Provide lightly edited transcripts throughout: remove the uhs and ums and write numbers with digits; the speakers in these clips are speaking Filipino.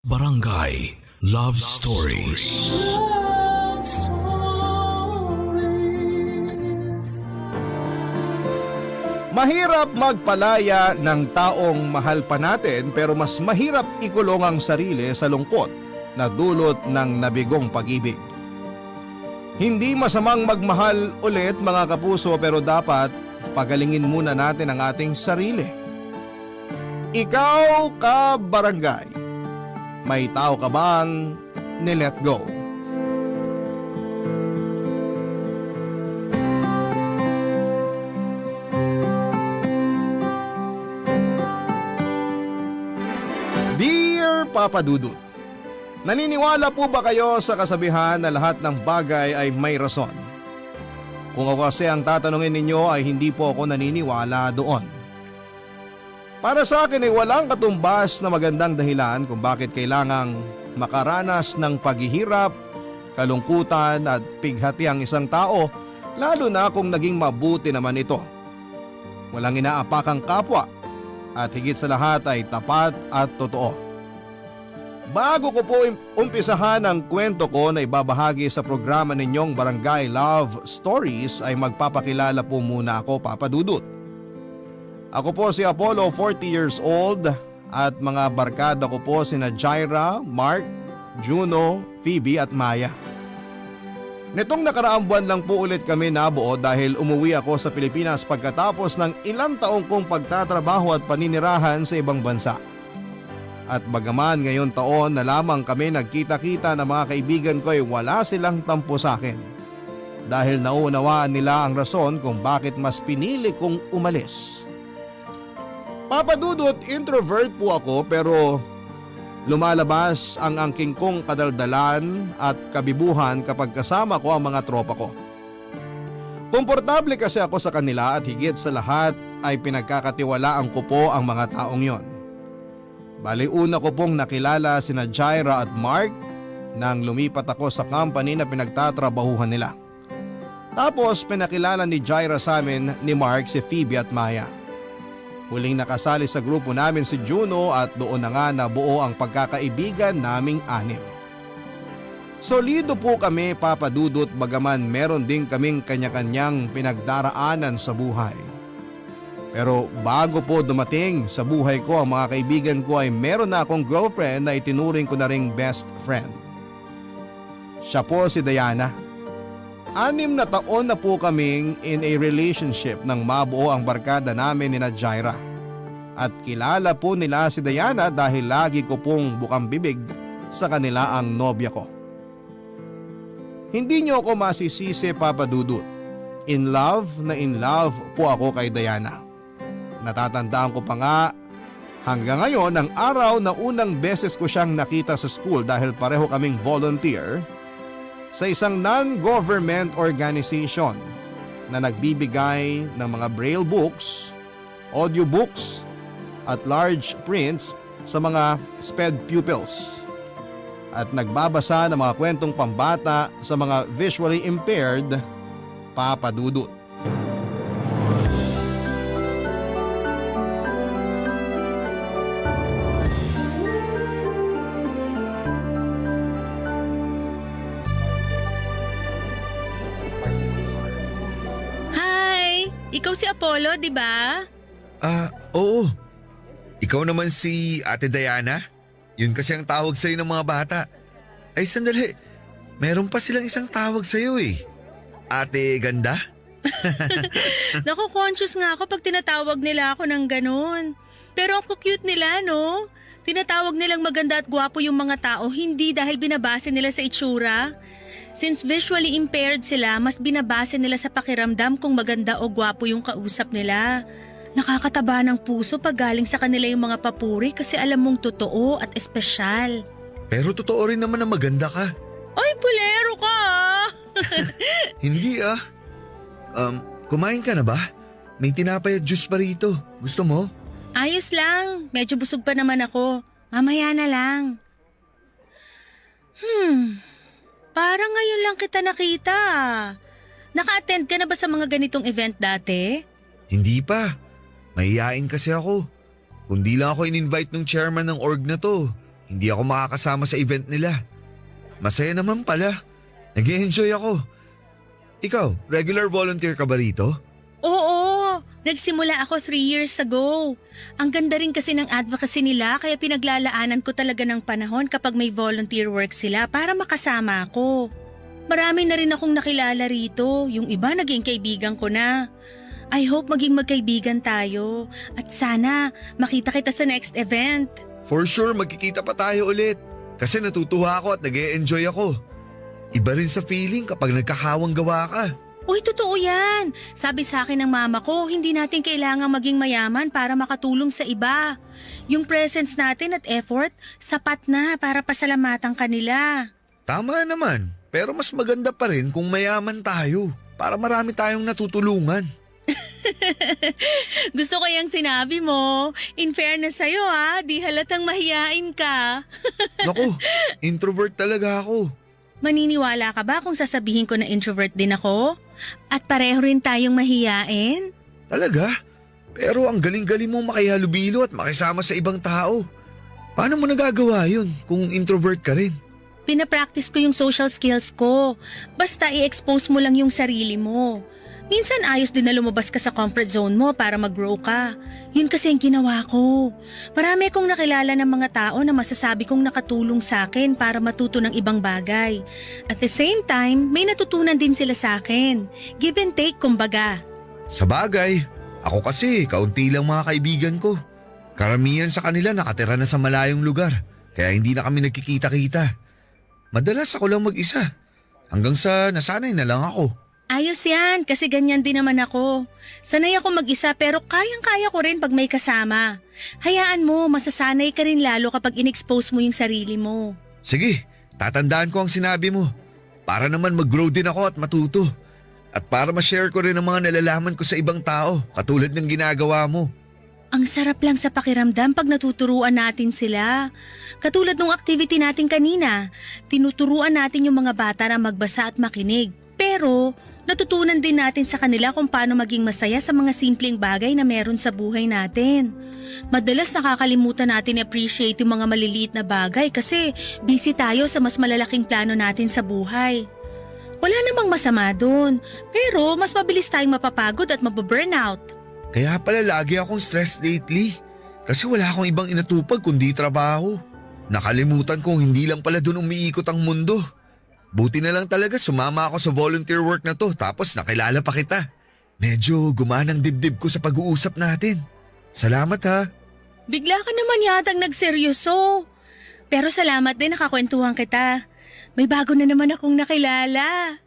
Barangay Love Stories. Love Stories. Mahirap magpalaya ng taong mahal pa natin pero mas mahirap ikulong ang sarili sa lungkot na dulot ng nabigong pag-ibig. Hindi masamang magmahal ulit mga kapuso pero dapat pagalingin muna natin ang ating sarili. Ikaw ka barangay, may tao ka bang nilet go? Dear Papa Dudut, naniniwala po ba kayo sa kasabihan na lahat ng bagay ay may rason? Kung ako kasi ang tatanungin ninyo ay hindi po ako naniniwala doon. Para sa akin ay walang katumbas na magandang dahilan kung bakit kailangang makaranas ng paghihirap, kalungkutan at pighati ang isang tao, lalo na kung naging mabuti naman ito. Walang inaapakang kapwa at higit sa lahat ay tapat at totoo. Bago ko po umpisahan ang kwento ko na ibabahagi sa programa ninyong Barangay Love Stories ay magpapakilala po muna ako, Papa Dudut. Ako po si Apollo, 40 years old at mga barkada ko po sina Jaira, Mark, Juno, Phoebe at Maya. Nitong nakaraang buwan lang po ulit kami nabuo dahil umuwi ako sa Pilipinas pagkatapos ng ilang taong kong pagtatrabaho at paninirahan sa ibang bansa. At bagaman ngayon taon na lamang kami nagkita-kita na mga kaibigan ko ay wala silang tampo sa akin. Dahil nauunawaan nila ang rason kung bakit mas pinili kong umalis. Papa Dudut, introvert po ako pero lumalabas ang angking kong kadaldalan at kabibuhan kapag kasama ko ang mga tropa ko. Komportable kasi ako sa kanila at higit sa lahat ay pinagkakatiwalaan ko po ang mga taong yon. Bali una ko pong nakilala sina Jaira at Mark nang lumipat ako sa company na pinagtatrabahuhan nila. Tapos pinakilala ni Jaira sa amin ni Mark si Phoebe at Maya. Huling nakasali sa grupo namin si Juno at doon na nga nabuo ang pagkakaibigan naming anim. Solido po kami, Papa Dudut, bagaman meron din kaming kanya-kanyang pinagdaraanan sa buhay. Pero bago po dumating sa buhay ko ang mga kaibigan ko ay meron na akong girlfriend na itinuring ko na ring best friend. Siya po si Diana. 6 na taon na po kaming in a relationship nang mabuo ang barkada namin ni Jaira. At kilala po nila si Diana dahil lagi ko pong bukang bibig sa kanila ang nobya ko. Hindi niyo ako masisisi, Papa Dudut. In love po ako kay Diana. Natatandaan ko pa nga hanggang ngayon ang araw na unang beses ko siyang nakita sa school dahil pareho kaming volunteer sa isang non-government organization na nagbibigay ng mga braille books, audiobooks at large prints sa mga SPED pupils at nagbabasa ng mga kwentong pambata sa mga visually impaired, Papa Dudut. Ikaw si Apollo, di ba? Oo. Ikaw naman si Ate Diana? Yun kasi ang tawag sa'yo ng mga bata. Ay sandali, meron pa silang isang tawag sa'yo eh. Ate Ganda? Naku, conscious nga ako pag tinatawag nila ako ng ganun. Pero ang cute nila, no? Tinatawag nilang maganda at gwapo yung mga tao hindi dahil binabase nila sa itsura. Since visually impaired sila, mas binabase nila sa pakiramdam kung maganda o gwapo yung kausap nila. Nakakataba ng puso pag galing sa kanila yung mga papuri kasi alam mong totoo at espesyal. Pero totoo rin naman na maganda ka. Ay, pulero ka ah! Hindi ah. Kumain ka na ba? May tinapay at juice pa rito. Gusto mo? Ayos lang, medyo busog pa naman ako. Mamaya na lang. Parang ngayon lang kita nakita. Naka-attend ka na ba sa mga ganitong event dati? Hindi pa. Mahihain kasi ako. Kundi lang ako in-invite ng chairman ng org na to. hindi ako makakasama sa event nila. Masaya naman pala. Nag-enjoy ako. Ikaw, regular volunteer ka ba rito? Oo, nagsimula ako 3 years ago. Ang ganda rin kasi ng advocacy nila kaya pinaglalaanan ko talaga ng panahon kapag may volunteer work sila para makasama ako. Marami na rin akong nakilala rito, yung iba naging kaibigan ko na. I hope maging magkaibigan tayo at sana makita kita sa next event. For sure, magkikita pa tayo ulit. Kasi natutuwa ako at nag-e-enjoy ako. Iba rin sa feeling kapag nagkakawang gawa ka. Uy, totoo yan. Sabi sa akin ng mama ko, hindi natin kailangang maging mayaman para makatulong sa iba. Yung presence natin at effort, sapat na para pasalamatan kanila. Tama naman, pero mas maganda pa rin kung mayaman tayo para marami tayong natutulungan. Gusto ko yung sinabi mo. In fairness sa'yo di halatang mahiyain ka. Naku, introvert talaga ako. Maniniwala ka ba kung sasabihin ko na introvert din ako? At pareho rin tayong mahiyain? Talaga? Pero ang galing-galing mo makihalubilo at makisama sa ibang tao. Paano mo nagagawa yun kung introvert ka rin? Pinapractice ko yung social skills ko. Basta i-expose mo lang yung sarili mo. Minsan ayos din na lumabas ka sa comfort zone mo para mag-grow ka. Yun kasi ang ginawa ko. Marami akong nakilala ng mga tao na masasabi kong nakatulong sa akin para matuto ng ibang bagay. At the same time, may natutunan din sila sa akin. Give and take kumbaga. Sa bagay, ako kasi kaunti lang mga kaibigan ko. Karamihan sa kanila nakatira na sa malayong lugar, kaya hindi na kami nagkikita-kita. Madalas ako lang mag-isa, hanggang sa nasanay na lang ako. Ayos yan, kasi ganyan din naman ako. Sanay ako mag-isa pero kayang-kaya ko rin pag may kasama. Hayaan mo, masasanay ka rin lalo kapag in-expose mo yung sarili mo. Sige, tatandaan ko ang sinabi mo. Para naman mag-grow din ako at matuto. At para ma-share ko rin ang mga nalalaman ko sa ibang tao, katulad ng ginagawa mo. Ang sarap lang sa pakiramdam pag natuturuan natin sila. Katulad ng activity natin kanina, tinuturuan natin yung mga bata na magbasa at makinig. Pero natutunan din natin sa kanila kung paano maging masaya sa mga simpleng bagay na meron sa buhay natin. Madalas nakakalimutan natin i-appreciate yung mga maliliit na bagay kasi busy tayo sa mas malalaking plano natin sa buhay. Wala namang masama dun, pero mas mabilis tayong mapapagod at mababurnout. Kaya pala lagi akong stressed lately. Kasi wala akong ibang inatupag kundi trabaho. Nakalimutan kong hindi lang pala dun umiikot ang mundo. Buti na lang talaga sumama ako sa volunteer work na to tapos nakilala pa kita. Medyo gumanang dibdib ko sa pag-uusap natin. Salamat ha. Bigla ka naman yatang nagseryoso. Pero salamat din nakakwentuhan kita. May bago na naman akong nakilala.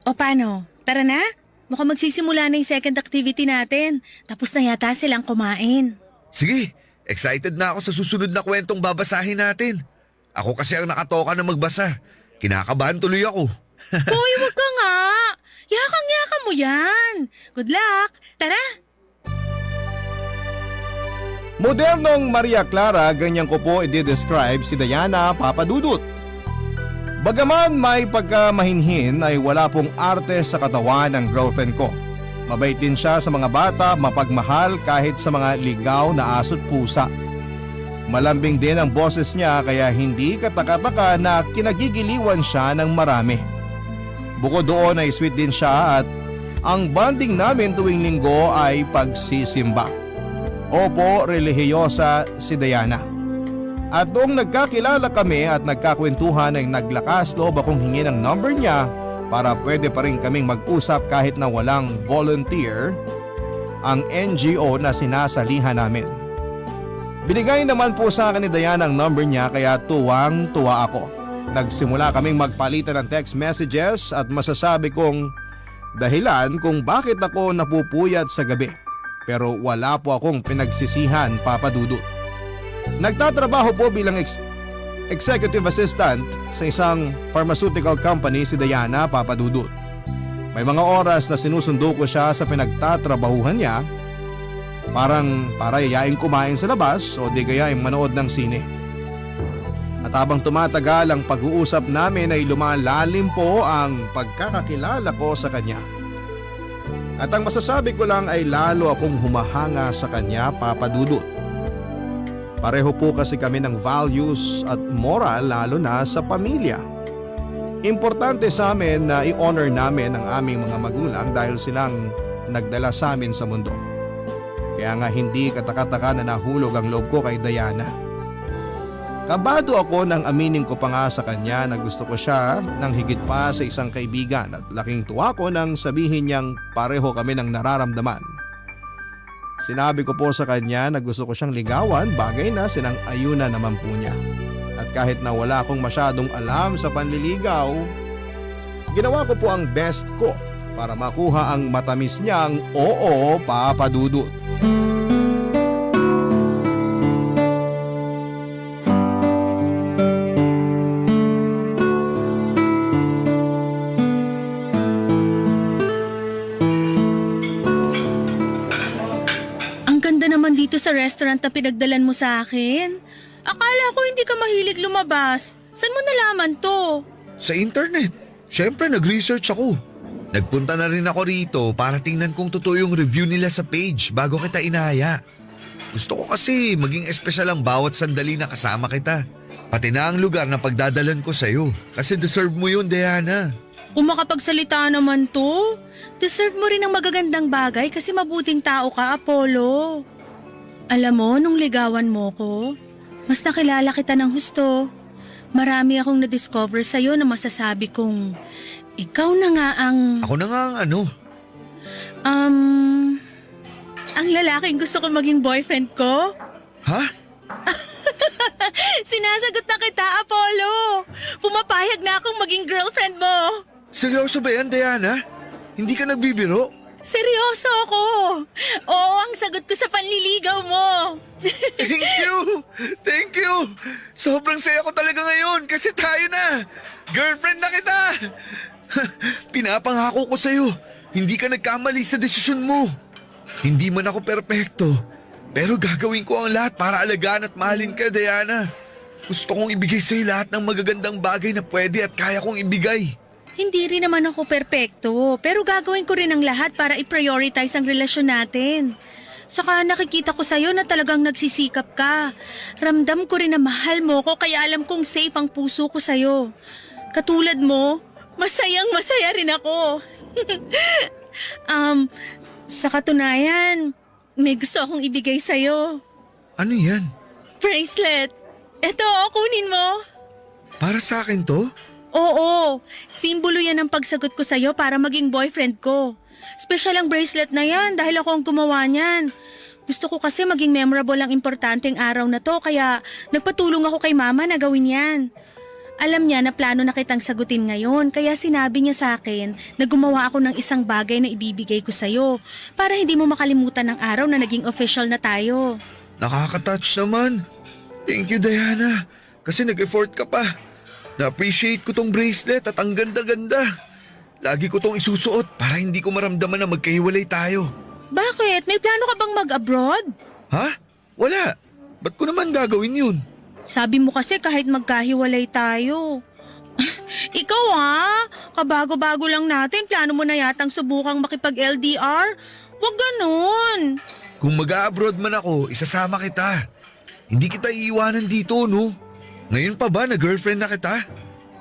O paano? Tara na? Mukhang magsisimula na yung second activity natin. Tapos na yata silang kumain. Sige, excited na ako sa susunod na kwentong babasahin natin. Ako kasi ang nakatoka na magbasa. Kinakabahan tuloy ako. Hoy, wag ka nga. Yakang-yaka mo yan. Good luck. Tara. Modernong Maria Clara, ganyan ko po i-describe si Diana Papadudut. Bagaman may pagkamahinhin ay wala pong arte sa katawan ng girlfriend ko. Mabait din siya sa mga bata, mapagmahal kahit sa mga ligaw na aso't pusa. Malambing din ang boses niya kaya hindi kataka-taka na kinagigiliwan siya ng marami. Bukod doon ay sweet din siya at ang bonding namin tuwing linggo ay pagsisimba. Opo, relihiyosa si Diana. At noong nagkakilala kami at nagkakwentuhan ay naglakas loob akong hingin ang number niya para pwede pa rin kaming mag-usap kahit na walang volunteer ang NGO na sinasalihan namin. Binigay naman po sa akin ni Diana ang number niya kaya tuwang-tuwa ako. Nagsimula kaming magpalitan ng text messages at masasabi kong dahilan kung bakit ako napupuyat sa gabi. Pero wala po akong pinagsisihan, Papa Dudut. Nagtatrabaho po bilang executive assistant sa isang pharmaceutical company si Diana, Papa Dudut. May mga oras na sinusundo ko siya sa pinagtatrabahuhan niya, parang para yayain kumain sa labas o di kaya manood ng sine. At habang tumatagal ang pag-uusap namin ay lumalalim po ang pagkakakilala ko sa kanya. At ang masasabi ko lang ay lalo akong humahanga sa kanya, Papa Dudut. Pareho po kasi kami ng values at moral lalo na sa pamilya. Importante sa amin na i-honor namin ang aming mga magulang dahil silang nagdala sa amin sa mundo. Kaya nga hindi katakataka na nahulog ang loob ko kay Diana. Kabado ako nang aminin ko pa nga sa kanya na gusto ko siya ng higit pa sa isang kaibigan at laking tuwa ko nang sabihin niyang pareho kami ng nararamdaman. Sinabi ko po sa kanya na gusto ko siyang ligawan, bagay na sinang-ayunan naman po niya. At kahit na wala akong masyadong alam sa panliligaw, ginawa ko po ang best ko para makuha ang matamis niyang oo, Papa Dudut. Ang ganda naman dito sa restaurant na pinagdalan mo sa akin. Akala ko hindi ka mahilig lumabas. Saan mo nalaman to? Sa internet. Siyempre nag-research ako. Nagpunta na rin ako rito para tingnan kung totoo yung review nila sa page bago kita inaya. Gusto ko kasi maging espesyal ang bawat sandali na kasama kita. Pati na ang lugar na pagdadalan ko sa'yo. Kasi deserve mo yun, Diana. Kung makapagsalita naman to, deserve mo rin ng magagandang bagay kasi mabuting tao ka, Apollo. Alam mo, nung ligawan mo ko, mas nakilala kita ng husto. Marami akong na-discover sa'yo na masasabi kong ikaw na nga ang… Ako na nga ang ano. Ang lalaking gusto ko maging boyfriend ko? Ha? Sinasagot na kita, Apollo! Pumapayag na akong maging girlfriend mo! Seryoso ba yan, Diana? Hindi ka nagbibiro? Seryoso ako! Oo, ang sagot ko sa panliligaw mo! Thank you! Thank you! Sobrang saya ko talaga ngayon kasi tayo na! Girlfriend na kita! Pinapangako ko sa'yo, hindi ka nagkamali sa desisyon mo. Hindi man ako perpekto, pero gagawin ko ang lahat para alagaan at mahalin ka, Diana. Gusto kong ibigay sa'yo lahat ng magagandang bagay na pwede at kaya kong ibigay. Hindi rin naman ako perpekto, pero gagawin ko rin ang lahat para i-prioritize ang relasyon natin. Saka nakikita ko sa'yo na talagang nagsisikap ka. Ramdam ko rin na mahal mo ko kaya alam kong safe ang puso ko sa'yo. Katulad mo, masayang masaya rin ako. Sa katunayan, may gusto akong ibigay sa'yo. Ano yan? Bracelet. Eto, kunin mo. Para sa akin to? Oo, simbolo yan ng pagsagot ko sa'yo para maging boyfriend ko. Special ang bracelet na yan dahil ako ang gumawa niyan. Gusto ko kasi maging memorable ang importanteng araw na to kaya nagpatulong ako kay mama na gawin yan. Alam niya na plano na kitang sagutin ngayon kaya sinabi niya sa akin na gumawa ako ng isang bagay na ibibigay ko sa'yo para hindi mo makalimutan ng araw na naging official na tayo. Nakaka-touch naman. Thank you, Diana. Kasi nag-effort ka pa. Na-appreciate ko tong bracelet at ang ganda-ganda. Lagi ko tong isusuot para hindi ko maramdaman na magkahiwalay tayo. Bakit? May plano ka bang mag-abroad? Ha? Wala. Ba't ko naman gagawin yun? Sabi mo kasi kahit magkahiwalay tayo. Ikaw kabago-bago lang natin, plano mo na yatang subukang makipag-LDR? Huwag ganun. Kung mag-abroad man ako, isasama kita. Hindi kita iiwanan dito, no? Ngayon pa ba na girlfriend na kita?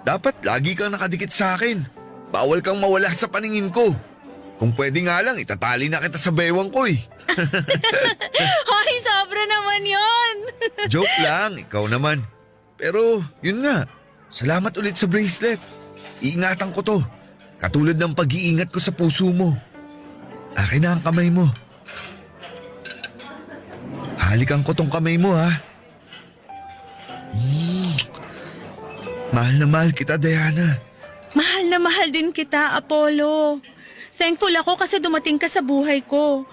Dapat lagi kang nakadikit sa akin. Bawal kang mawala sa paningin ko. Kung pwede nga lang, itatali na kita sa bewang ko eh. Hoy, sobra naman yon. Joke lang, ikaw naman. Pero yun nga, salamat ulit sa bracelet. Iingatan ko to. Katulad ng pag-iingat ko sa puso mo. Akin na ang kamay mo. Halikan ko tong kamay mo, ha? Mahal na mahal kita, Diana. Mahal na mahal din kita, Apollo. Thankful ako kasi dumating ka sa buhay ko.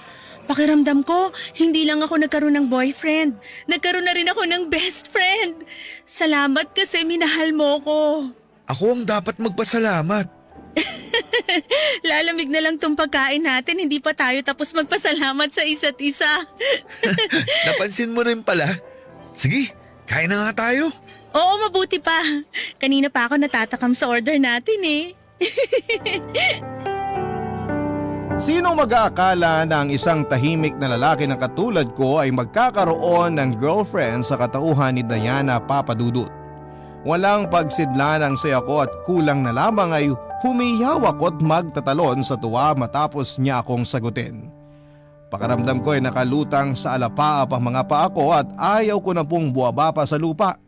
Pakiramdam ko, hindi lang ako nagkaroon ng boyfriend. Nagkaroon na rin ako ng best friend. Salamat kasi minahal mo ko. Ako ang dapat magpasalamat. Lalamig na lang tong pagkain natin, hindi pa tayo tapos magpasalamat sa isa't isa. Napansin mo rin pala. Sige, kain na nga tayo. Oo, mabuti pa. Kanina pa ako natatakam sa order natin eh. Sino mag-aakala na ang isang tahimik na lalaki na katulad ko ay magkakaroon ng girlfriend sa katauhan ni Diana Papadudut? Walang pagsidlan ang saya ko at kulang na lamang ay humiyaw ako at magtatalon sa tuwa matapos niya akong sagutin. Pakaramdam ko ay nakalutang sa alapaap ang mga paa ko at ayaw ko na pong buwaba pa sa lupa.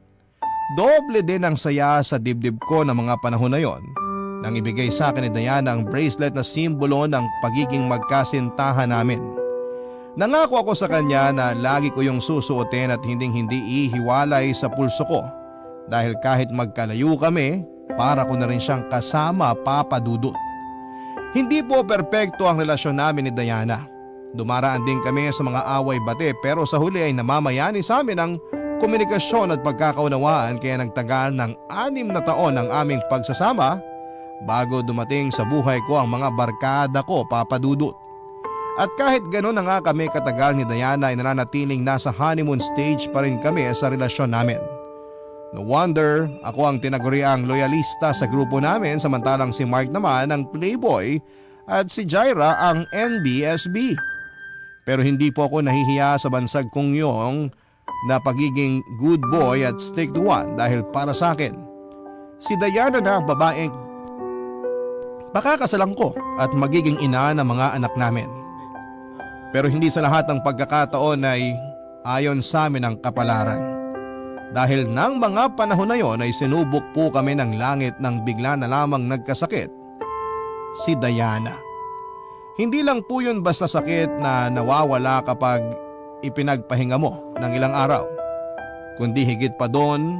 Doble din ang saya sa dibdib ko ng mga panahon na yon nang ibigay sa akin ni Diana ang bracelet na simbolo ng pagiging magkasintahan namin. Nangako ako sa kanya na lagi ko yung susuotin at hinding-hindi ihiwalay sa pulso ko dahil kahit magkalayo kami, para ko na rin siyang kasama, Papa Dudut. Hindi po perpekto ang relasyon namin ni Diana. Dumaraan din kami sa mga away-bate pero sa huli ay namamayani sa amin ang komunikasyon at pagkakaunawaan kaya nagtagal ng 6 na taon ang aming pagsasama bago dumating sa buhay ko ang mga barkada ko, Papa Dudut. At kahit gano'n na nga kami katagal ni Diana ay nananatiling nasa honeymoon stage pa rin kami sa relasyon namin. No wonder ako ang tinaguriang loyalista sa grupo namin samantalang si Mark naman ang playboy at si Jaira ang NBSB. Pero hindi po ako nahihiya sa bansag kong yung na pagiging good boy at stick to one dahil para sa akin, si Diana na ang babaeng pakakasalan ko at magiging ina ng mga anak namin. Pero hindi sa lahat ng pagkakataon ay ayon sa amin ang kapalaran. Dahil nang mga panahon na yon ay sinubok po kami ng langit nang bigla na lamang nagkasakit si Diana. Hindi lang po yun basta sakit na nawawala kapag ipinagpahinga mo ng ilang araw, kundi higit pa doon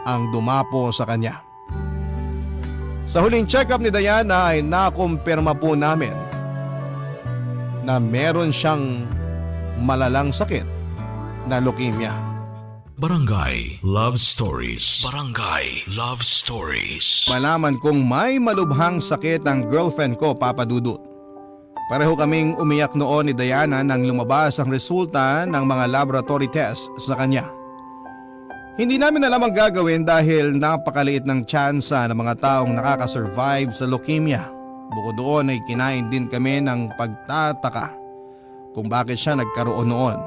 ang dumapo sa kanya. Sa huling check-up ni Diana ay nakumpirma po namin na meron siyang malalang sakit na leukemia. Barangay Love Stories. Barangay Love Stories. Malaman kong may malubhang sakit ang girlfriend ko, Papa Dudut. Pareho kaming umiyak noon ni Diana nang lumabas ang resulta ng mga laboratory tests sa kanya. Hindi namin alam ang gagawin dahil napakaliit ng tsansa ng mga taong nakakasurvive sa leukemia. Bukod doon ay kinain din kami ng pagtataka kung bakit siya nagkaroon noon.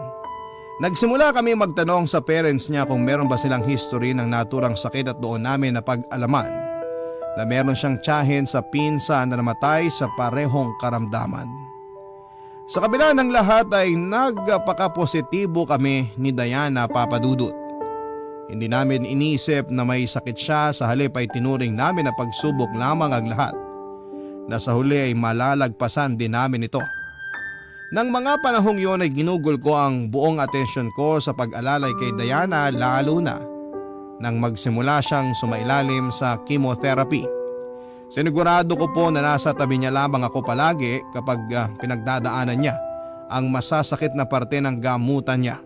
Nagsimula kami magtanong sa parents niya kung meron ba silang history ng naturang sakit at doon namin napag-alaman na meron siyang tiyahin sa pinsan na namatay sa parehong karamdaman. Sa kabila ng lahat ay nagpaka-positibo kami ni Diana, Papa Dudut. Hindi namin iniisip na may sakit siya, sa halip ay tinuring namin na pagsubok lamang ang lahat na sa huli ay malalagpasan din namin ito. Nang mga panahong yon ay ginugol ko ang buong atensyon ko sa pag-alalay kay Diana, lalo na nang magsimula siyang sumailalim sa chemotherapy. Sinigurado ko po na nasa tabi niya lamang ako palagi kapag pinagdadaanan niya ang masasakit na parte ng gamutan niya.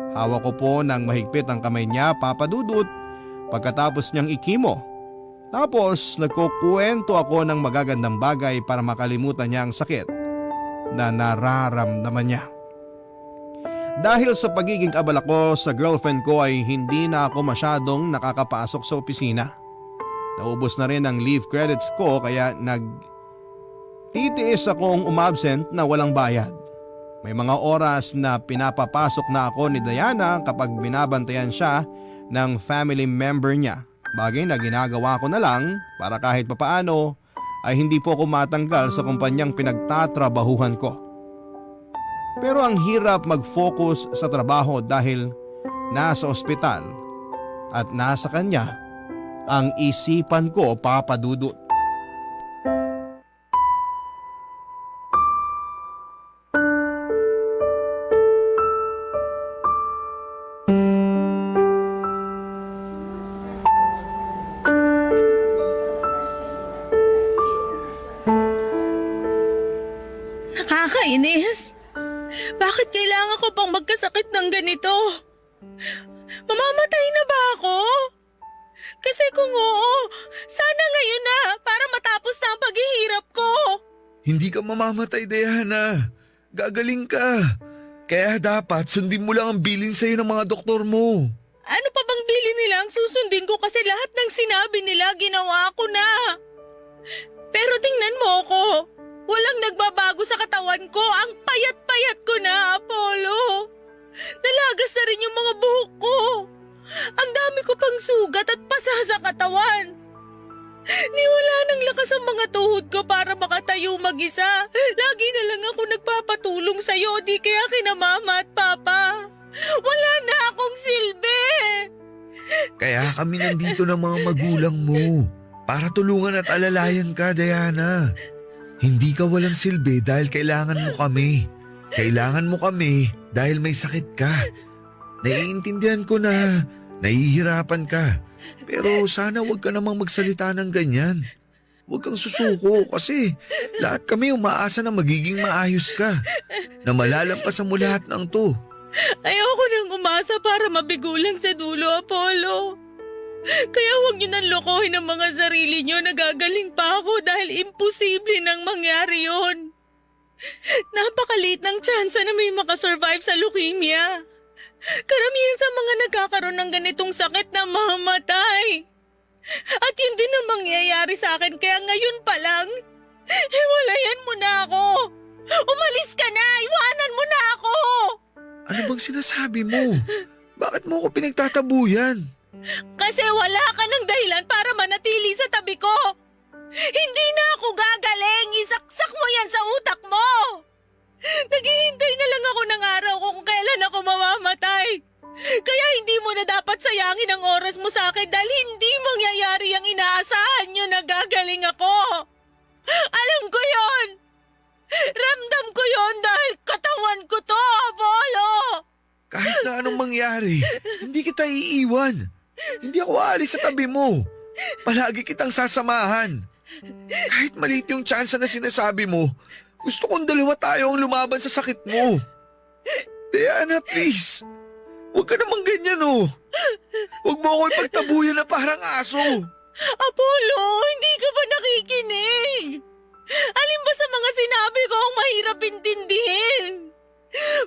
Hawak ko po ng mahigpit ang kamay niya, Papa Dudut, pagkatapos niyang ikimo. Tapos nagkukwento ako ng magagandang bagay para makalimutan niya ang sakit na nararamdaman niya. Dahil sa pagiging abala ko sa girlfriend ko ay hindi na ako masyadong nakakapasok sa opisina. Naubos na rin ang leave credits ko kaya nagtitiis akong umabsent na walang bayad. May mga oras na pinapapasok na ako ni Diana kapag binabantayan siya ng family member niya. Bagay na ginagawa ko na lang para kahit papaano ay hindi po ako matanggal sa kumpanyang pinagtatrabahuhan ko. Pero ang hirap mag-focus sa trabaho dahil nasa ospital at nasa kanya ang isipan ko, Papa Dudut. Nakakainis. Bakit kailangan ko pang magkasakit ng ganito? Mamamatay na ba ako? Kasi kung oo, sana ngayon na para matapos na ang paghihirap ko. Hindi ka mamamatay, Diana. Gagaling ka. Kaya dapat sundin mo lang ang bilin sa'yo ng mga doktor mo. Ano pa bang bili nila ang susundin ko kasi lahat ng sinabi nila ginawa ko na. Pero tingnan mo ako. Walang nagbabago sa katawan ko. Ang payat-payat ko na, Apollo. Nalagas na rin yung mga buhok ko. Ang dami ko pang sugat at pasa sa katawan. Niwala ng lakas ang mga tuhod ko para makatayo mag-isa. Lagi na lang ako nagpapatulong sa'yo, di kaya kina mama at papa. Wala na akong silbi. Kaya kami nandito ng mga magulang mo. Para tulungan at alalayan ka, Diana. Hindi ka walang silbi dahil kailangan mo kami. Kailangan mo kami dahil may sakit ka. Naiintindihan ko na nahihirapan ka. Pero sana wag ka namang magsalita ng ganyan. Huwag kang susuko kasi lahat kami umaasa na magiging maayos ka. Na malalampasan mo lahat ng to. Ayoko nang umasa para mabigo lang sa dulo, Apollo. Kaya huwag niyo nang lokohin ang mga sarili niyo na gagaling pa ako dahil imposible nang mangyari yon. Napakaliit ng tsansa na may makasurvive sa leukemia. Karamihan sa mga nagkakaroon ng ganitong sakit na mamamatay. At yun din ang mangyayari sa akin kaya ngayon pa lang, hiwalayan mo na ako. Umalis ka na, iwanan mo na ako. Ano bang sinasabi mo? Bakit mo ako pinagtatabuyan? Kasi wala ka ng dahilan para manatili sa tabi ko. Hindi na ako gagaling, isaksak mo yan sa utak mo. Naghihintay na lang ako ng araw kung kailan ako mamamatay. Kaya hindi mo na dapat sayangin ang oras mo sa akin dahil hindi mangyayari ang inaasahan nyo na gagaling ako. Alam ko yon. Ramdam ko yon dahil katawan ko to, Apollo. Kahit na anong mangyari, hindi kita iiwan. Hindi ako aalis sa tabi mo. Palagi kitang sasamahan. Kahit maliit yung tsansa na sinasabi mo, gusto kong dalawa tayo ang lumaban sa sakit mo. Diana, please. Huwag ka namang ganyan, oh. Huwag mo ako ipagtabuyan na parang aso. Apollo, hindi ka ba nakikinig? Alin ba sa mga sinabi ko ang mahirap intindihin?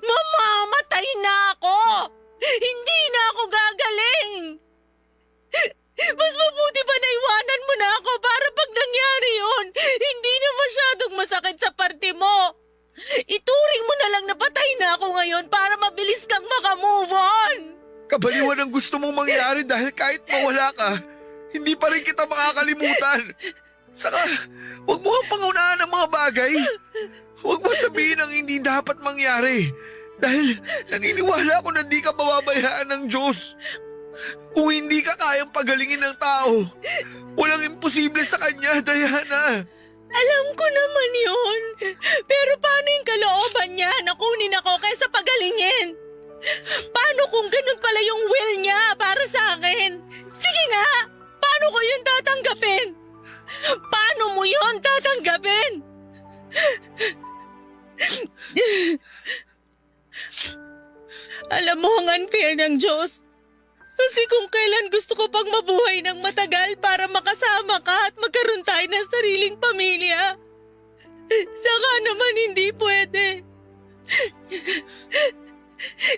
Mamamatay na ako! Hindi na ako gagaling! Mas mabuti pa na iwanan mo na ako para pag nangyari yun, hindi na masyadong masakit sa parte mo. Ituring mo na lang na patay na ako ngayon para mabilis kang makamove on. Kabaliwan ang gusto mong mangyari dahil kahit mawala ka, hindi pa rin kita makakalimutan. Saka, huwag mo ang pangunahan ng mga bagay. Huwag mo sabihin ang hindi dapat mangyari. Dahil naniniwala ako na di ka mababayaan ng Diyos. Kung hindi ka kayang pagalingin ng tao, walang imposible sa Kanya, Diana. Alam ko naman yun. Pero paano yung kalooban niya na kunin ako kaysa pagalingin? Paano kung ganun pala yung will niya para sa akin? Sige nga, paano ko yun tatanggapin? Paano mo yun tatanggapin? Alam mo ang unfair ng Diyos. Kasi kung kailan gusto ko pang mabuhay ng matagal para makasama ka at magkaroon tayo ng sariling pamilya, saka naman hindi pwede.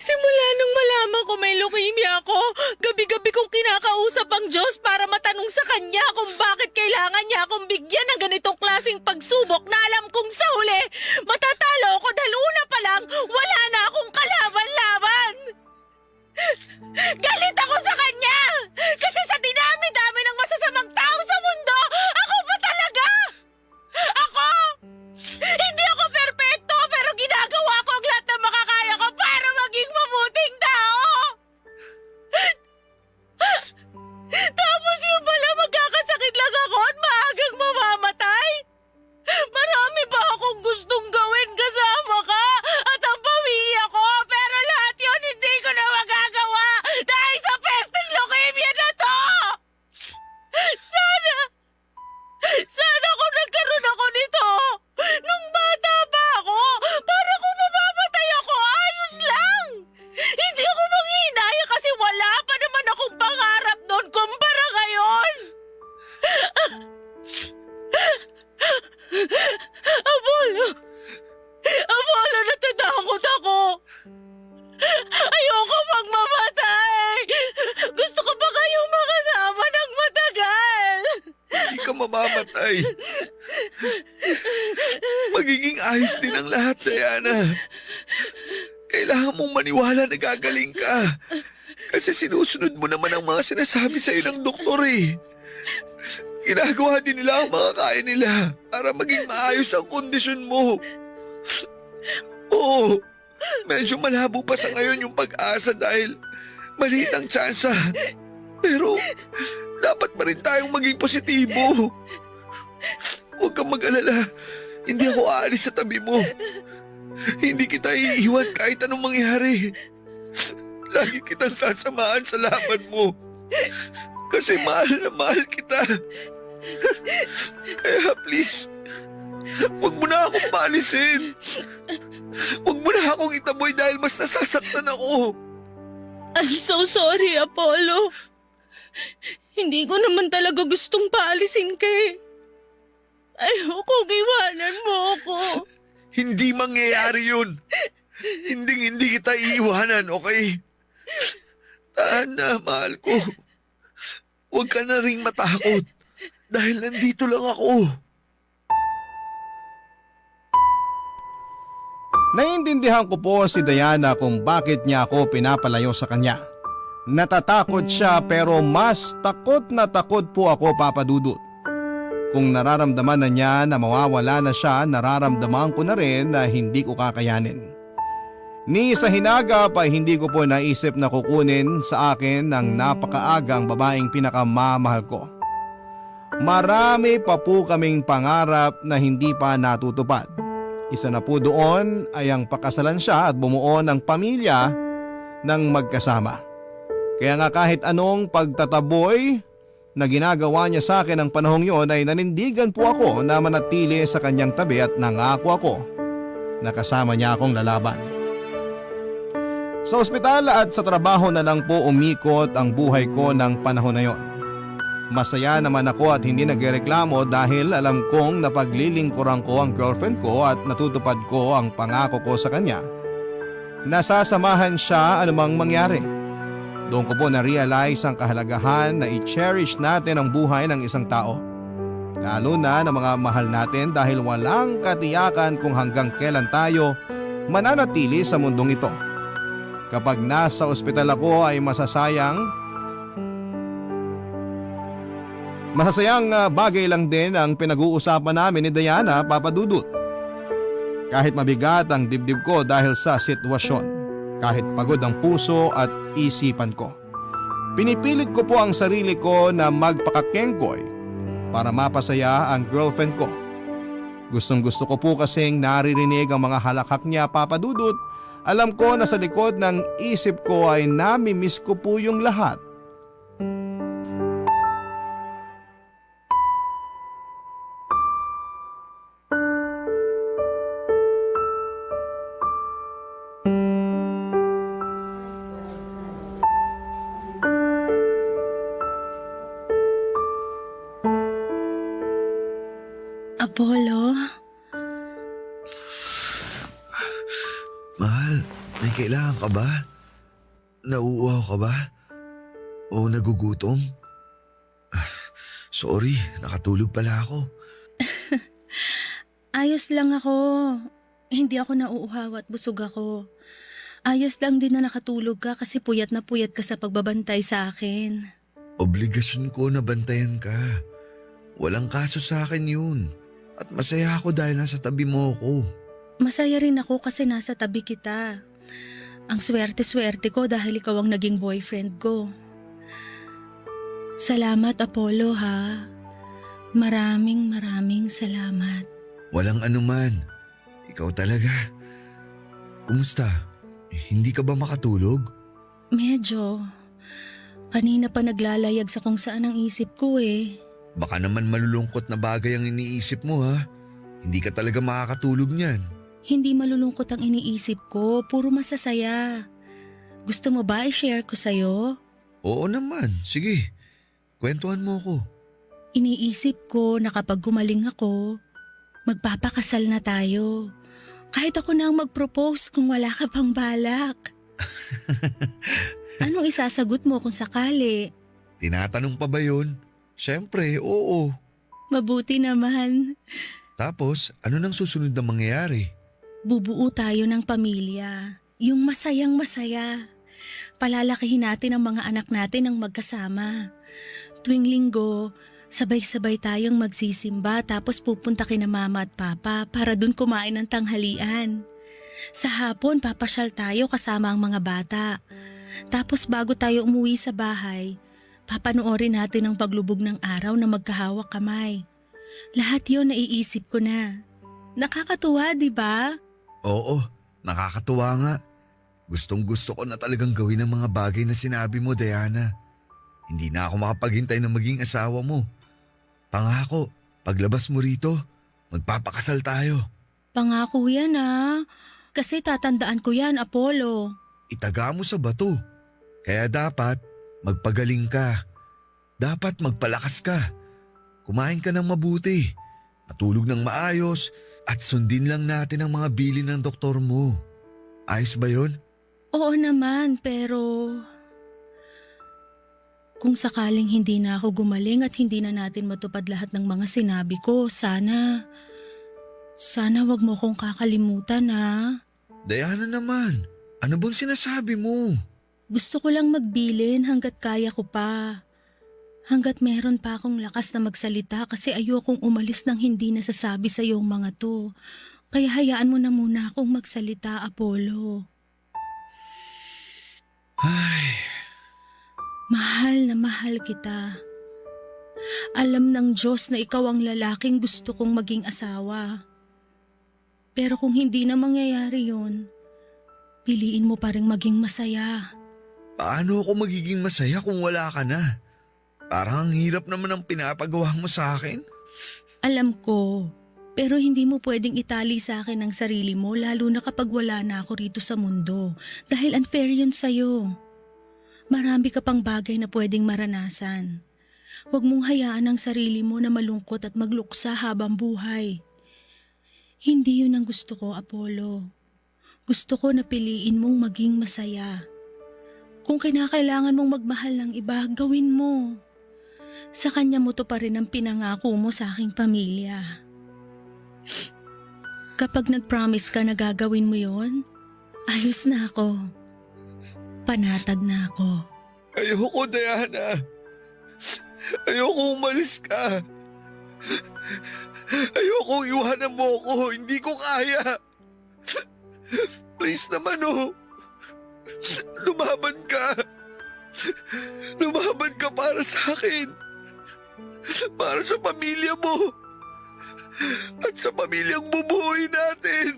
Simula nung malaman ko may leukemia ako, gabi-gabi kong kinakausap ang Diyos para matanong sa Kanya kung bakit kailangan niya akong bigyan ng ganitong klaseng pagsubok na alam kong sa huli, matatalo ako dahil una pa lang, wala na akong kalaban-laban. Galit ako sa Kanya! Kasi sa dinami-dami ng masasamang tao sa mundo, ako pa talaga! Ako! Hindi ako perpekto pero ginagawa ko ang lahat ng makakaya ko para maging mabuting tao! Tapos yung pala magkakasakit lang ako at maagang mamamatay? Marami ba akong gustong gawin kasama ka at ang pamilya ko pero lahat yun hindi ko na magagawa dahil sa pesteng leukemia na to! Sana kung nagkaroon ako nito nung bata pa ako para kung mamamatay ako ayos lang! Hindi ako manghihinaya kasi wala pa naman akong pangarap noon kumpara ngayon! Apollo, natatakot ako! Ayoko magmamatay! Gusto ko pa kayong makasama ng matagal! Hindi ka mamamatay. Magiging ayos din ang lahat, Diana. Kailangan mong maniwala na gagaling ka. Kasi sinusunod mo naman ang mga sinasabi sa'yo ng doktor eh. Ginagawa din nila ang mga kaya nila para maging maayos ang kondisyon mo. Oo, medyo malabo pa sa ngayon yung pag-asa dahil maliit ang tsansa. Pero dapat pa rin tayong maging positibo. Huwag kang mag-alala. Hindi ako aalis sa tabi mo. Hindi kita iiwan kahit anong mangyari. Lagi kitang sasamahan sa laban mo. Kasi mahal na mahal kita. Kaya please, huwag mo na akong paalisin. Huwag mo na akong itaboy dahil mas nasasaktan ako. I'm so sorry, Apollo. Hindi ko naman talaga gustong paalisin ka eh. Ayoko, iwanan mo ako. Hindi mangyayari yun. Hindi kita iiwanan, okay? Tahan na, mahal ko. Huwag ka na ring matakot dahil nandito lang ako. Naiintindihan ko po si Diana kung bakit niya ako pinapalayo sa kanya. Natatakot siya pero mas takot na takot po ako, Papa Dudut. Kung nararamdaman na niya na mawawala na siya, nararamdaman ko na rin na hindi ko kakayanin. Ni sa hinagap ay hindi ko po naisip na kukunin sa akin ng napakaagang babaeng pinakamamahal ko. Marami pa po kaming pangarap na hindi pa natutupad. Isa na po doon ay ang pakasalan siya at bumuo ng pamilya ng magkasama. Kaya nga kahit anong pagtataboy na ginagawa niya sa akin ng panahong yon ay nanindigan po ako na manatili sa kanyang tabi at nangako ako na kasama niya akong lalaban. Sa ospital at sa trabaho na lang po umikot ang buhay ko ng panahon na yon. Masaya naman ako at hindi nagreklamo dahil alam kong napaglilingkuran ko ang girlfriend ko at natutupad ko ang pangako ko sa kanya. Nasasamahan siya anumang mangyari. Doon ko po na-realize ang kahalagahan na i-cherish natin ang buhay ng isang tao. Lalo na ng mga mahal natin dahil walang katiyakan kung hanggang kailan tayo mananatili sa mundong ito. Kapag nasa ospital ako ay masasayang bagay lang din ang pinag-uusapan namin ni Diana, Papa Dudut. Kahit mabigat ang dibdib ko dahil sa sitwasyon. Kahit pagod ang puso at isipan ko. Pinipilit ko po ang sarili ko na magpakakengkoy para mapasaya ang girlfriend ko. Gustong gusto ko po kasing naririnig ang mga halakhak niya, Papa Dudut. Alam ko na sa likod ng isip ko ay nami-miss ko po yung lahat. Apollo? Mahal, may kailangan ka ba? Nauuhaw ka ba? O nagugutom? Sorry, nakatulog pala ako. Ayos lang ako. Hindi ako nauuhaw at busog ako. Ayos lang din na nakatulog ka kasi puyat na puyat ka sa pagbabantay sa akin. Obligasyon ko na bantayan ka. Walang kaso sa akin yun. At masaya ako dahil nasa tabi mo ako. Masaya rin ako kasi nasa tabi kita. Ang swerte-swerte ko dahil ikaw ang naging boyfriend ko. Salamat, Apollo, ha. Maraming salamat. Walang anuman. Ikaw talaga. Kumusta? Hindi ka ba makatulog? Medyo. Kanina pa naglalayag sa kung saan ang isip ko eh. Baka naman malulungkot na bagay ang iniisip mo ha. Hindi ka talaga makakatulog niyan. Hindi malulungkot ang iniisip ko, puro masasaya. Gusto mo ba i-share ko sa'yo? Oo naman, sige. Kwentuhan mo ko. Iniisip ko na kapag gumaling ako, magpapakasal na tayo. Kahit ako na ang mag-propose kung wala ka pang balak. Anong isasagot mo kung sakali? Tinatanong pa ba yun? Siyempre, oo. Mabuti naman. Tapos, ano nang susunod na mangyayari? Bubuo tayo ng pamilya. Yung masayang masaya. Palalakihin natin ang mga anak natin ng magkasama. Tuwing linggo, sabay-sabay tayong magsisimba tapos pupunta kina mama at papa para dun kumain ng tanghalian. Sa hapon, papasyal tayo kasama ang mga bata. Tapos bago tayo umuwi sa bahay, papanoorin natin ang paglubog ng araw na magkahawak kamay. Lahat yun naiisip ko na. Nakakatuwa, di ba? Oo, nakakatuwa nga. Gustong-gusto ko na talagang gawin ang mga bagay na sinabi mo, Diana. Hindi na ako makapaghintay na maging asawa mo. Pangako, paglabas mo rito, magpapakasal tayo. Pangako yan Kasi tatandaan ko yan, Apollo. Itaga mo sa bato. Kaya dapat magpagaling ka. Dapat magpalakas ka. Kumain ka ng mabuti. Matulog ng maayos at sundin lang natin ang mga bilin ng doktor mo. Ayos ba yun? Oo naman, pero kung sakaling hindi na ako gumaling at hindi na natin matupad lahat ng mga sinabi ko, sana wag mo kong kakalimutan Diana naman, ano bang sinasabi mo? Gusto ko lang magbilin hanggat kaya ko pa. Hanggat meron pa akong lakas na magsalita kasi ayokong umalis nang hindi nasasabi sa iyong mga to. Kaya hayaan mo na muna akong magsalita, Apollo. Ay, Mahal na mahal kita. Alam ng Diyos na ikaw ang lalaking gusto kong maging asawa. Pero kung hindi na mangyayari yun, piliin mo pa rin maging masaya. paano ako magiging masaya kung wala ka na? Parang ang hirap naman ang pinapagawa mo sa akin. Alam ko, pero hindi mo pwedeng itali sa akin ang sarili mo lalo na kapag wala na ako rito sa mundo dahil unfair yun sa'yo. Marami ka pang bagay na pwedeng maranasan. Huwag mong hayaan ang sarili mo na malungkot at magluksa habang buhay. Hindi yun ang gusto ko, Apollo. Gusto ko na piliin mong maging masaya. Kung kinakailangan mong magmahal ng iba, gawin mo. Sa kanya mo to pa rin ang pinangako mo sa aking pamilya. Kapag nag-promise ka na gagawin mo yon, ayos na ako. Panatag na ako. Ayoko, Diana. Ayoko umalis ka. Ayoko iwanan mo ako. Hindi ko kaya. Please naman, Lumaban ka. Lumaban ka para sa akin. Para sa pamilya mo. At sa pamilyang bubuhay natin.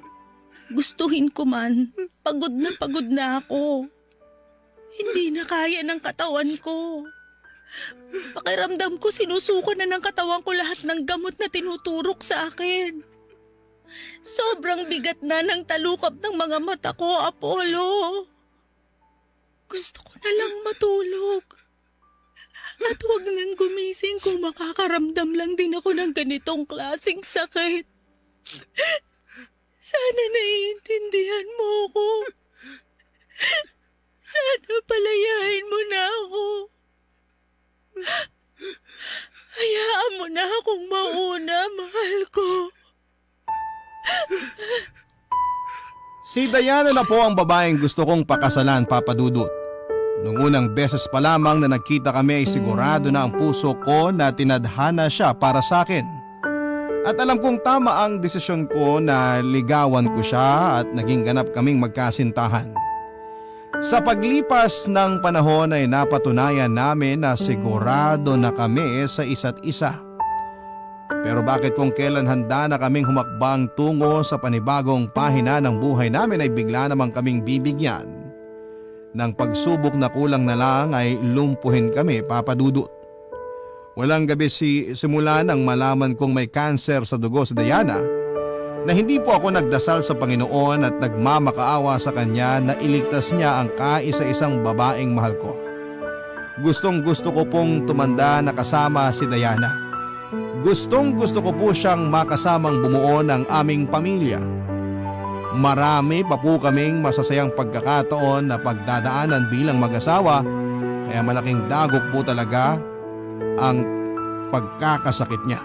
Gustuhin ko man, pagod na ako. Hindi na kaya ng katawan ko. Pakiramdam ko sinusuko na ng katawan ko lahat ng gamot na tinuturok sa akin. Sobrang bigat na ng talukap ng mga mata ko, Apollo. Gusto ko na lang matulog. At huwag nang gumising kung makakaramdam lang din ako ng ganitong klaseng sakit. Sana naiintindihan mo ako. Sana palayain mo na ako. Hayaan mo na akong mauna, mahal ko. Si Diana na po ang babaeng gusto kong pakasalan, Papa Dudut. Nung unang beses pa lamang na nagkita kami ay sigurado na ang puso ko na tinadhana siya para sa akin. At alam kong tama ang desisyon ko na ligawan ko siya at naging ganap kaming magkasintahan. Sa paglipas ng panahon ay napatunayan namin na sigurado na kami sa isa't isa. Pero bakit kung kailan handa na kaming humakbang tungo sa panibagong pahina ng buhay namin ay bigla namang kaming bibigyan ng pagsubok na kulang na lang ay lumpuhin kami, Papa Dudut. Walang gabi simula nang malaman kong may cancer sa dugo si Diana na hindi po ako nagdasal sa Panginoon at nagmamakaawa sa kanya na iligtas niya ang kaisa-isang babaeng mahal ko. Gustong gusto ko pong tumanda na kasama si Diana. Gustong gusto ko po siyang makasamang bumuo ng aming pamilya. Marami pa po kaming masasayang pagkakataon na pagdadaanan bilang mag-asawa kaya malaking dagok po talaga ang pagkakasakit niya.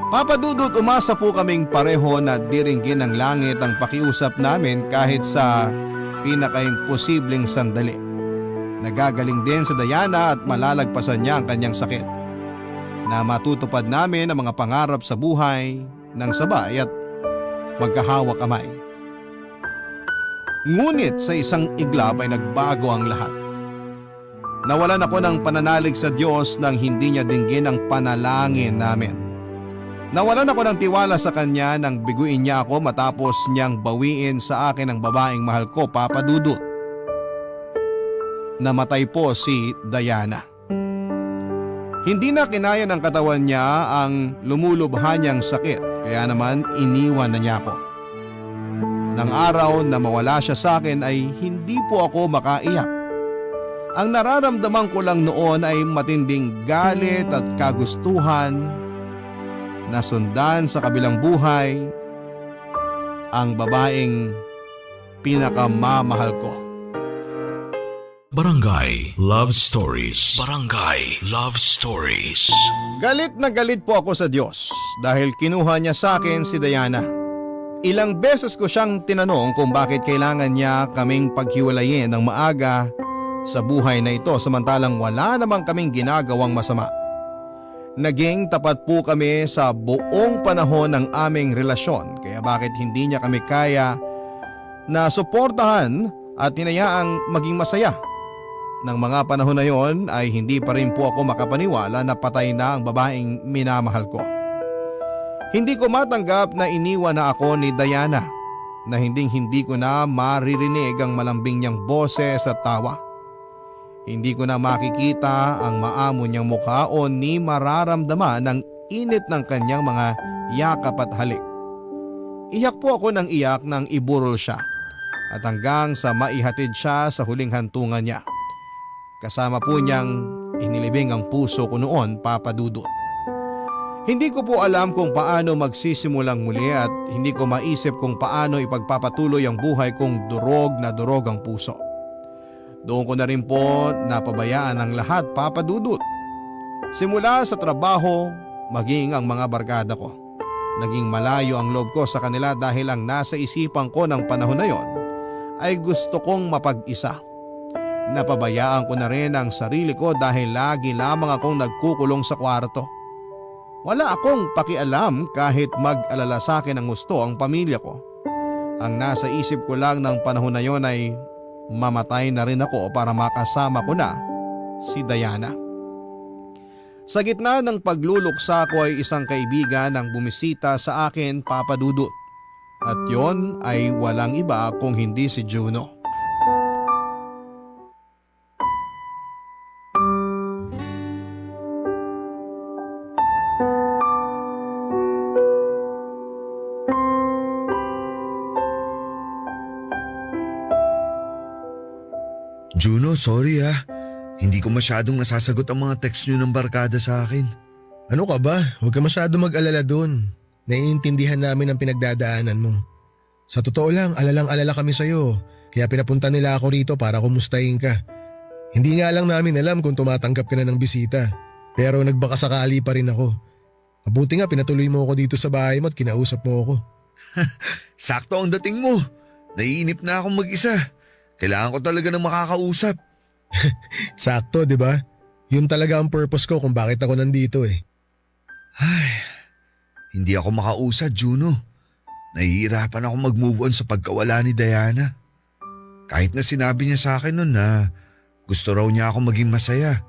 Papa Dudut, umasa po kaming pareho na diringgin ng langit ang pakiusap namin kahit sa pinaka-imposibleng sandali. Nagagaling din si Diana at malalagpasan niya ang kanyang sakit. Na matutupad namin ang mga pangarap sa buhay ng sabay at magkahawak kamay. Ngunit sa isang iglap ay nagbago ang lahat. Nawalan ako ng pananalig sa Diyos nang hindi niya dinggin ang panalangin namin. Nawalan ako ng tiwala sa kanya nang biguin niya ako matapos niyang bawiin sa akin ang babaeng mahal ko, Papa Dudut. Namatay po si Diana. Hindi na kinaya ng katawan niya ang lumulubha niyang sakit, kaya naman iniwan na niya ako. Nang araw na mawala siya sa akin ay hindi po ako makaiyak. Ang nararamdaman ko lang noon ay matinding galit at kagustuhan na sundan sa kabilang buhay ang babaeng pinakamamahal ko. Barangay Love Stories. Barangay Love Stories. Galit na galit po ako sa Diyos dahil kinuha niya sa akin si Diana. Ilang beses ko siyang tinanong kung bakit kailangan niya kaming paghiwalayin ng maaga sa buhay na ito samantalang wala namang kaming ginagawang masama. Naging tapat po kami sa buong panahon ng aming relasyon kaya bakit hindi niya kami kaya na suportahan at hinayaang maging masaya. Nang mga panahon na yon ay hindi pa rin po ako makapaniwala na patay na ang babaeng minamahal ko. Hindi ko matanggap na iniwan na ako ni Diana na hindi ko na maririnig ang malambing niyang boses at tawa. Hindi ko na makikita ang maamo niyang mukha o ni mararamdaman ang init ng kanyang mga yakap at halik. Iyak po ako ng iyak nang iburol siya at hanggang sa maihatid siya sa huling hantungan niya. Kasama po niyang inilibing ang puso ko noon, Papa Dudut. Hindi ko po alam kung paano magsisimulang muli at hindi ko maisip kung paano ipagpapatuloy ang buhay kung durog na durog ang puso. Doon ko na rin po napabayaan ang lahat, Papa Dudut. Simula sa trabaho, maging ang mga barkada ko. Naging malayo ang loob ko sa kanila dahil ang nasa isipan ko ng panahon na yon ay gusto kong mapag-isa. Napabayaan ko na rin ang sarili ko dahil lagi lamang akong nagkukulong sa kwarto. Wala akong pakialam kahit mag-alala sa akin ang gusto ang pamilya ko. Ang nasa isip ko lang ng panahon na yon ay mamatay na rin ako para makasama ko na si Diana. Sa gitna ng pagluluksa ko ay isang kaibigan ang bumisita sa akin, Papa Dudut. At yon ay walang iba kung hindi si Juno. Juno, sorry ah. Hindi ko masyadong nasasagot ang mga text nyo ng barkada sa akin. Ano ka ba? Huwag ka masyado mag-alala dun. Naiintindihan namin ang pinagdadaanan mo. Sa totoo lang, alalang-alala kami sa'yo. Kaya pinapunta nila ako rito para kumustahin ka. Hindi nga lang namin alam kung tumatanggap ka na ng bisita. Pero nagbakasakali pa rin ako. Mabuti nga pinatuloy mo ako dito sa bahay mo at kinausap mo ako. Sakto ang dating mo. Naiinip na akong mag-isa. Kailangan ko talaga ng makakausap. Sakto, di ba? Yun talaga ang purpose ko kung bakit ako nandito eh. Ay, hindi ako makausad, Juno. Nahihirapan ako mag-move on sa pagkawala ni Diana. Kahit na sinabi niya sa akin nun na gusto raw niya ako maging masaya.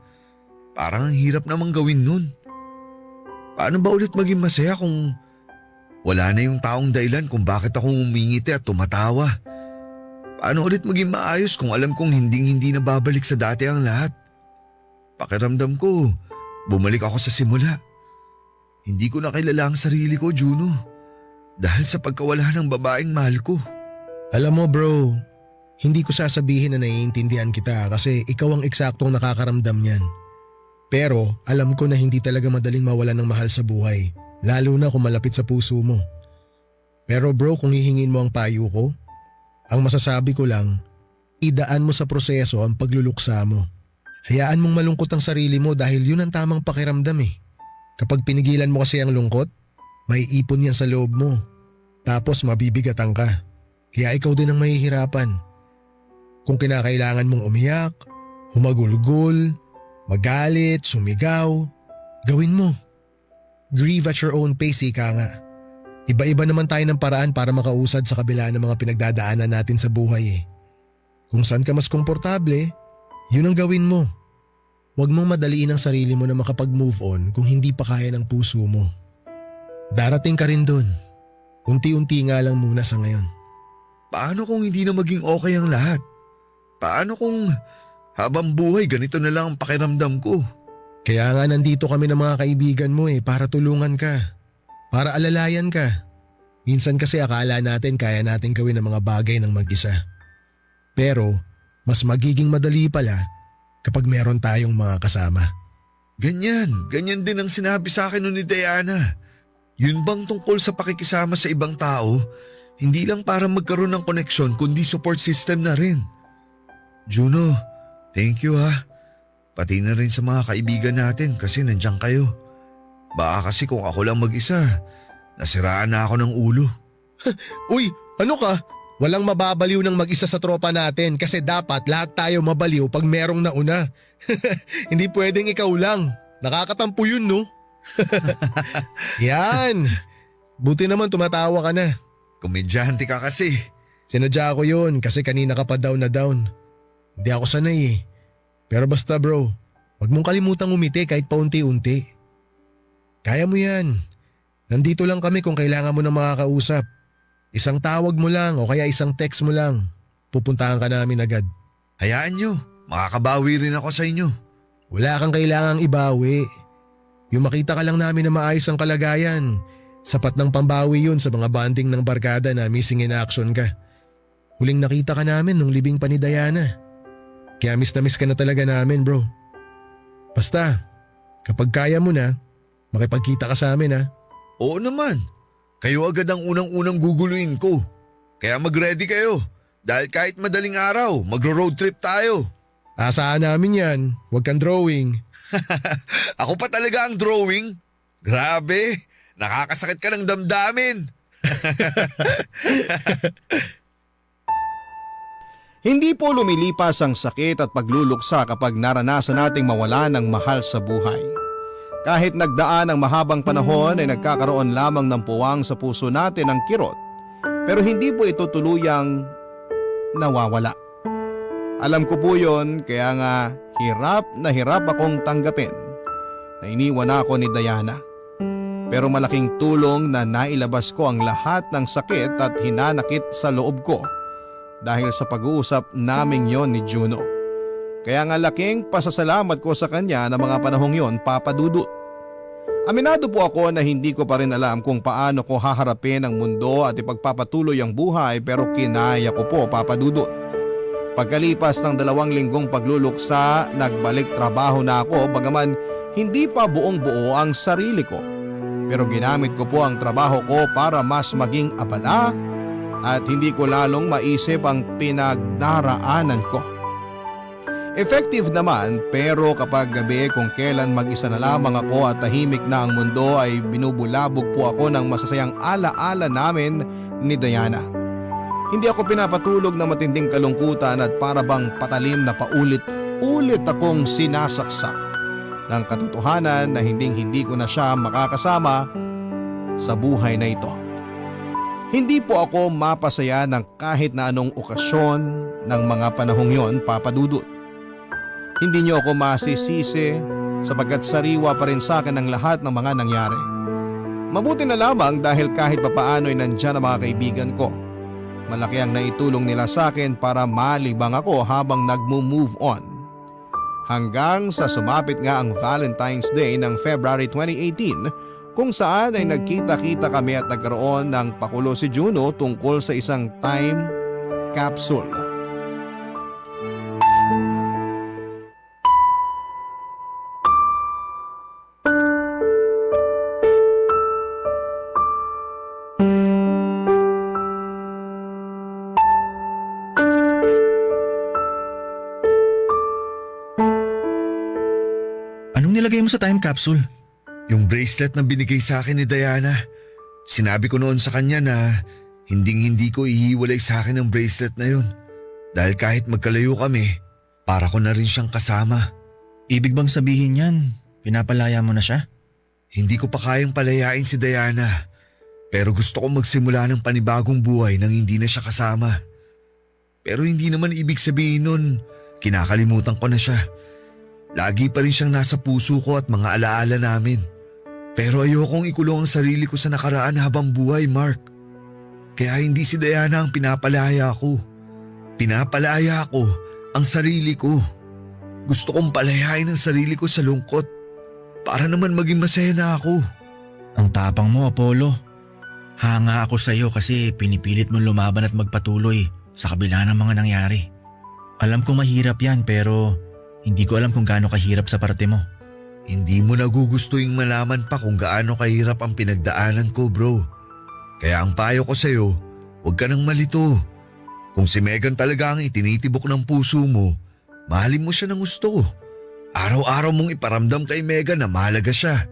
Parang ang hirap namang gawin nun. Paano ba ulit maging masaya kung wala na yung taong dahilan kung bakit ako umingiti at tumatawa? Paano ulit maging maayos kung alam kong hindi na babalik sa dati ang lahat? Pakiramdam ko, bumalik ako sa simula. Hindi ko na kilala ang sarili ko, Juno. Dahil sa pagkawala ng babaeng mahal ko. Alam mo bro, hindi ko sasabihin na naiintindihan kita kasi ikaw ang eksaktong nakakaramdam niyan. Pero alam ko na hindi talaga madaling mawalan ng mahal sa buhay, lalo na kung malapit sa puso mo. Pero bro, kung hihingin mo ang payo ko, ang masasabi ko lang, idaan mo sa proseso ang pagluluksa mo. Hayaan mong malungkot ang sarili mo dahil yun ang tamang pakiramdam eh. Kapag pinigilan mo kasi ang lungkot, May ipon yan sa loob mo. Tapos mabibigatan ka. Kaya ikaw din ang mahihirapan. Kung kinakailangan mong umiyak, humagulgol, magalit, sumigaw, gawin mo. Grieve at your own pace, ika nga. Iba-iba naman tayo ng paraan para makausad sa kabila ng mga pinagdadaanan natin sa buhay eh. Kung saan ka mas komportable, yun ang gawin mo. Huwag mong madaliin ang sarili mo na makapag-move on kung hindi pa kaya ng puso mo. Darating ka rin dun. Unti-unti nga lang muna sa ngayon. Paano kung hindi na maging okay ang lahat? Paano kung habang buhay ganito na lang ang pakiramdam ko? Kaya nga nandito kami ng mga kaibigan mo para tulungan ka. Para alalayan ka. Minsan kasi akala natin kaya natin gawin ang mga bagay ng mag-isa. Pero mas magiging madali pala kapag meron tayong mga kasama. Ganyan din ang sinabi sa akin ni Diana. Yun bang tungkol sa pakikisama sa ibang tao, hindi lang para magkaroon ng koneksyon kundi support system na rin. Juno, thank you ha. Pati na rin sa mga kaibigan natin kasi nandiyan kayo. Baka kasi kung ako lang mag-isa, nasiraan na ako ng ulo. Uy, ano ka? Walang mababaliw ng mag-isa sa tropa natin kasi dapat lahat tayo mabaliw pag merong nauna. Hindi pwedeng ikaw lang. Nakakatampo yun, no? Yan. Buti naman tumatawa ka na. Komedyante ka kasi. Sinadya ko yun kasi kanina ka pa down na down. Hindi ako sanay eh. Pero basta bro, wag mong kalimutang umiti kahit paunti-unti. Kaya mo yan. Nandito lang kami kung kailangan mo ng makakausap. Isang tawag mo lang o kaya isang text mo lang. Pupuntahan ka namin agad. Hayaan nyo, makakabawi rin ako sa inyo. Wala kang kailangang ibawi. Yung makita ka lang namin na maayos ang kalagayan. Sapat ng pambawi yun sa mga banding ng barkada na missing in action ka. Huling nakita ka namin nung libing pa ni Diana. Kaya miss na miss ka na talaga namin bro. Basta, kapag kaya mo na, makipagkita ka sa amin ha. Oo naman, kayo agad ang unang-unang guguluhin ko. Kaya mag-ready kayo. Dahil kahit madaling araw, magro-road trip tayo. Asahan namin yan, huwag kang drawing. Ako pa talaga ang drawing. Grabe, nakakasakit ka ng damdamin. Hindi po lumilipas ang sakit at pagluluksa kapag naranasan nating mawala ng mahal sa buhay. Kahit nagdaan ang mahabang panahon ay nagkakaroon lamang ng puwang sa puso natin ng kirot, pero hindi po ito tuluyang nawawala. Alam ko po yon, kaya nga hirap akong tanggapin na iniwan ako ni Diana. Pero malaking tulong na nailabas ko ang lahat ng sakit at hinanakit sa loob ko dahil sa pag-uusap naming yon ni Juno. Kaya nga laking pasasalamat ko sa kanya na mga panahong yon, Papa Dudut. Aminado po ako na hindi ko pa rin alam kung paano ko haharapin ang mundo at ipagpapatuloy ang buhay, pero kinaya ko po, Papa Dudut. Pagkalipas ng 2 linggong pagluluksa, nagbalik trabaho na ako bagaman hindi pa buong buo ang sarili ko. Pero ginamit ko po ang trabaho ko para mas maging abala at hindi ko lalong maisip ang pinagdaraanan ko. Effective naman, pero kapag gabi kung kailan mag-isa na lamang ako at tahimik na ang mundo ay binubulabog po ako ng masasayang alaala namin ni Diana. Hindi ako pinapatulog ng matinding kalungkutan at para bang patalim na paulit-ulit akong sinasaksak ng katotohanan na hindi ko na siya makakasama sa buhay na ito. Hindi po ako mapasaya ng kahit na anong okasyon ng mga panahong yon, Papa Dudut. Hindi niyo ako masisisi sapagkat sariwa pa rin sa akin ang lahat ng mga nangyari. Mabuti na lamang dahil kahit papaano ay nandyan ang mga kaibigan ko. Malaki ang naitulong nila sa akin para malibang ako habang nagmo-move on. Hanggang sa sumapit nga ang Valentine's Day ng February 2018 kung saan ay nagkita-kita kami at nagkaroon ng pakulo si Juno tungkol sa isang time capsule. Anong nilagay mo sa time capsule? Yung bracelet na binigay sa akin ni Diana. Sinabi ko noon sa kanya na hindi ko ihiwalay sa akin ang bracelet na yun. Dahil kahit magkalayo kami, para ko na rin siyang kasama. Ibig bang sabihin yan, pinapalaya mo na siya? Hindi ko pa kayang palayain si Diana. Pero gusto kong magsimula ng panibagong buhay nang hindi na siya kasama. Pero hindi naman ibig sabihin nun, kinakalimutan ko na siya. Lagi pa rin siyang nasa puso ko at mga alaala namin. Pero ayokong ikulong ang sarili ko sa nakaraan habang buhay, Mark. Kaya hindi si Diana ang pinapalaya ko. Pinapalaya ko ang sarili ko. Gusto kong palayain ang sarili ko sa lungkot para naman maging masaya na ako. Ang tapang mo, Apollo. Hanga ako sa iyo kasi pinipilit mong lumaban at magpatuloy sa kabila ng mga nangyari. Alam kong mahirap yan pero hindi ko alam kung gaano kahirap sa parte mo. Hindi mo nagugustuhin malaman pa kung gaano kahirap ang pinagdaanan ko, bro. Kaya ang payo ko sa'yo, huwag ka nang malito. Kung si Megan talaga ang itinitibok ng puso mo, mahalin mo siya ng gusto. Araw-araw mong iparamdam kay Megan na mahalaga siya,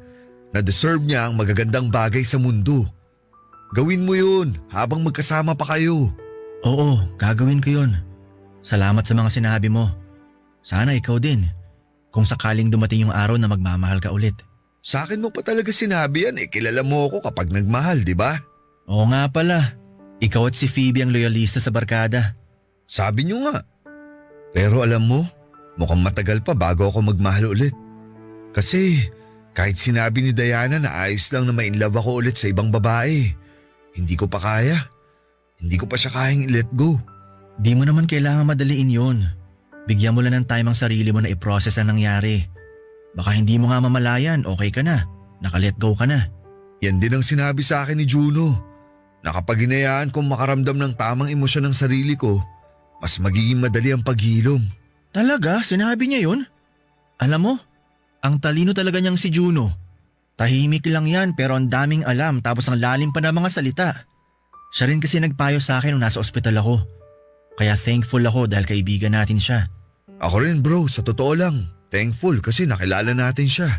na deserve niya ang magagandang bagay sa mundo. Gawin mo yun habang magkasama pa kayo. Oo, gagawin ko yun. Salamat sa mga sinabi mo. Sana ikaw din, kung sakaling dumating yung araw na magmamahal ka ulit. Sa akin mo pa talaga sinabi yan, kilala mo ako kapag nagmahal, di ba? Oo nga pala, ikaw at si Phoebe ang loyalista sa barkada. Sabi niyo nga. Pero alam mo, mukhang matagal pa bago ako magmahal ulit. Kasi kahit sinabi ni Diana na ayos lang na ma-inlove ako ulit sa ibang babae, hindi ko pa kaya. Hindi ko pa siya kayang i-let go. Di mo naman kailangan madaliin yun. Bigyan mo lang ng time ang sarili mo na i-process ang nangyari. Baka hindi mo nga mamalayan, okay ka na. Naka-let go ka na. Yan din ang sinabi sa akin ni Juno. Na kapag hinayaan kong makaramdam ng tamang emosyon ng sarili ko, mas magiging madali ang paghilom. Talaga? Sinabi niya yun? Alam mo, ang talino talaga niyang si Juno. Tahimik lang yan pero ang daming alam tapos ang lalim pa ng mga salita. Siya rin kasi nagpayo sa akin nung nasa ospital ako. Kaya thankful ako dahil kaibigan natin siya. Ako rin bro, sa totoo lang. Thankful kasi nakilala natin siya.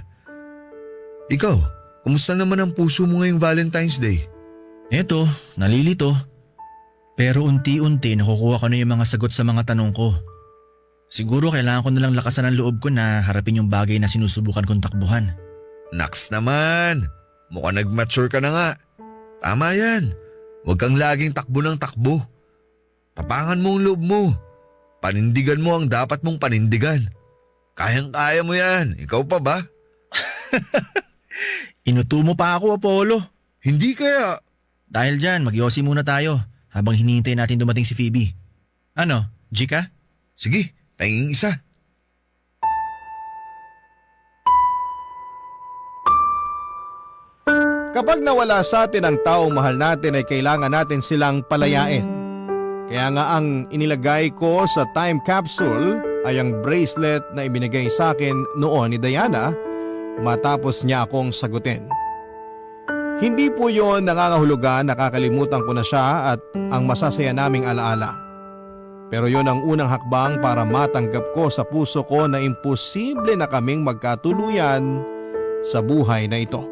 Ikaw, kumusta naman ang puso mo ngayong Valentine's Day? Eto, nalilito. Pero unti-unti nakukuha ko na yung mga sagot sa mga tanong ko. Siguro kailangan ko nalang lakasan ang loob ko na harapin yung bagay na sinusubukan kong takbuhan. Naks naman, mukhang nag-mature ka na nga. Tama yan, huwag kang laging takbo ng takbo. Tapangan mo ang loob mo. Panindigan mo ang dapat mong panindigan. Kayang-kaya mo yan, ikaw pa ba? Inuto mo pa ako, Apollo. Hindi kaya. Dahil dyan, magyosi muna tayo habang hinihintay natin dumating si Phoebe. Ano, G ka? Sige, pahinging isa. Kapag nawala sa atin ang taong mahal natin ay kailangan natin silang palayain. Kaya nga ang inilagay ko sa time capsule ay ang bracelet na ibinigay sa akin noon ni Diana matapos niya akong sagutin. Hindi po yon nangangahulugan, nakakalimutan ko na siya at ang masasaya naming alaala. Pero yon ang unang hakbang para matanggap ko sa puso ko na imposible na kaming magkatuluyan sa buhay na ito.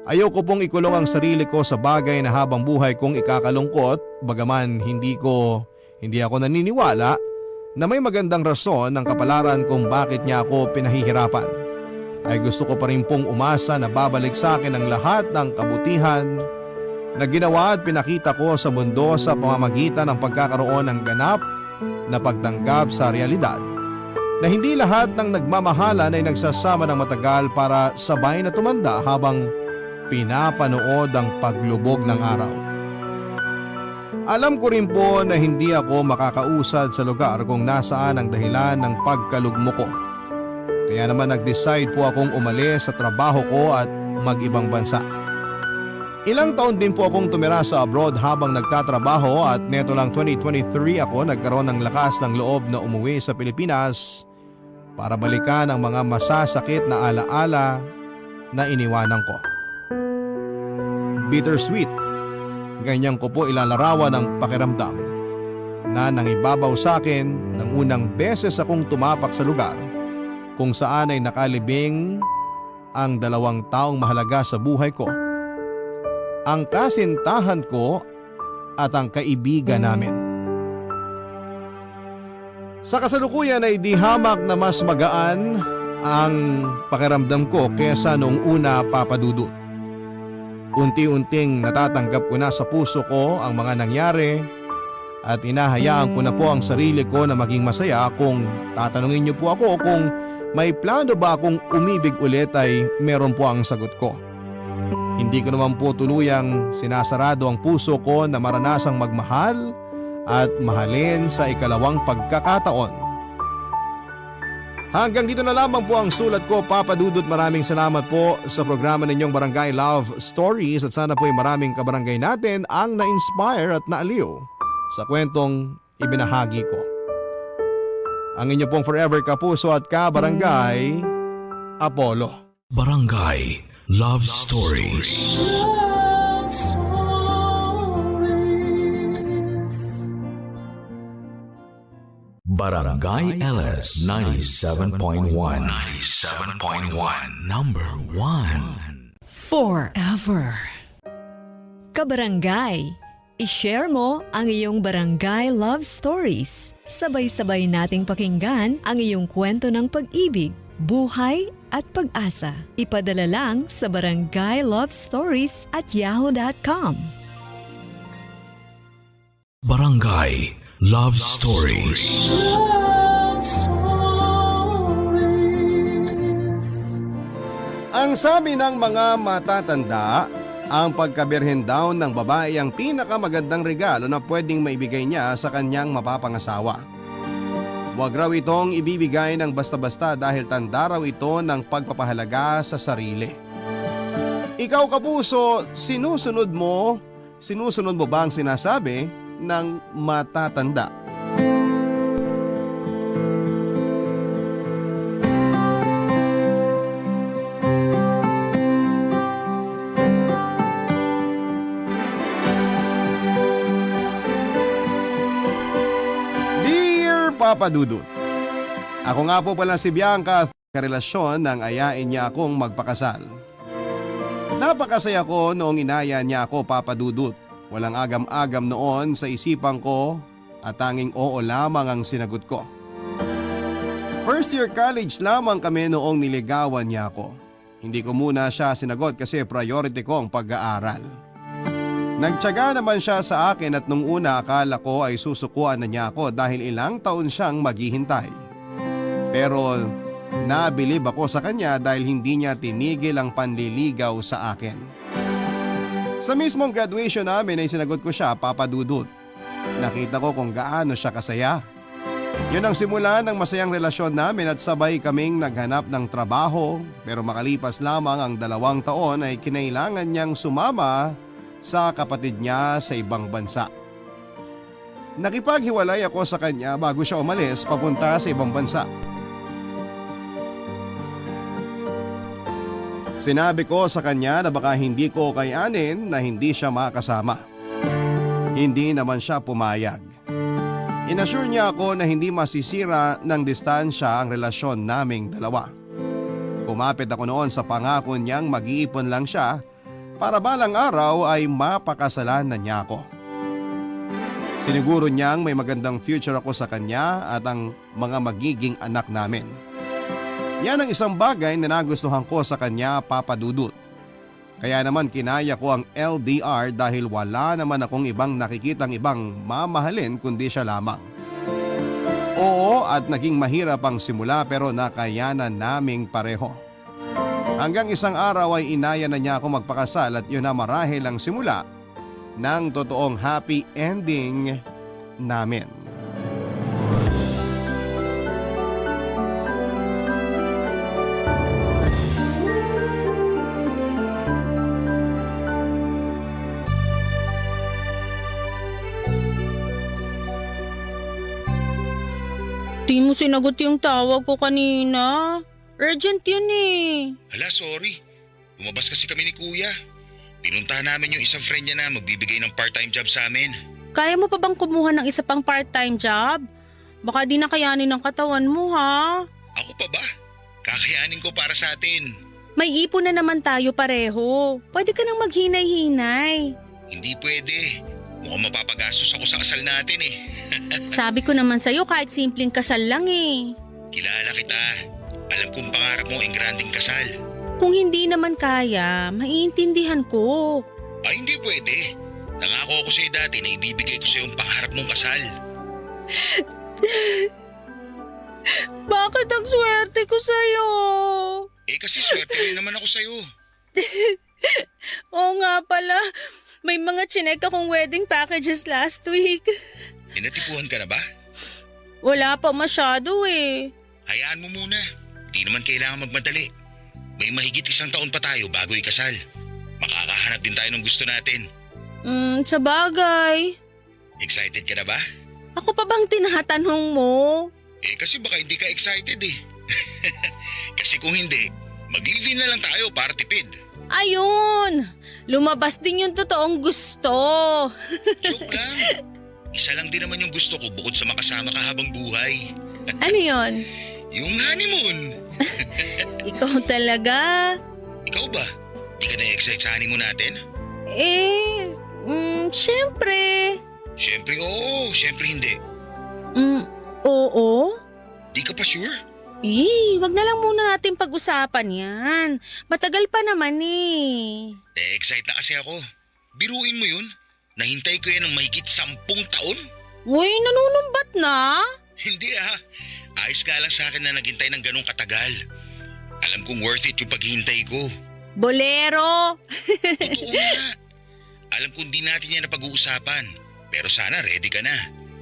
Ayoko pong ikulong ang sarili ko sa bagay na habang buhay kong ikakalungkot, bagaman hindi ako naniniwala na may magandang rason ng kapalaran kung bakit niya ako pinahihirapan. Ay gusto ko pa rin pong umasa na babalik sa akin ang lahat ng kabutihan na ginawa at pinakita ko sa mundo sa pamamagitan ng pagkakaroon ng ganap na pagtanggap sa realidad na hindi lahat ng nagmamahalan ay nagsasama ng matagal para sabay na tumanda habang pinapanood ang paglubog ng araw. Alam ko rin po na hindi ako makakausad sa lugar kung nasaan ang dahilan ng pagkalugmo ko. Kaya naman nag-decide po akong umalis sa trabaho ko at mag-ibang bansa. Ilang taon din po akong tumira sa abroad habang nagtatrabaho at neto lang 2023 ako nagkaroon ng lakas ng loob na umuwi sa Pilipinas para balikan ang mga masasakit na alaala na iniwanan ko. Bittersweet, ganyan ko po ilalarawan ang pakiramdam na nangibabaw sa akin ng unang beses akong tumapak sa lugar kung saan ay nakalibing ang dalawang taong mahalaga sa buhay ko. ang kasintahan ko at ang kaibigan namin. Sa kasalukuyan ay di hamak na mas magaan ang pakiramdam ko kesa noong una, Papa Dudut. Unti-unting natatanggap ko na sa puso ko ang mga nangyari at hinahayaan ko na po ang sarili ko na maging masaya. Kung tatanungin niyo po ako kung may plano ba akong umibig ulit ay meron po ang sagot ko. Hindi ko naman po tuluyang sinasarado ang puso ko na maranasang magmahal at mahalin sa ikalawang pagkakataon. Hanggang dito na lamang po ang sulat ko, Papa Dudut. Maraming salamat po sa programa ninyong Barangay Love Stories at sana po ay maraming kabarangay natin ang na-inspire at naaliw sa kwentong ibinahagi ko. Ang inyo pong forever kapuso at kabarangay, Apollo. Barangay Love Stories. Love Stories. Barangay LS 97.1. 97.1. Number 1. Forever. Kabarangay, i-share mo ang iyong barangay love stories. Sabay-sabay nating pakinggan ang iyong kwento ng pag-ibig, buhay at pag-asa. Ipadala lang sa barangaylovestories@yahoo.com. Barangay Love Stories. Love Stories. Ang sabi ng mga matatanda, ang pagkabirhen daw ng babae ang pinakamagandang regalo na pwedeng maibigay niya sa kanyang mapapangasawa. Huwag raw itong ibibigay ng basta-basta dahil tanda raw ito ng pagpapahalaga sa sarili. Ikaw, kapuso, sinusunod mo ba ang sinasabi ng matatanda? Dear Papa Dudut, ako nga po pala si Bianca, karelasyon nang ayain niya akong magpakasal. Napakasaya ko noong inaya niya ako, Papa Dudut. Walang agam-agam noon sa isipan ko at tanging oo lamang ang sinagot ko. First year college lamang kami noong niligawan niya ako. Hindi ko muna siya sinagot kasi priority ko ang pag-aaral. Nagtiyaga naman siya sa akin at nung una akala ko ay susukuan na niya ako dahil ilang taon siyang maghihintay. Pero nabilib ako sa kanya dahil hindi niya tinigil ang panliligaw sa akin. Sa mismong graduation namin ay sinagot ko siya, Papa Dudut. Nakita ko kung gaano siya kasaya. Yun ang simula ng masayang relasyon namin at sabay kaming naghanap ng trabaho, pero makalipas lamang ang 2 taon ay kinailangan niyang sumama sa kapatid niya sa ibang bansa. Nakipaghiwalay ako sa kanya bago siya umalis papunta sa ibang bansa. Sinabi ko sa kanya na baka hindi ko kayanin na hindi siya makasama. Hindi naman siya pumayag. Inassure niya ako na hindi masisira ng distansya ang relasyon naming dalawa. Kumapit ako noon sa pangako niyang mag-iipon lang siya para balang araw ay mapakasalan na niya ako. Siniguro niyang may magandang future ako sa kanya at ang mga magiging anak namin. Yan ang isang bagay na nagustuhan ko sa kanya, Papa Dudut. Kaya naman kinaya ko ang LDR dahil wala naman akong ibang nakikitang ibang mamahalin kundi siya lamang. Oo, at naging mahirap ang simula pero nakayanan naming pareho. Hanggang isang araw ay inaya na niya ako magpakasal at yun na marahil ang simula ng totoong happy ending namin. Di mo sinagot yung tawag ko kanina. Urgent yun eh. Hala, sorry. Lumabas kasi kami ni Kuya. Pinuntahan namin yung isang friend niya na magbibigay ng part-time job sa amin. Kaya mo pa bang kumuha ng isa pang part-time job? Baka di na kayanin ng katawan mo, ha? Ako pa ba? Kakayanin ko para sa atin. May ipon na naman tayo pareho. Pwede ka nang maghinay-hinay. Hindi pwede. Mukhang mapapagastos ako sa kasal natin eh. Sabi ko naman sa'yo kahit simpleng kasal lang eh. Kilala kita. Alam kong pangarap mo ang granding kasal. Kung hindi naman kaya, maiintindihan ko. Ay hindi pwede. Nangako ako sa'yo dati na ibibigay ko sa'yo ang pangarap mong kasal. Bakit ang swerte ko sa'yo? Eh kasi swerte rin naman ako sa'yo. Oo nga pala, may mga chinek akong wedding packages last week. Inatipuhan ka na ba? Wala pa masyado eh. Hayaan mo muna. Di naman kailangan magmadali. May mahigit 1 taon pa tayo bago ikasal. Makakahanap din tayo ng gusto natin. Sa bagay. Excited ka na ba? Ako pa bang tinatanong mo? Eh kasi baka hindi ka excited eh. Kasi kung hindi, mag-live-in na lang tayo para tipid. Ayun! Lumabas din yung totoong gusto. Joke lang. Isa lang din naman yung gusto ko bukod sa makasama ka habang buhay. Ano yon? Yung honeymoon. Ikaw talaga? Ikaw ba? Di ka na-excite sa honeymoon natin? Syempre. Siyempre oo, siyempre hindi. Oo? Di ka pa sure? Wag na lang muna natin pag-usapan yan. Matagal pa naman eh. Na-excite na kasi ako. Biruin mo yun. Nahintay ko yan ng mahigit 10 taon. Uy, nanunumbat na? Hindi ah. Ayos nga lang sa akin na naghintay ng ganong katagal. Alam kong worth it yung paghihintay ko. Bolero! Totoo nga. Alam kong di natin yan napag-uusapan. Pero sana ready ka na.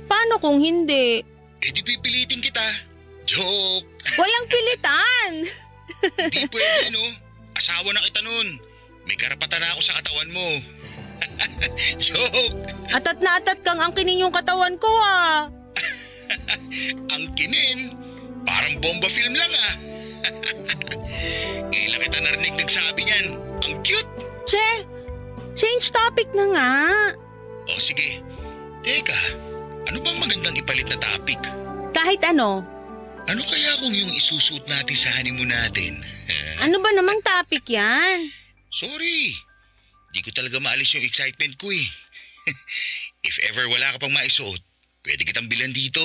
Paano kung hindi? Eh di pipilitin kita. Joke! Walang pilitan! Hindi pwede no. Asawa na kita nun. May karapatan na ako sa katawan mo. Joke! Atat na atat kang angkinin yung katawan ko ah. Ang kinin. Parang bomba film lang ah. Ngayon lang kita narinig nagsabi niyan. Ang cute! Che, change topic na nga. O sige. Teka, ano bang magandang ipalit na topic? Kahit ano. Ano kaya kung yung isusuot natin sa honeymoon natin? Ano ba namang topic yan? Sorry. Di ko talaga maalis yung excitement ko eh. If ever wala ka pang maisuot, pwede kitang bilan dito.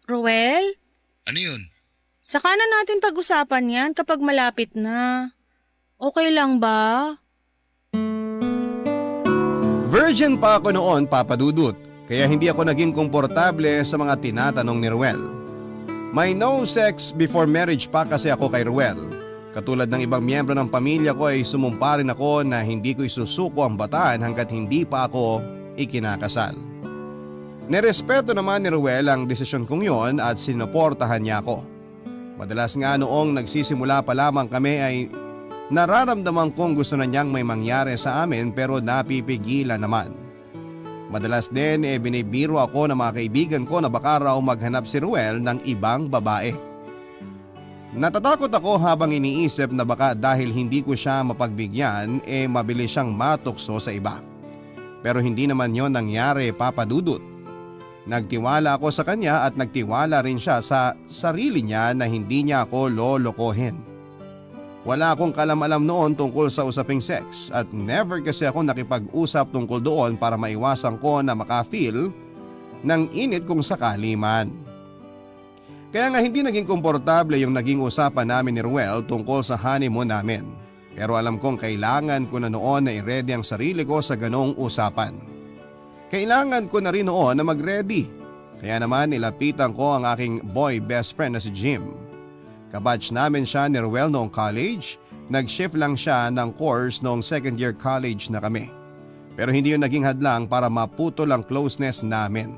Roel? Ano yun? Saka na natin pag-usapan yan kapag malapit na. Okay lang ba? Virgin pa ako noon, Papa Dudut, kaya hindi ako naging komportable sa mga tinatanong ni Ruel. May no sex before marriage pa kasi ako kay Ruel. Katulad ng ibang miyembro ng pamilya ko ay sumumpa rin ako na hindi ko isusuko ang bataan hanggat hindi pa ako ikinakasal. Nerespeto naman ni Ruel ang desisyon kong yon at sinuportahan niya ako. Madalas nga noong nagsisimula pa lamang kami ay nararamdaman kong gusto na niyang may mangyari sa amin pero napipigilan naman. Madalas din binibiro ako ng mga kaibigan ko na baka raw maghanap si Ruel ng ibang babae. Natatakot ako habang iniisip na baka dahil hindi ko siya mapagbigyan mabilis siyang matukso sa iba. Pero hindi naman yon nangyari, Papa Dudut. Nagtiwala ako sa kanya at nagtiwala rin siya sa sarili niya na hindi niya ako lolokohin. Wala akong kalam-alam noon tungkol sa usaping sex at never kasi ako nakipag-usap tungkol doon para maiwasan ko na maka-feel ng init kung sakali man. Kaya nga hindi naging komportable yung naging usapan namin ni Ruel tungkol sa honeymoon namin. Pero alam kong kailangan ko na noon na i-ready ang sarili ko sa ganong usapan. Kailangan ko na rin noon na mag-ready. Kaya naman nilapitan ko ang aking boy best friend na si Jim. Kabatch namin siya ni Ruel noong college, nag-shift lang siya ng course noong second year college na kami. Pero hindi yun naging hadlang para maputol ang closeness namin.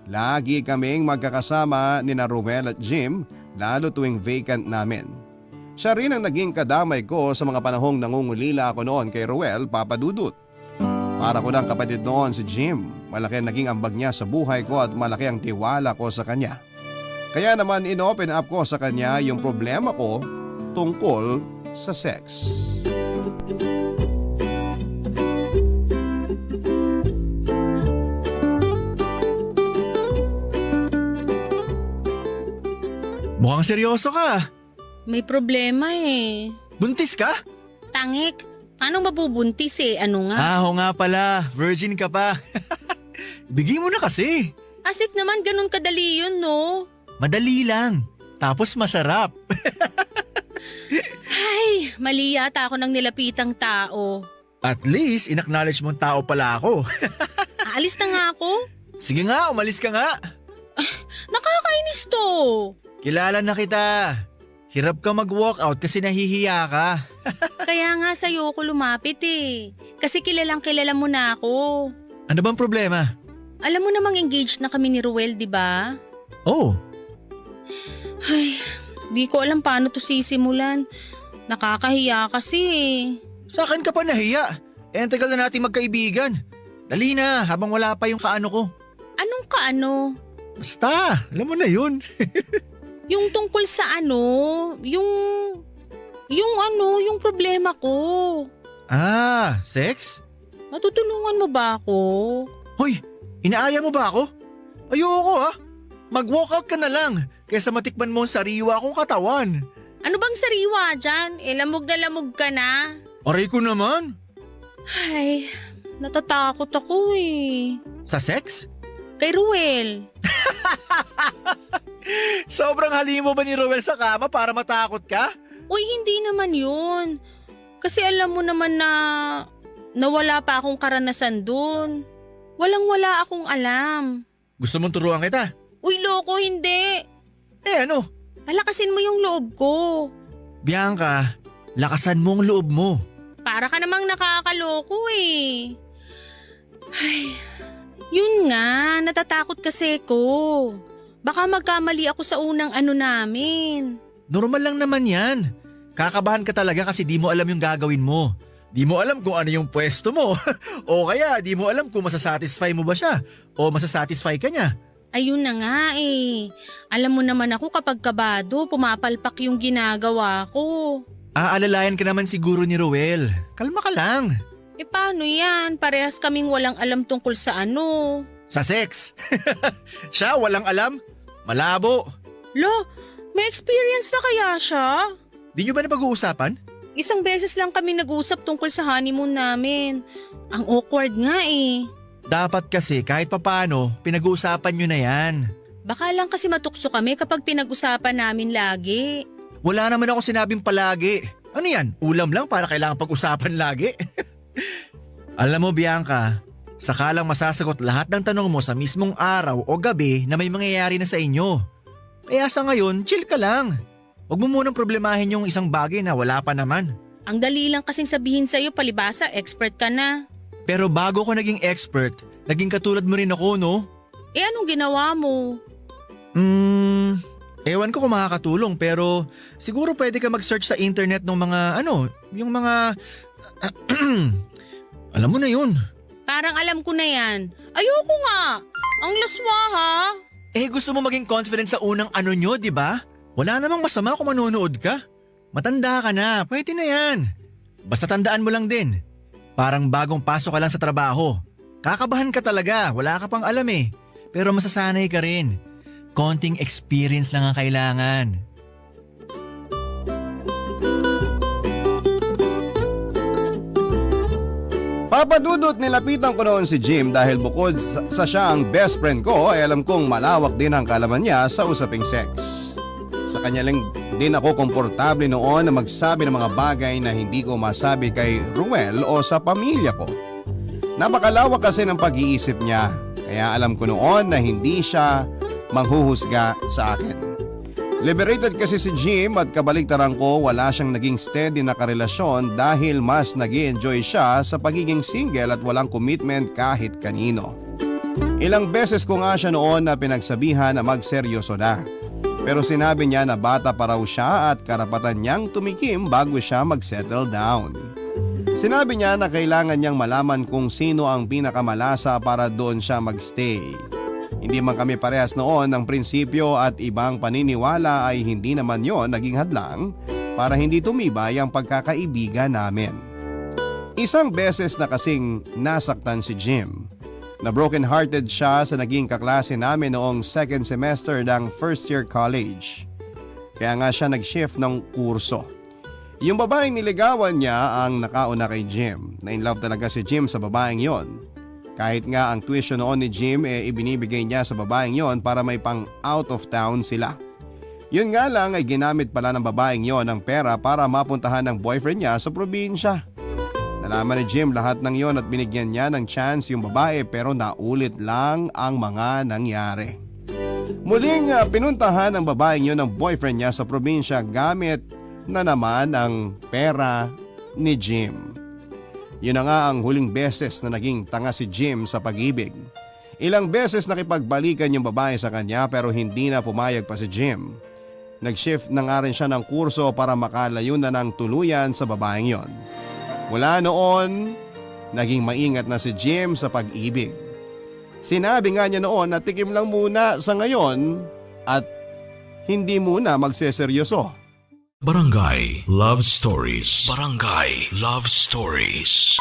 Lagi kaming magkakasama ni na Ruel at Jim, lalo tuwing vacant namin. Siya rin ang naging kadamay ko sa mga panahong nangungulila ako noon kay Ruel, Papa Dudut. Para ko ng kapatid noon si Jim, malaki ang naging ambag niya sa buhay ko at malaki ang tiwala ko sa kanya. Kaya naman in-open up ko sa kanya yung problema ko tungkol sa sex. Mukhang seryoso ka. May problema eh. Buntis ka? Tangik, paano mabubuntis eh? Ano nga? Oo nga pala, virgin ka pa. Bigay mo na kasi. As if naman ganun kadali yun, no? Madali lang. Tapos masarap. Ay, mali yata ako ng nilapitang tao. At least, inacknowledge mong tao pala ako. Aalis na nga ako? Sige nga, umalis ka nga. Nakakainis to. Kilala na kita. Hirap ka mag-walkout kasi nahihiya ka. Kaya nga sa'yo ko lumapit eh. Kasi kilalang kilala mo na ako. Ano bang problema? Alam mo namang engaged na kami ni Ruel, di ba? Oh, Ay, di ko alam paano to sisimulan. Nakakahiya kasi eh. sa akin ka pa nahiya. Ang tagal na nating magkaibigan. Dali na, habang wala pa yung kaano ko. Anong kaano? Basta, alam mo na yun. Yung tungkol sa ano? Yung problema ko. Ah, sex? Matutulungan mo ba ako? Hoy, inaaya mo ba ako? Ayoko ah. Mag-walkout ka na lang kaysa matikman mo ang sariwa kong katawan. Ano bang sariwa dyan? Lamog na lamog ka na. Aray ko naman. Ay, natatakot ako eh. Sa sex? Kay Ruel. Sobrang halimo ba ni Roel sa kama para matakot ka? Uy, hindi naman yun. Kasi alam mo naman na wala pa akong karanasan dun. Walang-wala akong alam. Gusto mong turuan kita? Uy, loko, hindi. Eh ano? Palakasin mo yung loob ko. Bianca, lakasan mo ang loob mo. Para ka namang nakakaloko eh. Ay, yun nga, natatakot kasi ko. Baka magkamali ako sa unang ano namin. Normal lang naman yan. Kakabahan ka talaga kasi di mo alam yung gagawin mo. Di mo alam kung ano yung pwesto mo. O kaya di mo alam kung masasatisfy mo ba siya o masasatisfy ka niya. Ayun na nga eh. Alam mo naman ako kapag kabado, pumapalpak yung ginagawa ko. Aalalayan ka naman siguro ni Roel. Kalma ka lang. E paano yan? Parehas kaming walang alam tungkol sa ano. Sa sex. Siya walang alam. Malabo. Lo, may experience na kaya siya? Di nyo ba napag-uusapan? Isang beses lang kami nag-usap tungkol sa honeymoon namin. Ang awkward nga eh. Dapat kasi kahit papano, pinag-uusapan nyo na yan. Baka lang kasi matukso kami kapag pinag-usapan namin lagi. Wala naman ako sinabing palagi. Ano yan? Ulam lang para kailangan pag-usapan lagi? Alam mo Bianca, sakalang masasagot lahat ng tanong mo sa mismong araw o gabi na may mangyayari na sa inyo. Kaya sa ngayon, chill ka lang. Huwag mo munang problemahin yung isang bagay na wala pa naman. Ang dali lang kasing sabihin sa'yo, palibasa, expert ka na. Pero bago ko naging expert, naging katulad mo rin ako, no? Eh anong ginawa mo? Ewan ko kung makakatulong pero siguro pwede ka mag-search sa internet ng mga yung mga… alam mo na yun. Parang alam ko na yan. Ayoko nga. Ang laswa ha. Eh gusto mo maging confident sa unang ano nyo, di ba? Wala namang masama kung manonood ka. Matanda ka na, pwede na yan. Basta tandaan mo lang din. Parang bagong pasok ka lang sa trabaho. Kakabahan ka talaga, wala ka pang alam eh. Pero masasanay ka rin. Konting experience lang ang kailangan. Papadudot nilapitan ko noon si Jim dahil bukod sa siya ang best friend ko ay alam kong malawak din ang kalaman niya sa usaping sex. Sa kanya lang din ako komportable noon na magsabi ng mga bagay na hindi ko masabi kay Ruel o sa pamilya ko. Napakalawak kasi ng pag-iisip niya kaya alam ko noon na hindi siya manghuhusga sa akin. Liberated kasi si Jim at kabaligtaran ko wala siyang naging steady na karelasyon dahil mas nag-i-enjoy siya sa pagiging single at walang commitment kahit kanino. Ilang beses ko nga siya noon na pinagsabihan na magseryoso na. Pero sinabi niya na bata pa raw siya at karapatan niyang tumikim bago siya mag-settle down. Sinabi niya na kailangan niyang malaman kung sino ang pinakamalasa para doon siya magstay. Hindi man kami parehas noon ng prinsipyo at ibang paniniwala ay hindi naman yon naging hadlang para hindi tumibay ang pagkakaibigan namin. Isang beses na kasing nasaktan si Jim. Na broken-hearted siya sa naging kaklase namin noong second semester ng first year college. Kaya nga siya nag-shift ng kurso. Yung babaeng niligawan niya ang nakauna kay Jim. Na in love talaga si Jim sa babaeng yon. Kahit nga ang tuition noon ni Jim ibinibigay niya sa babaeng yon para may pang out of town sila. Yun nga lang ay ginamit pala ng babaeng yon ang pera para mapuntahan ng boyfriend niya sa probinsya. Nalaman ni Jim lahat ng yon at binigyan niya ng chance yung babae pero naulit lang ang mga nangyari. Muling pinuntahan ng babaeng yon ng boyfriend niya sa probinsya gamit na naman ang pera ni Jim. Yun na nga ang huling beses na naging tanga si Jim sa pag-ibig. Ilang beses nakipagbalikan yung babae sa kanya pero hindi na pumayag pa si Jim. Nag-shift na nga rin siya ng kurso para makalayo na ng tuluyan sa babaeng yon. Mula noon, naging maingat na si Jim sa pag-ibig. Sinabi nga niya noon na tikim lang muna sa ngayon at hindi muna magseseryoso. Barangay Love Stories. Barangay Love Stories.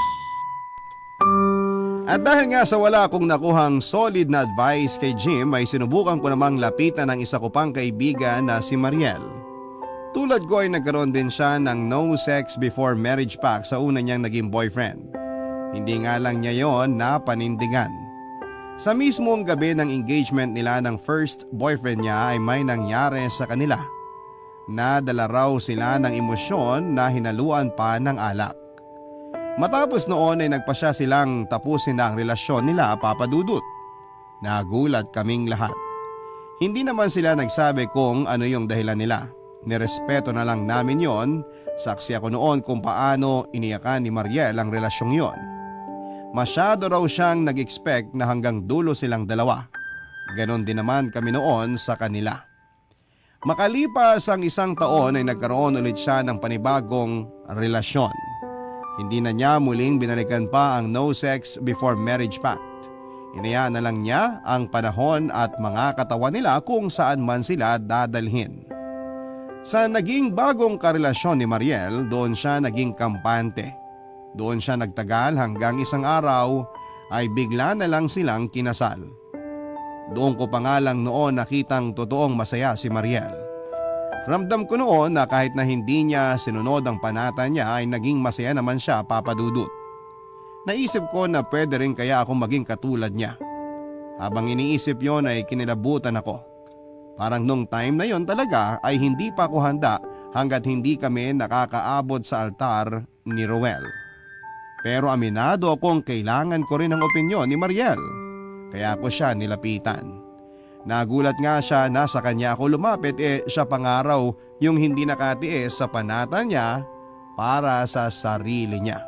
At dahil nga sa wala akong nakuhang solid na advice kay Jim ay sinubukan ko namang lapitan ng isa ko pang kaibigan na si Mariel. Tulad ko ay nagkaroon din siya ng no sex before marriage pact sa una niyang naging boyfriend. Hindi nga lang niya yon na panindigan. Sa mismong gabi ng engagement nila ng first boyfriend niya ay may nangyari sa kanila. Nadala raw sila ng emosyon na hinaluan pa ng alak. Matapos noon ay nagpasya silang tapusin na ang relasyon nila, Papa Dudut. Nagulat kaming lahat. Hindi naman sila nagsabi kung ano yung dahilan nila. Nirespeto na lang namin yon. Saksi ako noon kung paano iniyakan ni Mariel ang relasyong yon. Masyado raw siyang nag-expect na hanggang dulo silang dalawa. Ganon din naman kami noon sa kanila. Makalipas ang isang taon ay nagkaroon ulit siya ng panibagong relasyon. Hindi na niya muling binalikan pa ang no sex before marriage pact. Inayaan na lang niya ang panahon at mga katawan nila kung saan man sila dadalhin. Sa naging bagong karelasyon ni Mariel, doon siya naging kampante. Doon siya nagtagal hanggang isang araw ay bigla na lang silang kinasal. Doon ko pa nga lang noon nakitang totoong masaya si Mariel. Ramdam ko noon na kahit na hindi niya sinunod ang panata niya ay naging masaya naman siya, Papa Dudut. Naisip ko na pwede rin kaya akong maging katulad niya. Habang iniisip yon ay kinilabutan ako. Parang nung time na yon talaga ay hindi pa ako handa hanggat hindi kami nakakaabot sa altar ni Roel. Pero aminado akong kailangan ko rin ang opinyon ni Mariel. Kaya ako siya nilapitan. Nagulat nga siya na sa kanya ako lumapit siya pangaraw yung hindi nakatiis sa panata niya para sa sarili niya.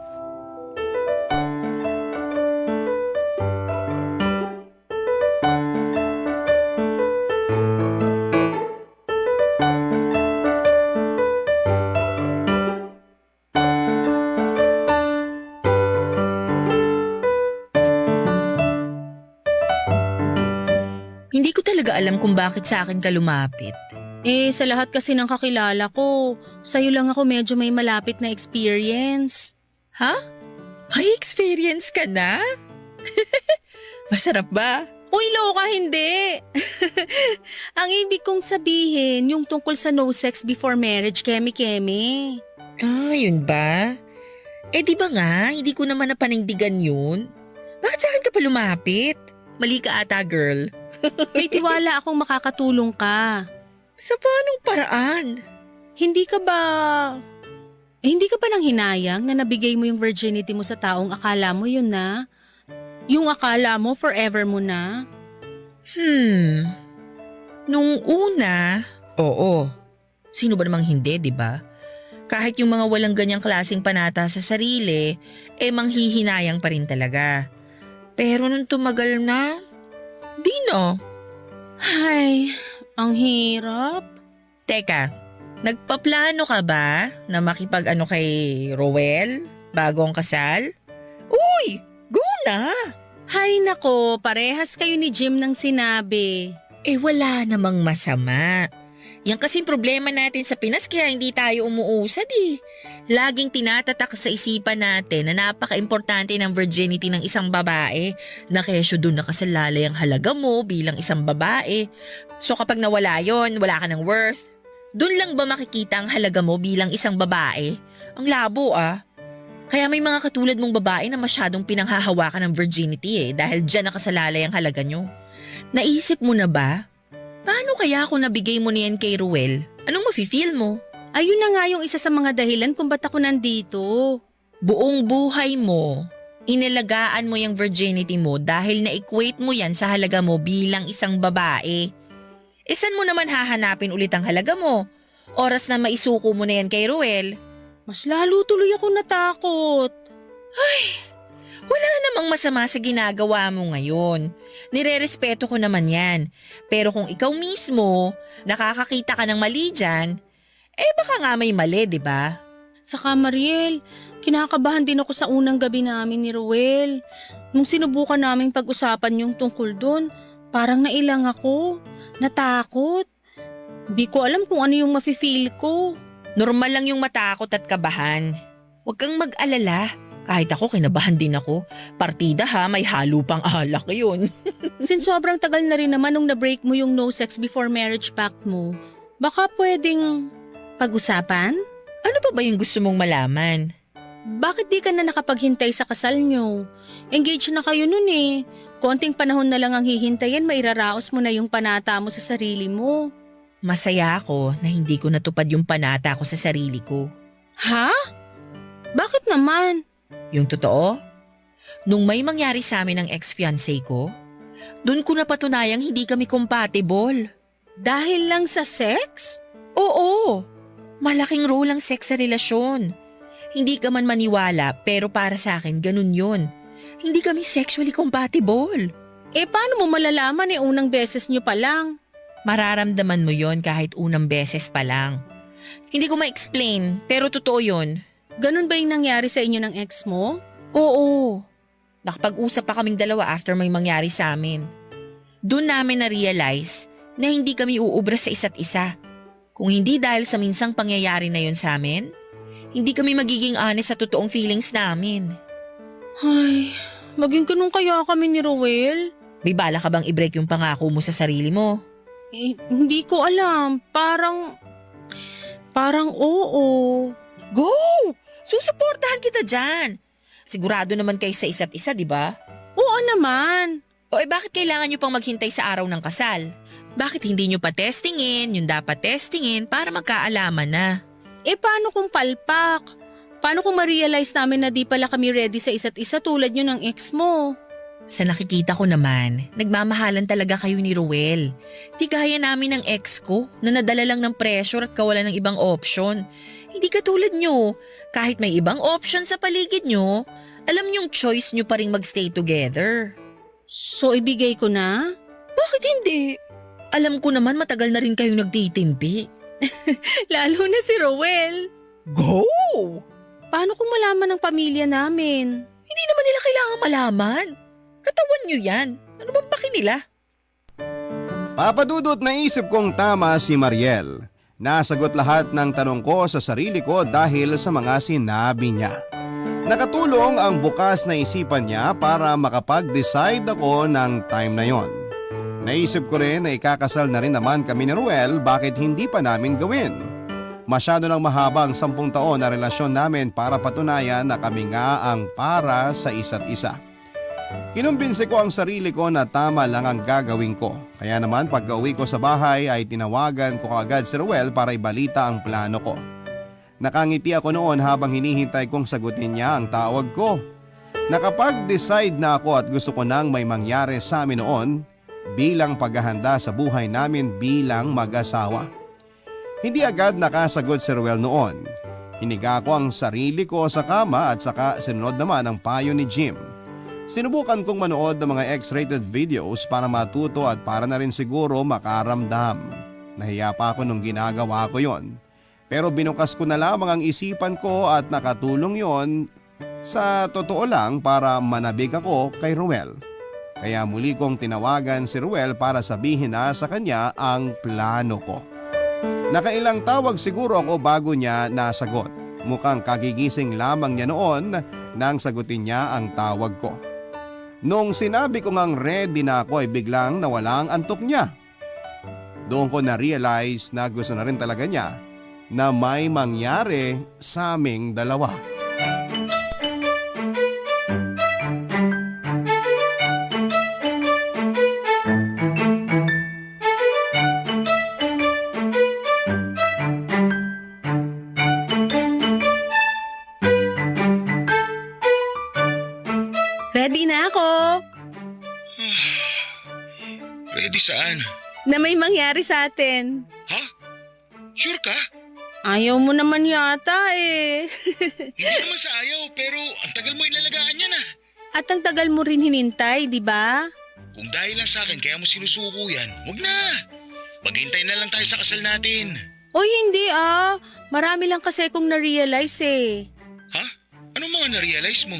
Hindi ko talaga alam kung bakit sa akin ka lumapit. Sa lahat kasi ng kakilala ko, sa'yo lang ako medyo may malapit na experience. Ha? May experience ka na? Masarap ba? Uy, loka, hindi! Ang ibig kong sabihin, yung tungkol sa no sex before marriage, keme-keme. Ah, yun ba? Di ba nga, hindi ko naman napanindigan yun. Bakit sa akin ka pa lumapit? Mali ka ata, girl. May tiwala akong makakatulong ka. Sa paanong paraan? Hindi ka ba nang hinayang na nabigay mo yung virginity mo sa taong akala mo yun na? Yung akala mo forever mo na? Nung una, oo. Sino ba namang hindi, di ba? Kahit yung mga walang ganyang klaseng panata sa sarili, manghihinayang pa rin talaga. Pero nung tumagal na, di na. Ay, ang hirap. Teka, nagpaplano ka ba na makipag-ano kay Roel bago ang kasal? Uy, go na! Hay nako, parehas kayo ni Jim ng sinabi. Wala namang masama. Yan kasing problema natin sa Pinas kaya hindi tayo umuusad eh. Laging tinatatak sa isipan natin na napaka-importante ng virginity ng isang babae na kesyo doon nakasalalay ang halaga mo bilang isang babae. So kapag nawala yon, wala ka ng worth. Doon lang ba makikita ang halaga mo bilang isang babae? Ang labo ah. Kaya may mga katulad mong babae na masyadong pinanghahawakan ng virginity dahil dyan nakasalalay ang halaga nyo. Naisip mo na ba? Paano kaya kung nabigay mo niyan kay Ruel? Anong mafe-feel mo? Ayun na nga yung isa sa mga dahilan kung ba't ako nandito. Buong buhay mo, inalagaan mo yung virginity mo dahil na-equate mo yan sa halaga mo bilang isang babae. Saan mo naman hahanapin ulit ang halaga mo? Oras na maisuko mo na yan kay Ruel. Mas lalo tuloy ako natakot. Wala namang masama sa ginagawa mo ngayon. Nirerespeto ko naman yan. Pero kung ikaw mismo, nakakakita ka ng mali dyan, baka nga may mali, di ba? Saka Mariel, kinakabahan din ako sa unang gabi namin ni Ruel. Nung sinubukan naming pag-usapan yung tungkol doon, parang nailang ako. Natakot. Hindi ko alam kung ano yung mafe-feel ko. Normal lang yung matakot at kabahan. Huwag kang mag-alala. Kahit ako, kinabahan din ako. Partida ha, may halo pang alak yun. Since sobrang tagal na rin naman nung na-break mo yung no sex before marriage pact mo, baka pwedeng pag-usapan? Ano pa ba yung gusto mong malaman? Bakit di ka na nakapaghintay sa kasal nyo? Engaged na kayo nun eh. Konting panahon na lang ang hihintayin, mairaraos mo na yung panata mo sa sarili mo. Masaya ako na hindi ko natupad yung panata ko sa sarili ko. Ha? Bakit naman? Yung totoo? Nung may mangyari sa amin ng ex-fiancé ko, dun ko napatunayang hindi kami compatible. Dahil lang sa sex? Oo, malaking role ang sex sa relasyon. Hindi ka man maniwala pero para sa akin ganun yun. Hindi kami sexually compatible. Paano mo malalaman unang beses nyo pa lang? Mararamdaman mo yon kahit unang beses pa lang. Hindi ko ma-explain pero totoo yun. Ganun ba yung nangyari sa inyo ng ex mo? Oo. Nakapag-usap pa kaming dalawa after may mangyari sa amin. Doon namin na-realize na hindi kami uubra sa isa't isa. Kung hindi dahil sa minsang pangyayari na yon sa amin, hindi kami magiging honest sa totoong feelings namin. Ay, maging ganun kaya kami ni Ruel? May bala ka bang i-break yung pangako mo sa sarili mo? Hindi ko alam. Parang oo. Go! Susuportahan kita dyan. Sigurado naman kayo sa isa't isa, di ba? Oo naman. O bakit kailangan nyo pang maghintay sa araw ng kasal? Bakit hindi nyo pa testingin yung dapat testingin para magkaalaman na? Paano kung palpak? Paano kung ma-realize namin na di pala kami ready sa isa't isa tulad nyo ng ex mo? Sa nakikita ko naman, nagmamahalan talaga kayo ni Ruel. Di gaya namin ng ex ko na nadala lang ng pressure at kawalan ng ibang option. Hindi katulad nyo, kahit may ibang option sa paligid nyo, alam nyong choice nyo pa rin magstay together. So ibigay ko na? Bakit hindi? Alam ko naman matagal na rin kayong nagtitimpi. Lalo na si Ruel. Go! Paano kung malaman ng pamilya namin? Hindi naman nila kailangan malaman. Katawan nyo yan. Ano bang paki nila? Papadudot, naisip kong tama si Mariel. Nasagot lahat ng tanong ko sa sarili ko dahil sa mga sinabi niya. Nakatulong ang bukas na isipan niya para makapag-decide ako ng time na yon. Naisip ko rin na ikakasal na rin naman kami ni Ruel, bakit hindi pa namin gawin? Masyado nang mahaba ang 10 taon na relasyon namin para patunayan na kami nga ang para sa isa't isa. Kinumbinsi ko ang sarili ko na tama lang ang gagawin ko. Kaya naman pagka-uwi ko sa bahay ay tinawagan ko kaagad si Ruel para ibalita ang plano ko. Nakangiti ako noon habang hinihintay kong sagutin niya ang tawag ko. Nakapag-decide na ako at gusto ko nang may mangyari sa amin noon bilang paghahanda sa buhay namin bilang mag-asawa. Hindi agad nakasagot si Ruel noon. Hiniga ko ang sarili ko sa kama at saka sinunod naman ang payo ni Jim. Sinubukan kong manood ng mga X-rated videos para matuto at para na rin siguro makaramdam. Nahiya pa ako nung ginagawa ko yon. Pero binukas ko na lamang ang isipan ko at nakatulong yon sa totoo lang para manabig ako kay Ruel. Kaya muli kong tinawagan si Ruel para sabihin na sa kanya ang plano ko. Nakailang tawag siguro ako bago niya nasagot. Mukhang kagigising lamang niya noon nang sagutin niya ang tawag ko. Nung sinabi ko ngang ready na ako ay biglang nawala ang antok niya. Doon ko na-realize na gusto na rin talaga niya na may mangyari sa aming dalawa. Ready na ako. Ready saan? Na may mangyari sa atin. Ha? Sure ka? Ayaw mo naman yata eh. Hindi naman sa ayaw, pero ang tagal mo inalagaan yan ah. At ang tagal mo rin hinintay, di ba? Kung dahil lang sa akin kaya mo sinusuko yan, wag na. Maghintay na lang tayo sa kasal natin. Oy, hindi ah. Marami lang kasi kong na-realize eh. Ha? Anong mga na-realize mo?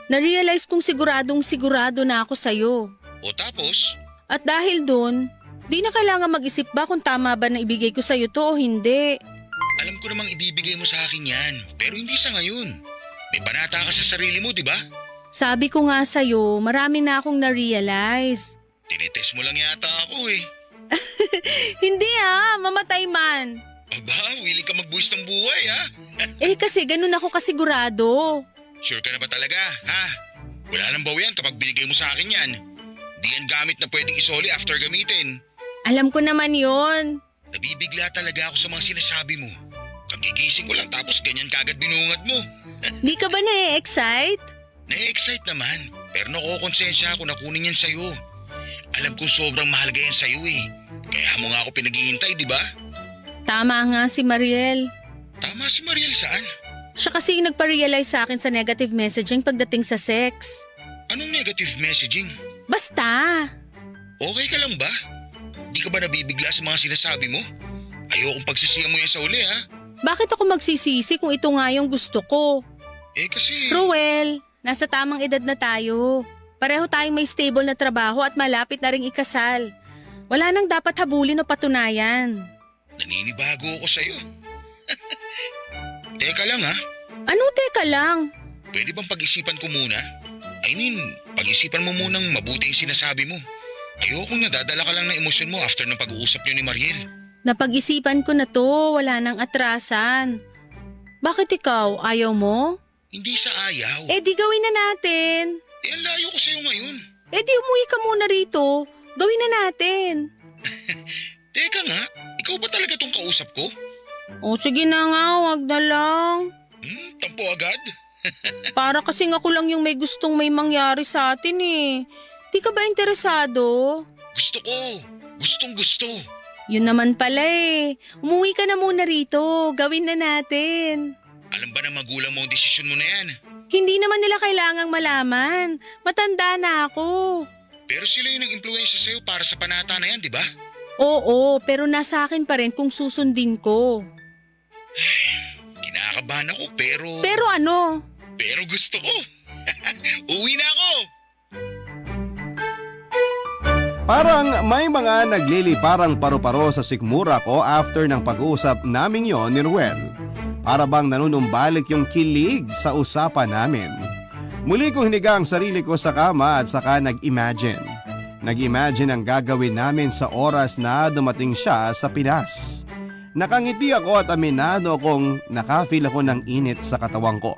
Na-realize kong sigurado na ako sa'yo. O tapos? At dahil doon, di na kailangan mag-isip ba kung tama ba na ibigay ko sa'yo to o hindi. Alam ko namang ibibigay mo sa akin yan, pero hindi sa ngayon. May panata ka sa sarili mo, di ba? Sabi ko nga sa'yo, marami na akong na-realize. Tinitest mo lang yata ako eh. Hindi ah, mamatay man. Aba, willing ka magbuwis ng buhay ha? Eh kasi ganun ako kasigurado. Sure ka na ba talaga, ha? Wala nang bawian kapag binigay mo sa akin yan. Di yan gamit na pwedeng isoli after gamitin. Alam ko naman yon. Nabibigla talaga ako sa mga sinasabi mo. Kagigising ko lang tapos ganyan kagad binungad mo. Di ka ba na-excite? Na-excite naman, pero nakokonsensya ako na kunin yan sa'yo. Alam kong sobrang mahalaga yan sa'yo eh. Kaya mo nga ako pinaghihintay, di ba? Tama nga si Mariel. Tama si Mariel saan? Siya kasi yung nagpa-realize sa akin sa negative messaging pagdating sa sex. Anong negative messaging? Basta. Okay ka lang ba? Di ka ba nabibigla sa mga sinasabi mo? Ayokong pagsisiyan mo yan sa uli ha? Bakit ako magsisisi kung ito nga yung gusto ko? Eh kasi… Ruel, nasa tamang edad na tayo. Pareho tayong may stable na trabaho at malapit na ring ikasal. Wala nang dapat habulin o patunayan. Naninibago ako sa'yo. Teka lang ha? Ano teka lang? Pwede bang pag-isipan ko muna? I mean, pag-isipan mo munang mabuti yung sinasabi mo. Ayokong nadadala ka lang ng emosyon mo after ng pag-uusap niyo ni Mariel. Napag-isipan ko na to, wala nang atrasan. Bakit ikaw, ayaw mo? Hindi sa ayaw. Eh di gawin na natin. Eh, ang layo ko sa'yo ngayon. Eh di umuwi ka muna rito. Gawin na natin. Teka nga, ikaw ba talaga tong kausap ko? O sige na nga, wag na lang. Tampo agad? Para kasing ako lang yung may gustong may mangyari sa atin eh. Di ka ba interesado? Gusto ko. Gustong gusto. Yun naman pala eh. Umuwi ka na muna rito. Gawin na natin. Alam ba na magulang mo ang desisyon mo na yan? Hindi naman nila kailangang malaman. Matanda na ako. Pero sila yung nag-impluensya sa'yo para sa panata na yan, di ba? Oo, pero nasa akin pa rin kung susundin ko. Kinakabahan ako pero… Pero ano? Pero gusto ko. Uwi na ako! Parang may mga nagliliparang paru-paro sa sikmura ko after ng pag-uusap naming yon ni Ruel. Para bang nanunumbalik yung kilig sa usapan namin. Muli kong hiniga ang sarili ko sa kama at saka nag-imagine. Nag-imagine ang gagawin namin sa oras na dumating siya sa Pinas. Nakangiti ako at aminado akong nakafeel ako ng init sa katawan ko.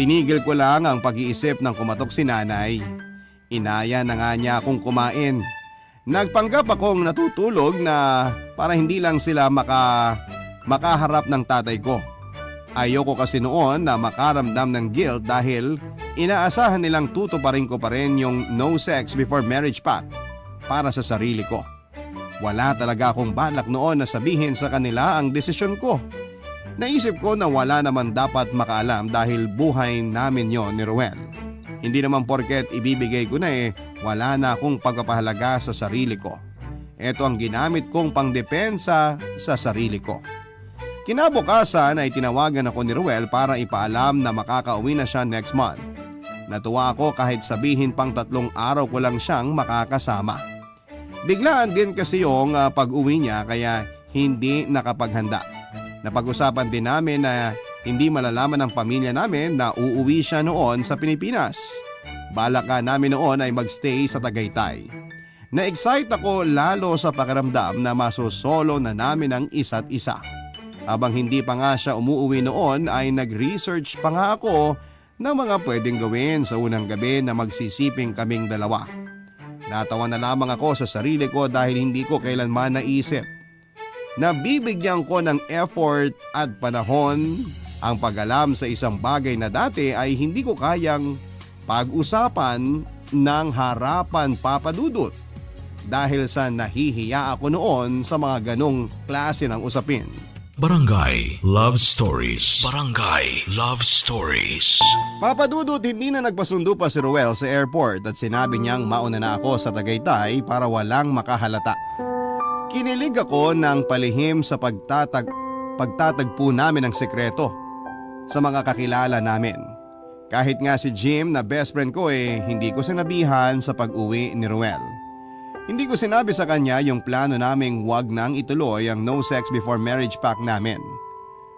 Tinigil ko lang ang pag-iisip ng kumatok si nanay. Inaya na nga niya akong kumain. Nagpanggap akong natutulog na para hindi lang sila makaharap ng tatay ko. Ayoko kasi noon na makaramdam ng guilt dahil inaasahan nilang tutuparin ko pa rin yung no sex before marriage pact para sa sarili ko. Wala talaga akong balak noon na sabihin sa kanila ang desisyon ko. Naisip ko na wala naman dapat makaalam dahil buhay namin yon ni Ruel. Hindi naman porket ibibigay ko na wala na akong pagpapahalaga sa sarili ko. Ito ang ginamit kong pangdepensa sa sarili ko. Kinabukasan ay tinawagan ako ni Ruel para ipaalam na makakauwi na siya next month. Natuwa ako kahit sabihin pang 3 araw ko lang siyang makakasama. Biglaan din kasi yung pag-uwi niya kaya hindi nakapaghanda. Napag-usapan din namin na hindi malalaman ng pamilya namin na uuwi siya noon sa Pilipinas. Balak nga namin noon ay magstay sa Tagaytay. Na-excite ako lalo sa pakiramdam na masosolo na namin ang isa't isa. Habang hindi pa nga siya umuuwi noon ay nag-research pa nga ako ng mga pwedeng gawin sa unang gabi na magsisiping kaming dalawa. Natawa na lamang ako sa sarili ko dahil hindi ko kailanman naisip na bibigyan ko ng effort at panahon ang pag-alam sa isang bagay na dati ay hindi ko kayang pag-usapan ng harapan Papa Dudut dahil sa nahihiya ako noon sa mga ganong klase ng usapin. Barangay Love Stories. Barangay Love Stories. Papa Dudut, hindi na nagpasundo pa si Ruel sa airport at sinabi niyang mauna na ako sa Tagaytay para walang makahalata. Kinilig ako ng palihim sa pagtatagpo namin ng sekreto sa mga kakilala namin. Kahit nga si Jim na best friend ko hindi ko sinabihan sa pag-uwi ni Ruel. Hindi ko sinabi sa kanya yung plano naming wag nang ituloy ang no sex before marriage pact namin.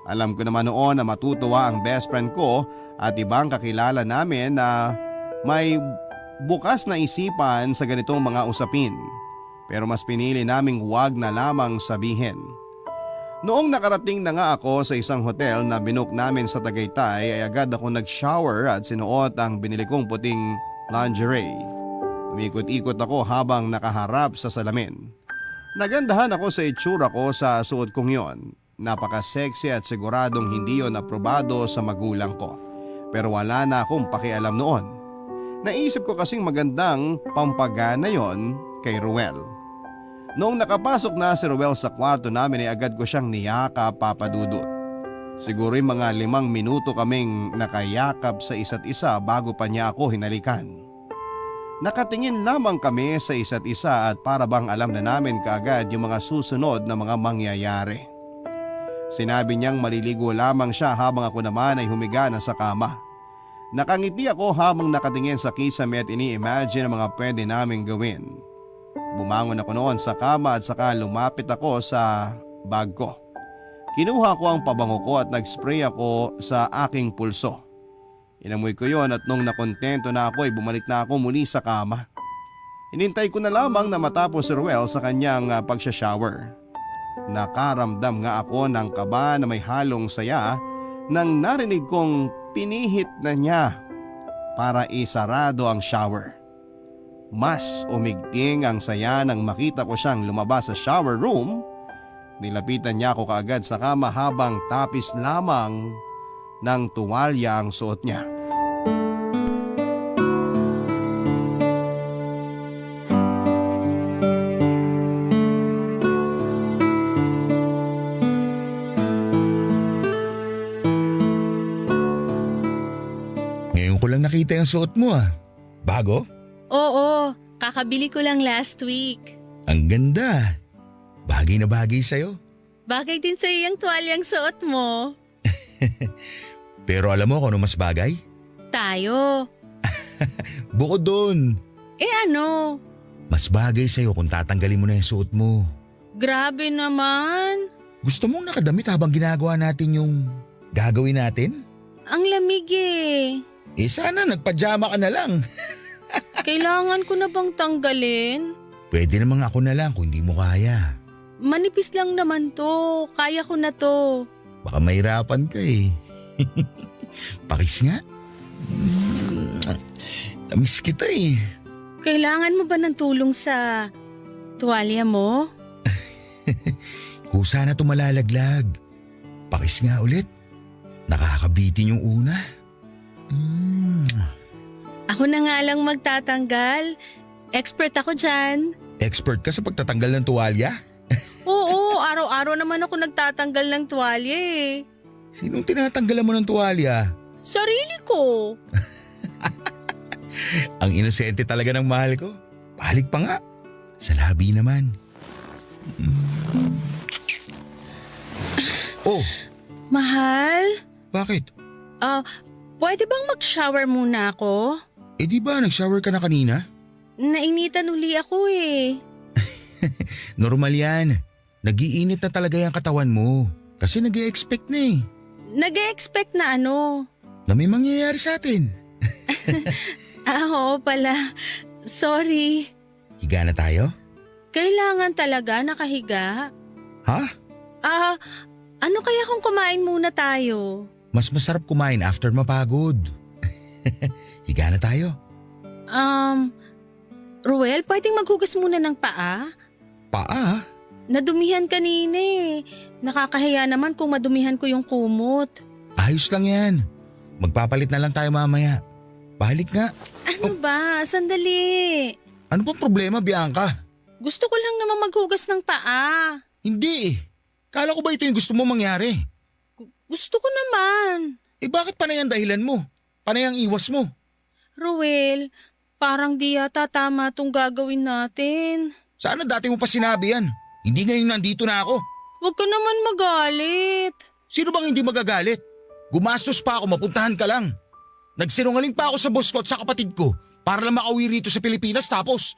Alam ko naman noon na matutuwa ang best friend ko at ibang kakilala namin na may bukas na isipan sa ganitong mga usapin. Pero mas pinili naming wag na lamang sabihin. Noong nakarating na nga ako sa isang hotel na binook namin sa Tagaytay ay agad ako nag-shower at sinuot ang binili kong puting lingerie. Umikot-ikot ako habang nakaharap sa salamin. Nagandahan ako sa itsura ko sa suot kong yon. Napaka-sexy at siguradong hindi yon aprobado sa magulang ko. Pero wala na akong pakialam noon. Naisip ko kasing magandang pampagana yon kay Ruel. Noong nakapasok na si Ruel sa kwarto namin ay agad ko siyang niyakap, Papa Dudut. Siguro mga 5 minuto kaming nakayakap sa isa't isa bago pa niya ako hinalikan. Nakatingin lamang kami sa isa't isa at para bang alam na namin kaagad yung mga susunod na mga mangyayari. Sinabi niyang maliligo lamang siya habang ako naman ay humiga na sa kama. Nakangiti ako habang nakatingin sa kisame at ini-imagine ang mga pwede naming gawin. Bumangon ako noon sa kama at saka lumapit ako sa bag ko. Kinuha ko ang pabango ko at nag-spray ako sa aking pulso. Inamoy ko yon at nung nakontento na ako ay bumalik na ako muli sa kama. Inintay ko na lamang na matapos si Ruel sa kanyang pagsha-shower. Nakaramdam nga ako ng kaba na may halong saya nang narinig kong pinihit na niya para isarado ang shower. Mas umigting ang saya nang makita ko siyang lumabas sa shower room. Nilapitan niya ako kaagad sa kama habang tapis lamang ng tuwalya ang suot niya. Ngayon ko lang nakita yung suot mo ah. Bago? Oo, kakabili ko lang last week. Ang ganda. Bagay na bagay sa'yo. Bagay din sa'yo yung tuwalyang suot mo. Pero alam mo kung ano mas bagay? Tayo. Bukod doon, Ano? mas bagay sa'yo kung tatanggalin mo na yung suot mo. Grabe naman. Gusto mong nakadamit habang ginagawa natin yung gagawin natin? Ang lamig eh. Sana nagpajama ka na lang. Kailangan ko na bang tanggalin? Pwede namang ako na lang kung hindi mo kaya. Manipis lang naman to. Kaya ko na to. Baka mahirapan ka eh. Pakis nga. Namiss kita eh. Kailangan mo ba ng tulong sa tuwalya mo? Kusa na tumalalaglag. Pakis nga ulit. Nakakabitin yung una. Ako na nga lang magtatanggal. Expert ako dyan. Expert ka sa pagtatanggal ng tuwalya? Oo, araw-araw naman ako nagtatanggal ng tuwalya eh. Sinong tinatanggalan mo ng tuwalya? Sarili ko. Ang inosente talaga ng mahal ko. Balik pa nga. Sa labi naman. Oh, Mahal? bakit? Pwede bang mag-shower muna ako? Di ba nag-shower ka na kanina? Nainitan uli ako eh. Normal yan. Nag-iinit na talaga yung katawan mo. Kasi nag-i-expect na eh. Nag-expect na ano? Na may mangyayari sa atin. Oo pala. Sorry. Higa na tayo? Kailangan talaga nakahiga. Ha? Ano kaya kung kumain muna tayo? Mas masarap kumain after mapagod. Higa na tayo. Ruel, pwedeng maghugas muna ng paa? Paa? Nadumihan kanina eh. Nakakahiya naman kung madumihan ko yung kumot. Ayos lang yan. Magpapalit na lang tayo mamaya. Balik nga. Ano ba? Sandali. Ano pa problema, Bianca? Gusto ko lang naman maghugas ng paa. Hindi eh. Kala ko ba ito yung gusto mo mangyari? Gusto ko naman. Eh bakit panay ang dahilan mo? Panay ang iwas mo? Ruel, parang di yata tama itong gagawin natin. Sana dati mo pa sinabi yan. Hindi ngayon nandito na ako. Huwag ka naman magalit. Sino bang hindi magagalit? Gumastos pa ako, mapuntahan ka lang. Nagsinungaling pa ako sa boss ko at sa kapatid ko para lang makauwi rito sa Pilipinas tapos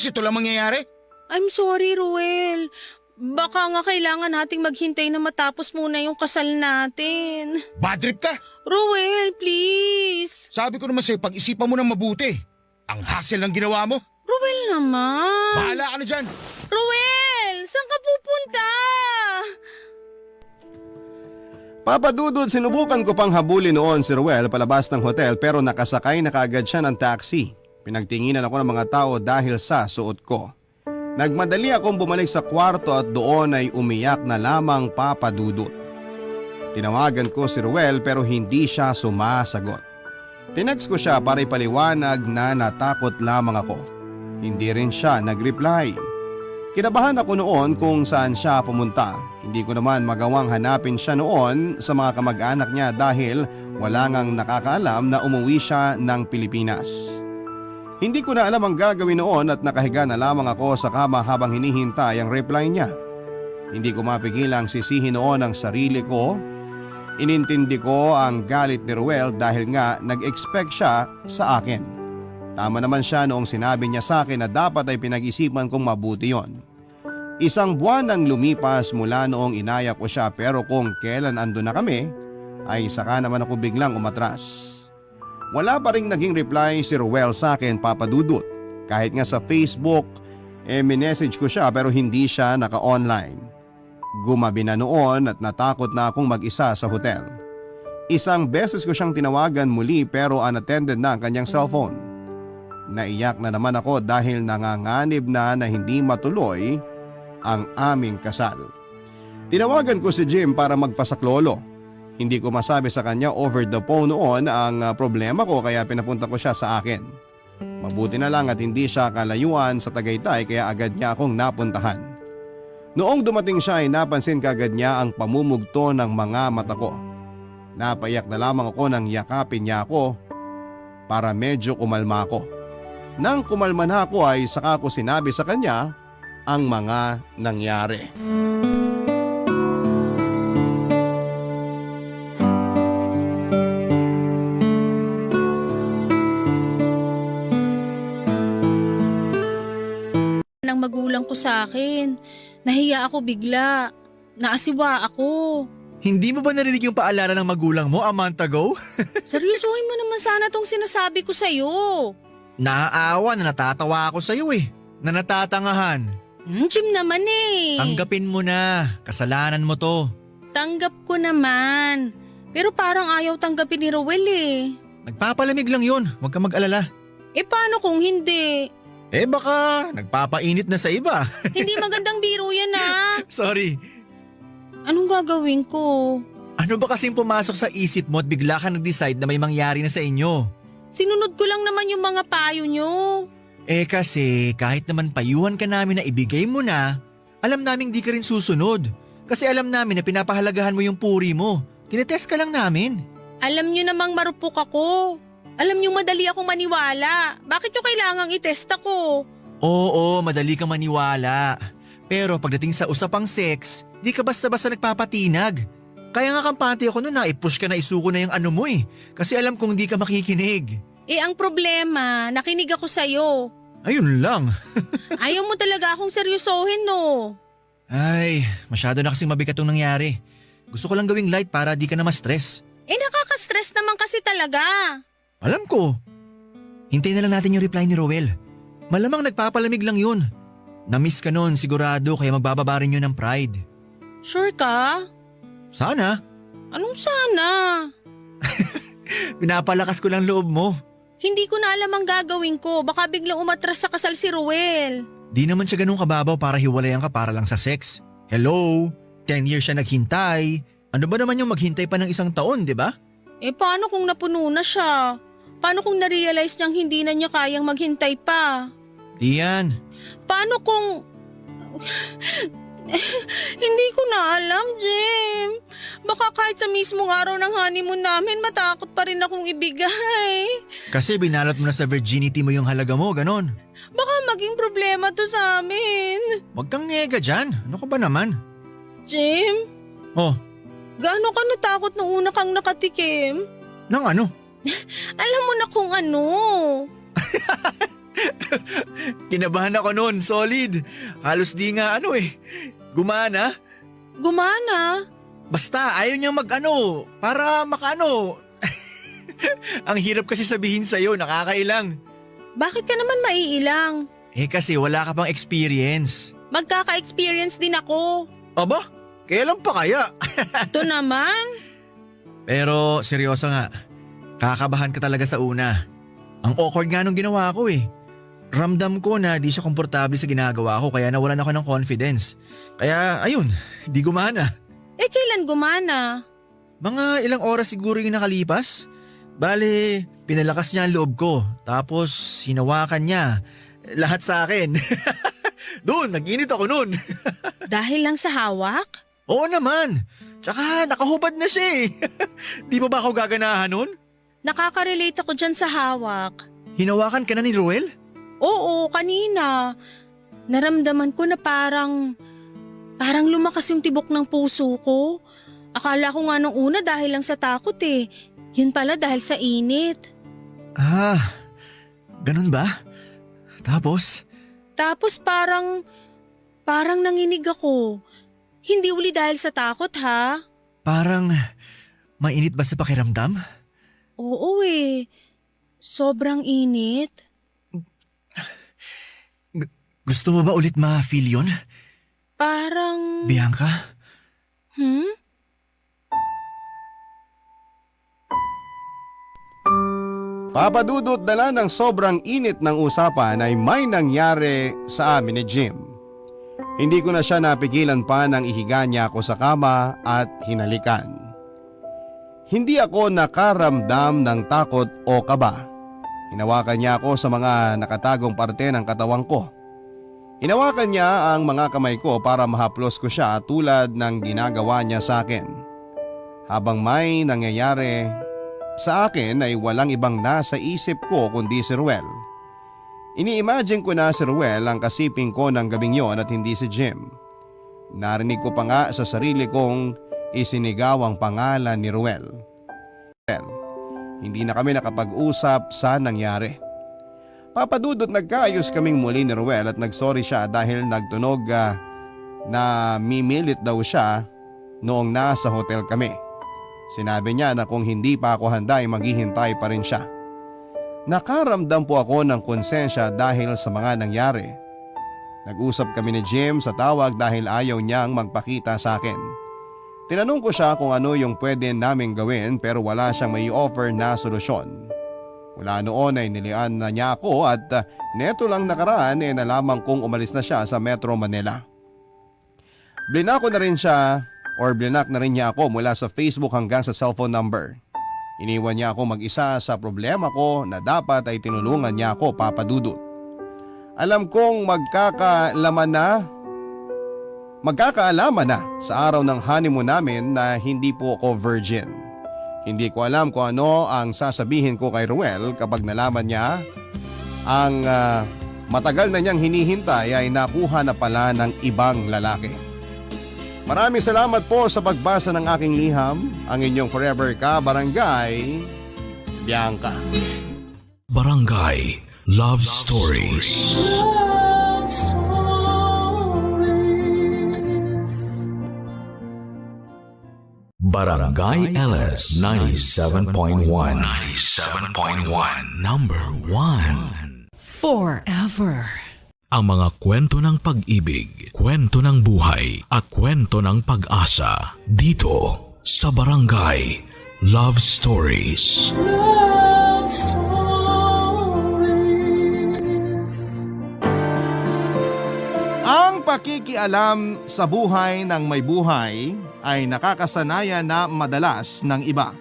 ito lang mangyayari? I'm sorry, Ruel. Baka nga kailangan nating maghintay na matapos muna yung kasal natin. Bad trip ka? Ruel, please. Sabi ko naman sa'yo, pag-isipan mo ng mabuti. Ang hassle ng ginawa mo. Ruel naman. Bahala ka na dyan. Ruel, saan ka pupunta? Papa Dudut, sinubukan ko pang habulin noon si Ruel palabas ng hotel pero nakasakay na kaagad siya ng taxi. Pinagtinginan ako ng mga tao dahil sa suot ko. Nagmadali akong bumalik sa kwarto at doon ay umiyak na lamang Papa Dudut. Tinawagan ko si Ruel pero hindi siya sumasagot. Tinext ko siya para ipaliwanag na natakot lamang ako. Hindi rin siya nag-reply. Kinabahan ako noon kung saan siya pumunta. Hindi ko naman magawang hanapin siya noon sa mga kamag-anak niya dahil wala ngang nakakaalam na umuwi siya ng Pilipinas. Hindi ko na alam ang gagawin noon at nakahiga na lamang ako sa kama habang hinihintay ang reply niya. Hindi ko mapigilang sisihin noon ang sarili ko. Inintindi ko ang galit ni Ruel dahil nga nag-expect siya sa akin. Tama naman siya noong sinabi niya sa akin na dapat ay pinag-isipan kong mabuti yon. Isang buwan ang lumipas mula noong inaya ko siya pero kung kailan ando na kami ay saka naman ako biglang umatras. Wala pa ring naging reply si Ruel sa akin, Papa Dudut. Kahit nga sa Facebook, minessage ko siya pero hindi siya naka-online. Gumabi na noon at natakot na akong mag-isa sa hotel. Isang beses ko siyang tinawagan muli pero unattended na ang kanyang cellphone. Naiyak na naman ako dahil nanganganib na hindi matuloy ang aming kasal. Tinawagan ko si Jim para magpasaklolo. Hindi ko masabi sa kanya over the phone noon ang problema ko kaya pinapunta ko siya sa akin. Mabuti na lang at hindi siya kalayuan sa Tagaytay kaya agad niya akong napuntahan. Noong dumating siya ay napansin kaagad niya ang pamumugto ng mga mata ko. Napaiyak na lamang ako nang yakapin niya ako para medyo kumalma ako. Nang kumalma na ako ay saka ko sinabi sa kanya ang mga nangyari. Nang magulang ko sa akin, nahiya ako bigla. Naasiwa ako. Hindi mo ba narinig yung paalala ng magulang mo a month ago? Seryosohin mo naman sana tong sinasabi ko sa'yo. Naaawa na natatawa ako sa'yo eh. Na natatangahan. Jim naman eh. Tanggapin mo na. Kasalanan mo to. Tanggap ko naman. Pero parang ayaw tanggapin ni Ruel eh. Nagpapalamig lang yun. Huwag ka mag-alala. Eh paano kung hindi? Eh baka nagpapainit na sa iba. Hindi magandang biro yan ah. Sorry. Anong gagawin ko? Ano ba kasing pumasok sa isip mo at bigla ka nag-decide na may mangyari na sa inyo? Sinunod ko lang naman yung mga payo nyo. Eh kasi kahit naman payuhan ka namin na ibigay mo na, alam naming di ka rin susunod. Kasi alam namin na pinapahalagahan mo yung puri mo. Tinetest ka lang namin. Alam nyo namang marupok ako. Alam nyo madali akong maniwala. Bakit nyo kailangang itest ako? Oo, madali kang maniwala. Pero pagdating sa usapang sex, di ka basta-basta nagpapatinag. Kaya nga kampante ako noon na i-push ka na isuko na yung ano mo eh. Kasi alam kong di ka makikinig. Eh ang problema, nakinig ako sa'yo. Ayun lang. Ayaw mo talaga akong seryosohin no. Ay, masyado na kasing mabigat itong nangyari. Gusto ko lang gawing light para di ka na ma-stress. Eh nakaka-stress naman kasi talaga. Alam ko. Hintayin na lang natin yung reply ni Roel. Malamang nagpapalamig lang yun. Na-miss ka nun sigurado kaya magbababa rin yun ng pride. Sure ka? Sana. Anong sana? Pinapalakas ko lang loob mo. Hindi ko na alam ang gagawin ko. Baka biglang umatras sa kasal si Ruel. Di naman siya ganun kababaw para hiwalayan ka para lang sa sex. Hello? 10 years siya naghintay. Ano ba naman yung maghintay pa ng 1 taon, di ba? Paano kung napuno na siya? Paano kung na-realize niyang hindi na niya kayang maghintay pa? Diyan. Paano kung... Hindi ko na alam, Jim. Baka kahit sa mismong araw ng honeymoon namin, matakot pa rin akong ibigay. Kasi binalot mo na sa virginity mo yung halaga mo, ganon. Baka maging problema to sa amin. Huwag kang nega dyan. Ano ka ba naman? Jim, Oh, gaano ka natakot nung una kang nakatikim? nang ano? Alam mo na kung ano. Kinabahan ako noon, solid. Halos di nga gumana. Gumana? Basta ayaw niyang mag-ano, para makano. Ang hirap kasi sabihin sa'yo, nakakailang. Bakit ka naman maiilang? Kasi wala ka pang experience. Magkaka-experience din ako. Aba, kailan pa kaya? Ito naman. Pero seryoso nga, kakabahan ka talaga sa una. Ang awkward nga nung ginawa ko Ramdam ko na di siya komportable sa ginagawa ko kaya nawalan ako ng confidence. Kaya ayun, di gumana. Kailan gumana? Mga ilang oras siguro yung nakalipas. Bale, pinalakas niya ang loob ko. Tapos hinawakan niya. Lahat sa akin. Doon, nag-init ako noon. Dahil lang sa hawak? Oo naman. Tsaka nakahubad na siya Di pa ba ako gaganahan nun? Nakaka-relate ako dyan sa hawak. Hinawakan ka na ni Ruel? Oo, kanina. Naramdaman ko na parang lumakas yung tibok ng puso ko. Akala ko nga nung una dahil lang sa takot Yun pala dahil sa init. Ganun ba? Tapos? Tapos parang nanginig ako. Hindi uli dahil sa takot ha? Parang mainit ba sa pakiramdam? Oo Sobrang init. Gusto mo ba ulit ma-feel yun? Parang... Bianca? Papadudot dala ng sobrang init ng usapan ay may nangyari sa amin ni Jim. Hindi ko na siya napigilan pa nang ihiga niya ako sa kama at hinalikan. Hindi ako nakaramdam ng takot o kaba. Hinawakan niya ako sa mga nakatagong parte ng katawan ko. Hinawakan niya ang mga kamay ko para mahaplos ko siya tulad ng ginagawa niya sa akin. Habang may nangyayari sa akin ay walang ibang nasa isip ko kundi si Ruel. Ini-imagine ko na si Ruel ang kasiping ko ng gabing yon at hindi si Jim. Narinig ko pa nga sa sarili kong isinigaw ang pangalan ni Ruel. Hindi na kami nakapag-usap sa nangyari. Papadudot nagkaayos kaming muli ni Ruel at nagsorry siya dahil nagtunog na mimilit daw siya noong nasa hotel kami. Sinabi niya na kung hindi pa ako handa ay maghihintay pa rin siya. Nakaramdam po ako ng konsensya dahil sa mga nangyari. Nag-usap kami ni Jim sa tawag dahil ayaw niyang magpakita sa akin. Tinanong ko siya kung ano yung pwede naming gawin pero wala siyang may offer na solusyon. Mula noon ay nilian na niya ako at neto lang nakaraan nalaman kong umalis na siya sa Metro Manila. Blinak na rin niya ako mula sa Facebook hanggang sa cellphone number. Iniwan niya ako mag-isa sa problema ko na dapat ay tinulungan niya ako, Papadudot. Alam kong magkakaalaman na sa araw ng honeymoon namin na hindi po ako virgin. Hindi ko alam kung ano ang sasabihin ko kay Ruel kapag nalaman niya ang matagal na niyang hinihintay ay nakuha na pala ng ibang lalaki. Maraming salamat po sa pagbasa ng aking liham. Ang inyong forever ka Barangay, Bianca. Barangay Love Stories. Love Stories. Barangay LS 97.1. 97.1. Number 1. forever. Ang mga kwento ng pag-ibig, kwento ng buhay, at kwento ng pag-asa dito sa Barangay Love Stories. Love Stories. Ang pakikialam sa buhay ng may buhay ay nakakasanayan na madalas ng iba.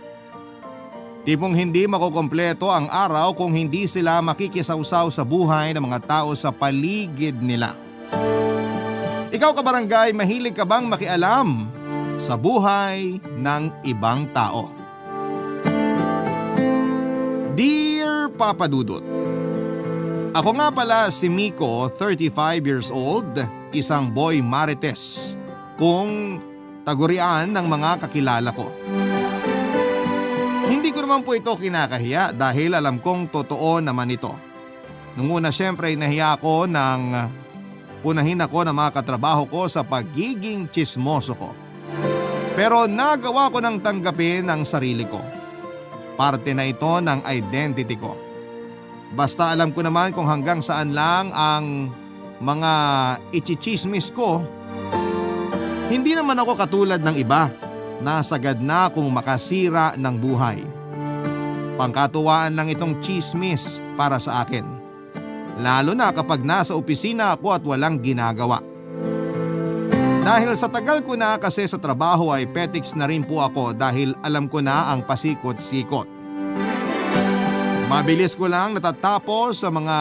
Tipong hindi makukumpleto ang araw kung hindi sila makikisawsaw sa buhay ng mga tao sa paligid nila. Ikaw kabarangay, mahilig ka bang makialam sa buhay ng ibang tao? Dear Papa Dudut, ako nga pala si Miko, 35 years old, isang boy marites, kung tagurian ng mga kakilala ko. Hindi ko naman po ito kinakahiya dahil alam kong totoo naman ito. Nung una syempre nahiya ako nang punahin ako ng mga katrabaho ko sa pagiging tsismoso ko. Pero nagawa ko ng tanggapin ang sarili ko. Parte na ito ng identity ko. Basta alam ko naman kung hanggang saan lang ang mga ichichismis ko. Hindi naman ako katulad ng iba na sagad na kung makasira ng buhay. Pangkatuwaan lang itong chismis para sa akin. Lalo na kapag nasa opisina ako at walang ginagawa. Dahil sa tagal ko na kasi sa trabaho ay petiks na rin po ako dahil alam ko na ang pasikot-sikot. Mabilis ko lang natatapos sa mga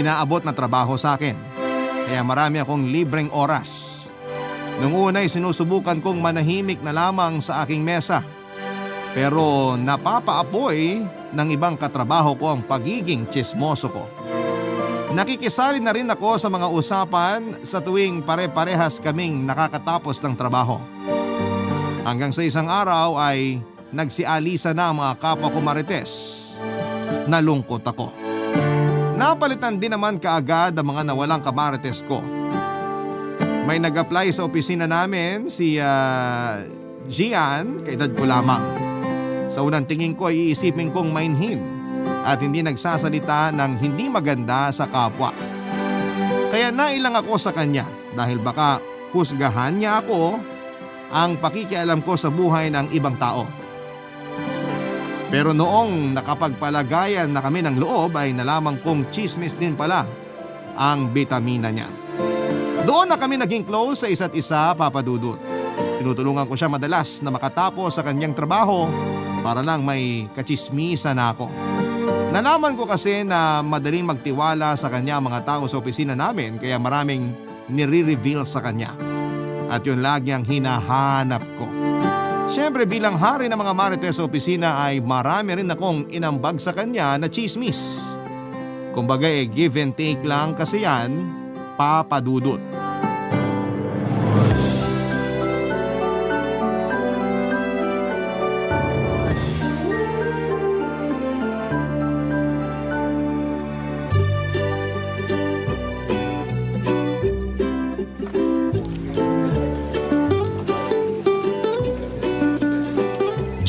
inaabot na trabaho sa akin. Kaya marami akong libreng oras. Nung una'y sinusubukan kong manahimik na lamang sa aking mesa. Pero napapaapoy ng ibang katrabaho ko ang pagiging tsismoso ko. Nakikisali na rin ako sa mga usapan sa tuwing pare-parehas kaming nakakatapos ng trabaho. Hanggang sa isang araw ay nagsialisa na ang mga kapwa ko marites. Nalungkot ako. Napalitan din naman kaagad ang mga nawalang kamarites ko. May nag-apply sa opisina namin si Gian, kaedad ko lamang. Sa unang tingin ko ay iisipin kong mainhin at hindi nagsasalita ng hindi maganda sa kapwa. Kaya nailang ako sa kanya dahil baka husgahan niya ako ang pakikialam ko sa buhay ng ibang tao. Pero noong nakapagpalagayan na kami ng loob ay nalaman kong chismis din pala ang bitamina niya. Doon na kami naging close sa isa't isa, Papa Dudut. Tinutulungan ko siya madalas na makatapos sa kanyang trabaho para lang may kachismisan ako. Nalaman ko kasi na madaling magtiwala sa kanya mga tao sa opisina namin kaya maraming nire-reveal sa kanya. At yun lagi ang hinahanap ko. Siyempre bilang hari ng mga marites sa opisina ay marami rin akong inambag sa kanya na chismis. Kumbaga give and take lang kasi yan, Papa Dudut.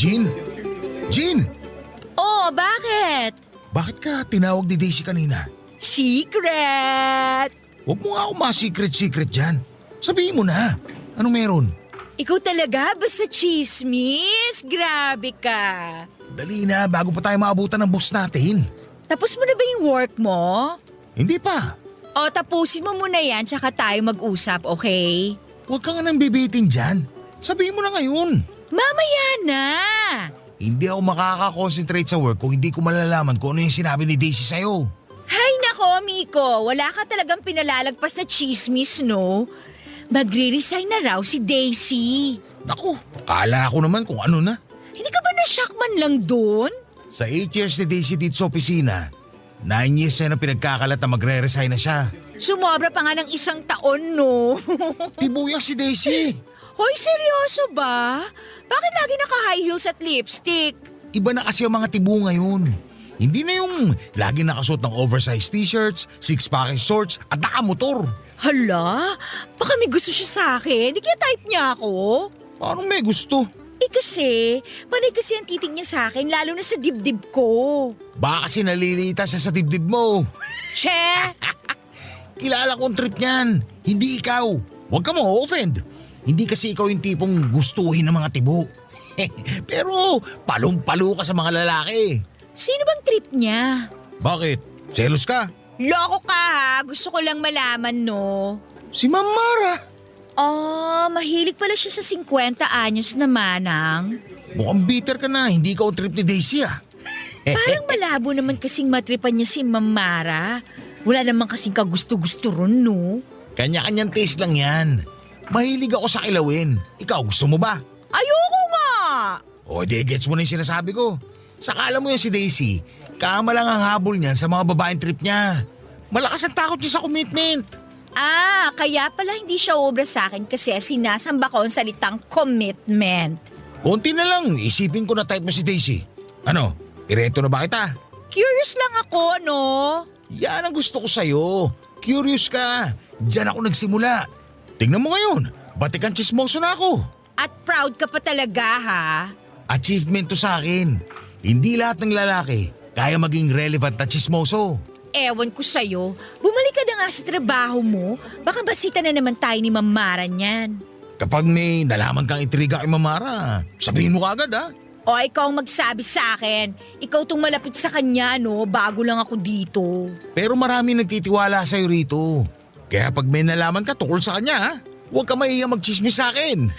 Jean? Jean! Oh, bakit? Bakit ka tinawag ni Daisy kanina? Secret! Huwag mo nga ako ma-secret dyan. Sabihin mo na. Anong meron? Ikaw talaga basta chismis? Grabe ka. Dali na bago pa tayo maabutan ng boss natin. Tapos mo na ba yung work mo? Hindi pa. O tapusin mo muna yan tsaka tayo mag-usap, okay? Huwag ka nga nang bibitin dyan. Sabihin mo na ngayon. Mamaya na! Hindi ako makaka-concentrate sa work kung hindi ko malalaman kung ano yung sinabi ni Daisy sa'yo. Hay nako, Miko. Wala ka talagang pinalalagpas na chismis, no? Magre-resign na raw si Daisy. Naku, kala ko naman kung ano na. Hindi ka ba na-shock man lang doon? Sa 8 years ni Daisy dito sa opisina, 9 years siya na pinagkakalat na magre-resign na siya. Sumobra pa nga ng 1 taon, no? Tibuyang si Daisy. Hoy, seryoso ba? Bakit lagi naka-high heels at lipstick? Iba na kasi ang mga tibo ngayon. Hindi na yung lagi nakasuot ng oversized t-shirts, six-pack shorts at nakamotor. Hala, baka may gusto siya sa akin. Di kaya type niya ako. Parang may gusto. Kasi, panay kasi ang titig niya sa akin, lalo na sa dibdib ko. Baka kasi nalilita siya sa dibdib mo. Che! Kilala kong trip niyan. Hindi ikaw. Huwag ka mo offend. Hindi kasi ikaw yung tipong gustuhin ng mga tibo. Pero palong-palo ka sa mga lalaki. Sino bang trip niya? Bakit? Selos ka? Loko ka ha, gusto ko lang malaman no. Si Ma'am Mara. Mahilig pala siya sa 50 anyos na manang. Mukhang bitter ka na. Hindi ikaw ang trip ni Daisy ah. Parang malabo naman kasing matripan niya si Mamara. Wala naman kasing kagusto-gusto ron, no? Kanya-kanyang taste lang yan. Mahilig ako sa kilawin. Ikaw, gusto mo ba? Ayoko nga! O di gets mo na yung sinasabi ko. Sakala mo yan si Daisy, kama lang ang habol niyan sa mga babaeng trip niya. Malakas ang takot niya sa commitment. Kaya pala hindi siya obra sa akin kasi sinasamba ko ang salitang commitment. Konti na lang, isipin ko na type mo si Daisy. Ano, ireto na ba kita? Curious lang ako, no? Yan ang gusto ko sa'yo. Curious ka. Diyan ako nagsimula. Tingnan mo ngayon, batikan chismoso na ako. At proud ka pa talaga, ha? Achievement to sa akin. Hindi lahat ng lalaki kaya maging relevant na chismoso. Ewan ko sa'yo. Bumalik ka na nga sa trabaho mo. Baka basita na naman tayo ni Mamara niyan. Kapag may nalaman kang intriga kay Mamara, sabihin mo kagad ha. O ikaw ang magsabi sa akin. Ikaw tong malapit sa kanya, no? Bago lang ako dito. Pero marami nagtitiwala sa'yo rito. Kaya pag may nalaman ka tungkol sa kanya, ha? Huwag ka maiyang magchismis sa akin.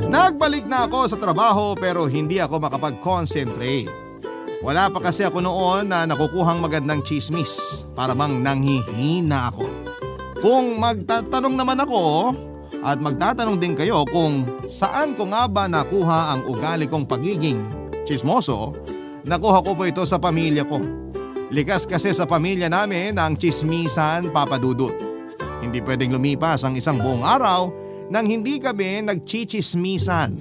Nagbalik na ako sa trabaho pero hindi ako makapag-concentrate. Wala pa kasi ako noon na nakukuhang magandang chismis. Para bang nanghihina ako. Kung magtatanong naman ako at magtatanong din kayo kung saan ko nga ba nakuha ang ugali kong pagiging chismoso, nakuha ko po ito sa pamilya ko. Likas kasi sa pamilya namin ang chismisan, Papa Dudut. Hindi pwedeng lumipas ang isang buong araw nang hindi kami nagchichismisan.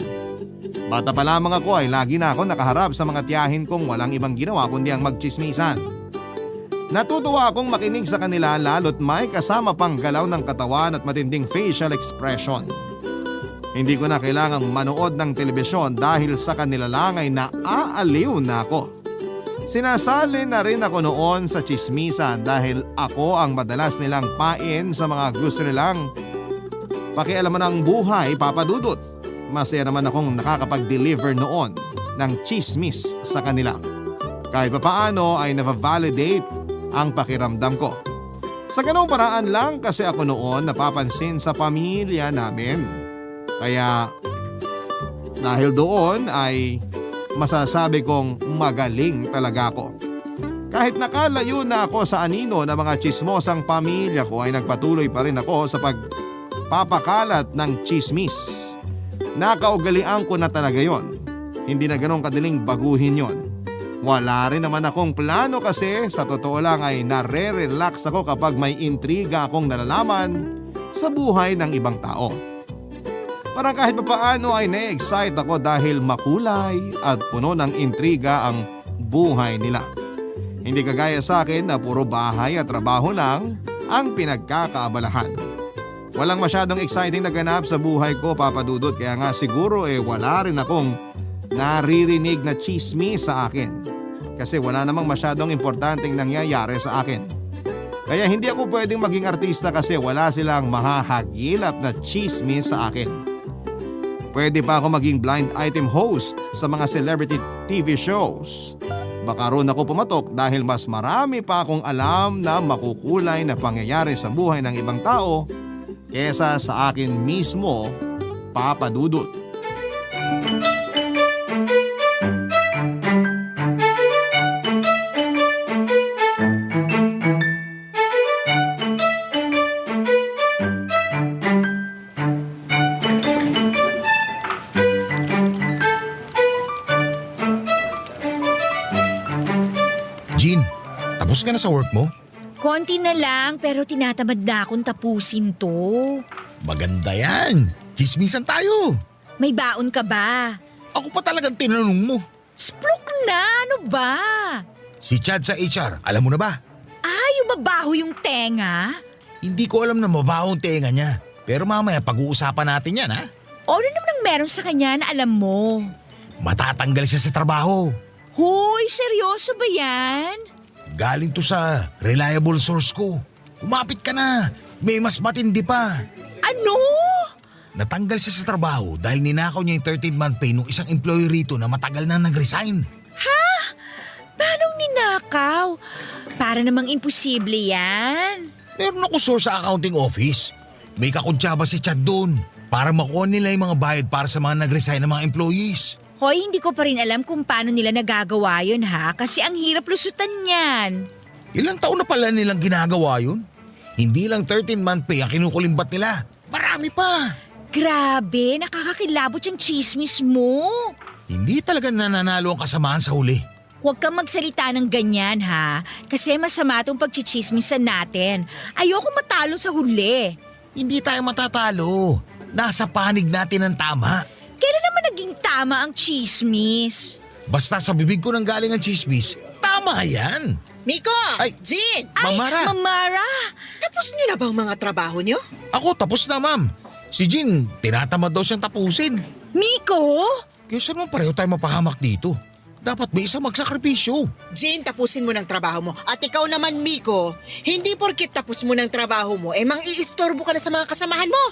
Bata pa lamang ako ay lagi na ako nakaharap sa mga tiyahin kong walang ibang ginawa kundi ang magchismisan. Natutuwa akong makinig sa kanila lalo't may kasama pang galaw ng katawan at matinding facial expression. Hindi ko na kailangang manood ng telebisyon dahil sa kanila lang ay naaaliw na ako. Sinasali na rin ako noon sa chismisan dahil ako ang madalas nilang pain sa mga gusto nilang pakialaman ng buhay, Papa Dudut. Masaya naman akong nakakapag-deliver noon ng chismis sa kanila. Kahit papaano ay na-validate ang pakiramdam ko. Sa ganung paraan lang kasi ako noon napapansin sa pamilya namin. Kaya dahil doon ay masasabi kong magaling talaga ako. Kahit nakalayo na ako sa anino ng mga chismosang pamilya ko ay nagpatuloy pa rin ako sa pagpapakalat ng chismis. Nakaugalian ko na talaga yon. Hindi na ganun kadaling baguhin yon. Wala rin naman akong plano kasi sa totoo lang ay nare-relax ako kapag may intriga akong nalalaman sa buhay ng ibang tao. Parang kahit papaano ay na-excite ako dahil makulay at puno ng intriga ang buhay nila. Hindi kagaya sa akin na puro bahay at trabaho lang ang pinagkakaabalahan. Walang masyadong exciting na ganap sa buhay ko, Papa Dudut, kaya nga siguro wala rin akong naririnig na chismis sa akin. Kasi wala namang masyadong importanteng nangyayari sa akin. Kaya hindi ako pwedeng maging artista kasi wala silang mahahagilap na chismis sa akin. Pwede pa ako maging blind item host sa mga celebrity TV shows. Baka roon ako pumatok dahil mas marami pa akong alam na makukulay na pangyayari sa buhay ng ibang tao kesa sa akin mismo, Papa Dudut. Jean, tapos ka na sa work mo? Konti na lang pero tinatamad na akong tapusin to. Maganda yan. Chismisan tayo. May baon ka ba? Ako pa talagang tinanong mo. Splok na, ano ba? Si Chad sa HR, alam mo na ba? Yung mabaho yung tenga? Hindi ko alam na mabaho ang tenga niya. Pero mamaya pag-uusapan natin yan ha. O ano naman ang meron sa kanya na alam mo? Matatanggal siya sa trabaho. Hoy, seryoso ba yan? Galing to sa reliable source ko. Kumapit ka na. May mas matindi pa. Ano? Natanggal siya sa trabaho dahil ninakaw niya yung 13-month pay ng isang employee rito na matagal na nag-resign. Paano ninakaw? Para namang imposible yan. Meron ako source sa accounting office. May kakuntsaba si Chad doon para makuha nila yung mga bayad para sa mga nag-resign na mga employees. Hoy, hindi ko pa rin alam kung paano nila nagagawa yun ha, kasi ang hirap lusutan yan. Ilang taon na pala nilang ginagawa yun? Hindi lang 13-month pay ang kinukulimbat nila. Marami pa. Grabe, nakakakilabot yung chismis mo. Hindi talaga nananalo ang kasamaan sa huli. Huwag kang magsalita ng ganyan ha, kasi masama itong pagchichismisan natin. Ayoko matalo sa huli. Hindi tayo matatalo. Nasa panig natin ang tama. Kailan naman naging tama ang chismis? Basta sa bibig ko nang galing ang chismis, tama yan. Miko! Ay, Jean! Mamara. Mamara! Tapos niyo na ba ang mga trabaho niyo? Ako tapos na, ma'am. Si Jean, tinatamad daw siyang tapusin. Miko? Kaya saan naman pareho tayo mapahamak dito? Dapat may isa magsakripisyo. Jean, tapusin mo ng trabaho mo. At ikaw naman, Miko, hindi porkit tapos mo ng trabaho mo, mang-iistorbo ka na sa mga kasamahan mo.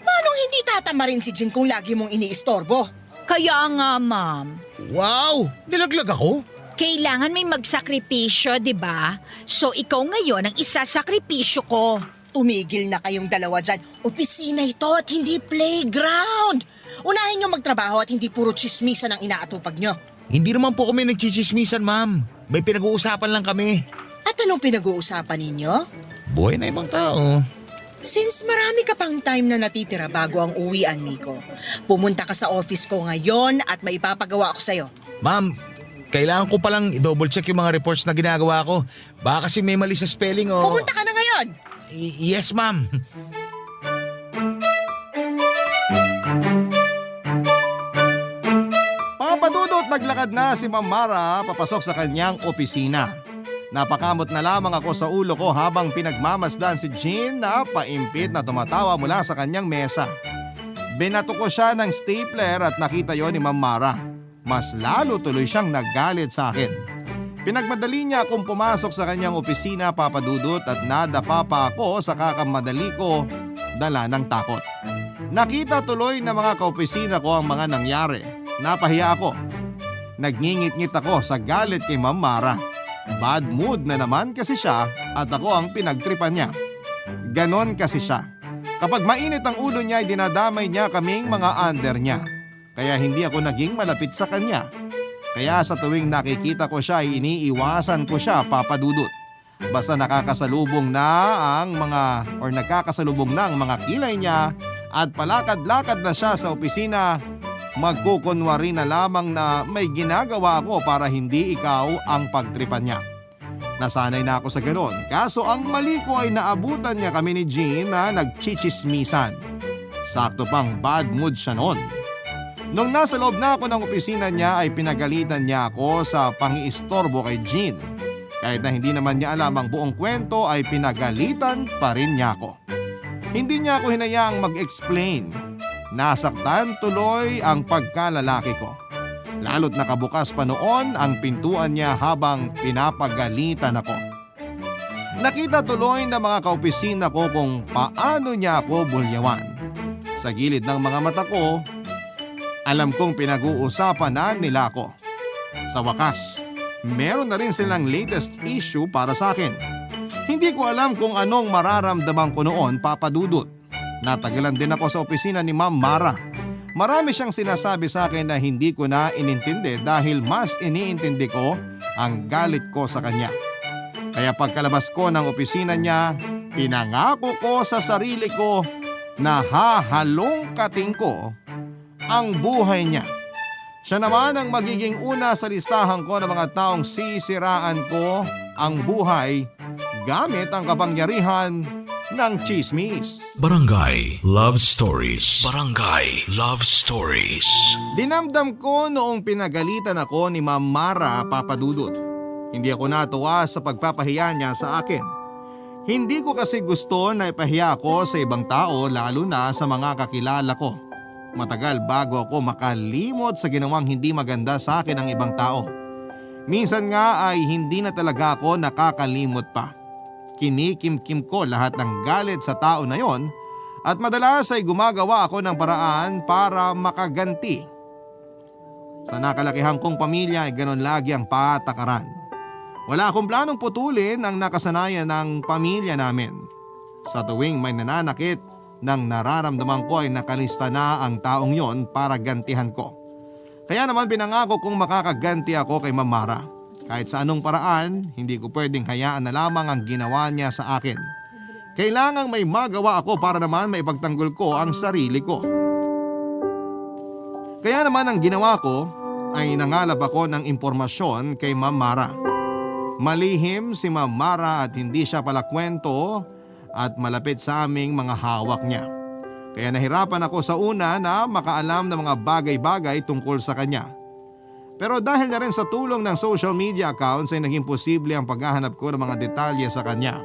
Manong hindi tatama rin si Jean kung lagi mong iniistorbo? Kaya nga, ma'am. Wow! Nilaglag ako? Kailangan may magsakripisyo, di ba? So ikaw ngayon ang isasakripisyo ko. Tumigil na kayong dalawa dyan. Opisina ito at hindi playground. Unahin nyo magtrabaho at hindi puro chismisan ang inaatupag nyo. Hindi naman po kami nagchichismisan, ma'am. May pinag-uusapan lang kami. At anong pinag-uusapan ninyo? Buhay na ibang tao. Since marami ka pang time na natitira bago ang uwian, Miko, pumunta ka sa office ko ngayon at may ipapagawa ako sa'yo. Ma'am, kailangan ko palang i-double check yung mga reports na ginagawa ko. Baka kasi may mali sa spelling o... Pumunta ka na ngayon! Yes, ma'am. Papadudot naglakad na si Ma'am Mara papasok sa kanyang opisina. Napakamot na lamang ako sa ulo ko habang pinagmamasdan si Jean na paimpit na tumatawa mula sa kanyang mesa. Binato ko siya ng stapler at nakita yon ni Ma'am Mara. Mas lalo tuloy siyang naggalit sa akin. Pinagmadali niya akong pumasok sa kanyang opisina, Papadudot, at nadapa pa ako sa kakamadali ko dala ng takot. Nakita tuloy ng mga kaopisina ko ang mga nangyari. Napahiya ako. Nagngingit-ngit ako sa galit kay Ma'am Mara. Bad mood na naman kasi siya at ako ang pinagtripan niya. Ganon kasi siya. Kapag mainit ang ulo niya ay dinadamay niya kaming mga under niya. Kaya hindi ako naging malapit sa kanya. Kaya sa tuwing nakikita ko siya ay iniiwasan ko siya, Papadudot. Basta nakakasalubong na nagkakasalubong na ang mga kilay niya at palakad-lakad na siya sa opisina, magkukunwari na lamang na may ginagawa ako para hindi ikaw ang pagtripan niya. Nasanay na ako sa ganon, kaso ang mali ko ay naabutan niya kami ni Jean na nagchichismisan. Sakto pang bad mood siya noon. Nung nasa loob na ako ng opisina niya ay pinagalitan niya ako sa pangiistorbo kay Jean. Kahit na hindi naman niya alam ang buong kwento ay pinagalitan pa rin niya ako. Hindi niya ako hinayaang mag-explain. Nasaktan tuloy ang pagkalalaki ko. Lalo't nakabukas pa noon ang pintuan niya habang pinapagalitan ako. Nakita tuloy ng mga kaopisina ko kung paano niya ako bulyawan. Sa gilid ng mga mata ko, alam kong pinag-uusapan na nila ako. Sa wakas, meron na rin silang latest issue para sa akin. Hindi ko alam kung anong mararamdaman ko noon, Papadudot. Natagalan din ako sa opisina ni Ma'am Mara. Marami siyang sinasabi sa akin na hindi ko na inintindi dahil mas iniintindi ko ang galit ko sa kanya. Kaya pagkalabas ko ng opisina niya, pinangako ko sa sarili ko na hahalongkating ko ang buhay niya. Siya naman ang magiging una sa listahan ko ng mga taong sisiraan ko ang buhay gamit ang kapangyarihan ng chismis. Barangay Love Stories. Barangay Love Stories. Dinamdam ko noong pinagalitan ako ni Ma'am Mara, Papadudot. Hindi ako natuwa sa pagpapahiya niya sa akin. Hindi ko kasi gusto na ipahiya ako sa ibang tao lalo na sa mga kakilala ko. Matagal bago ako makalimot sa ginawang hindi maganda sa akin ng ibang tao. Minsan nga ay hindi na talaga ako nakakalimot pa. Kinikimkim ko lahat ng galit sa tao na yon at madalas ay gumagawa ako ng paraan para makaganti. Sa nakalakihan kong pamilya ay ganon lagi ang patakaran. Wala akong planong putulin ang nakasanayan ng pamilya namin. Sa tuwing may nananakit, nang nararamdaman ko ay nakalista na ang taong yon para gantihan ko. Kaya naman pinangako kong makakaganti ako kay Ma'am Mara. Kahit sa anong paraan, hindi ko pwedeng hayaan na lamang ang ginawa niya sa akin. Kailangang may magawa ako para naman maipagtanggol ko ang sarili ko. Kaya naman ang ginawa ko ay nangalap ako ng impormasyon kay Ma'am Mara. Malihim si Ma'am Mara at hindi siya pala kwento at malapit sa aming mga hawak niya. Kaya nahirapan ako sa una na makaalam ng mga bagay-bagay tungkol sa kanya. Pero dahil na rin sa tulong ng social media accounts ay naging posible ang paghahanap ko ng mga detalye sa kanya.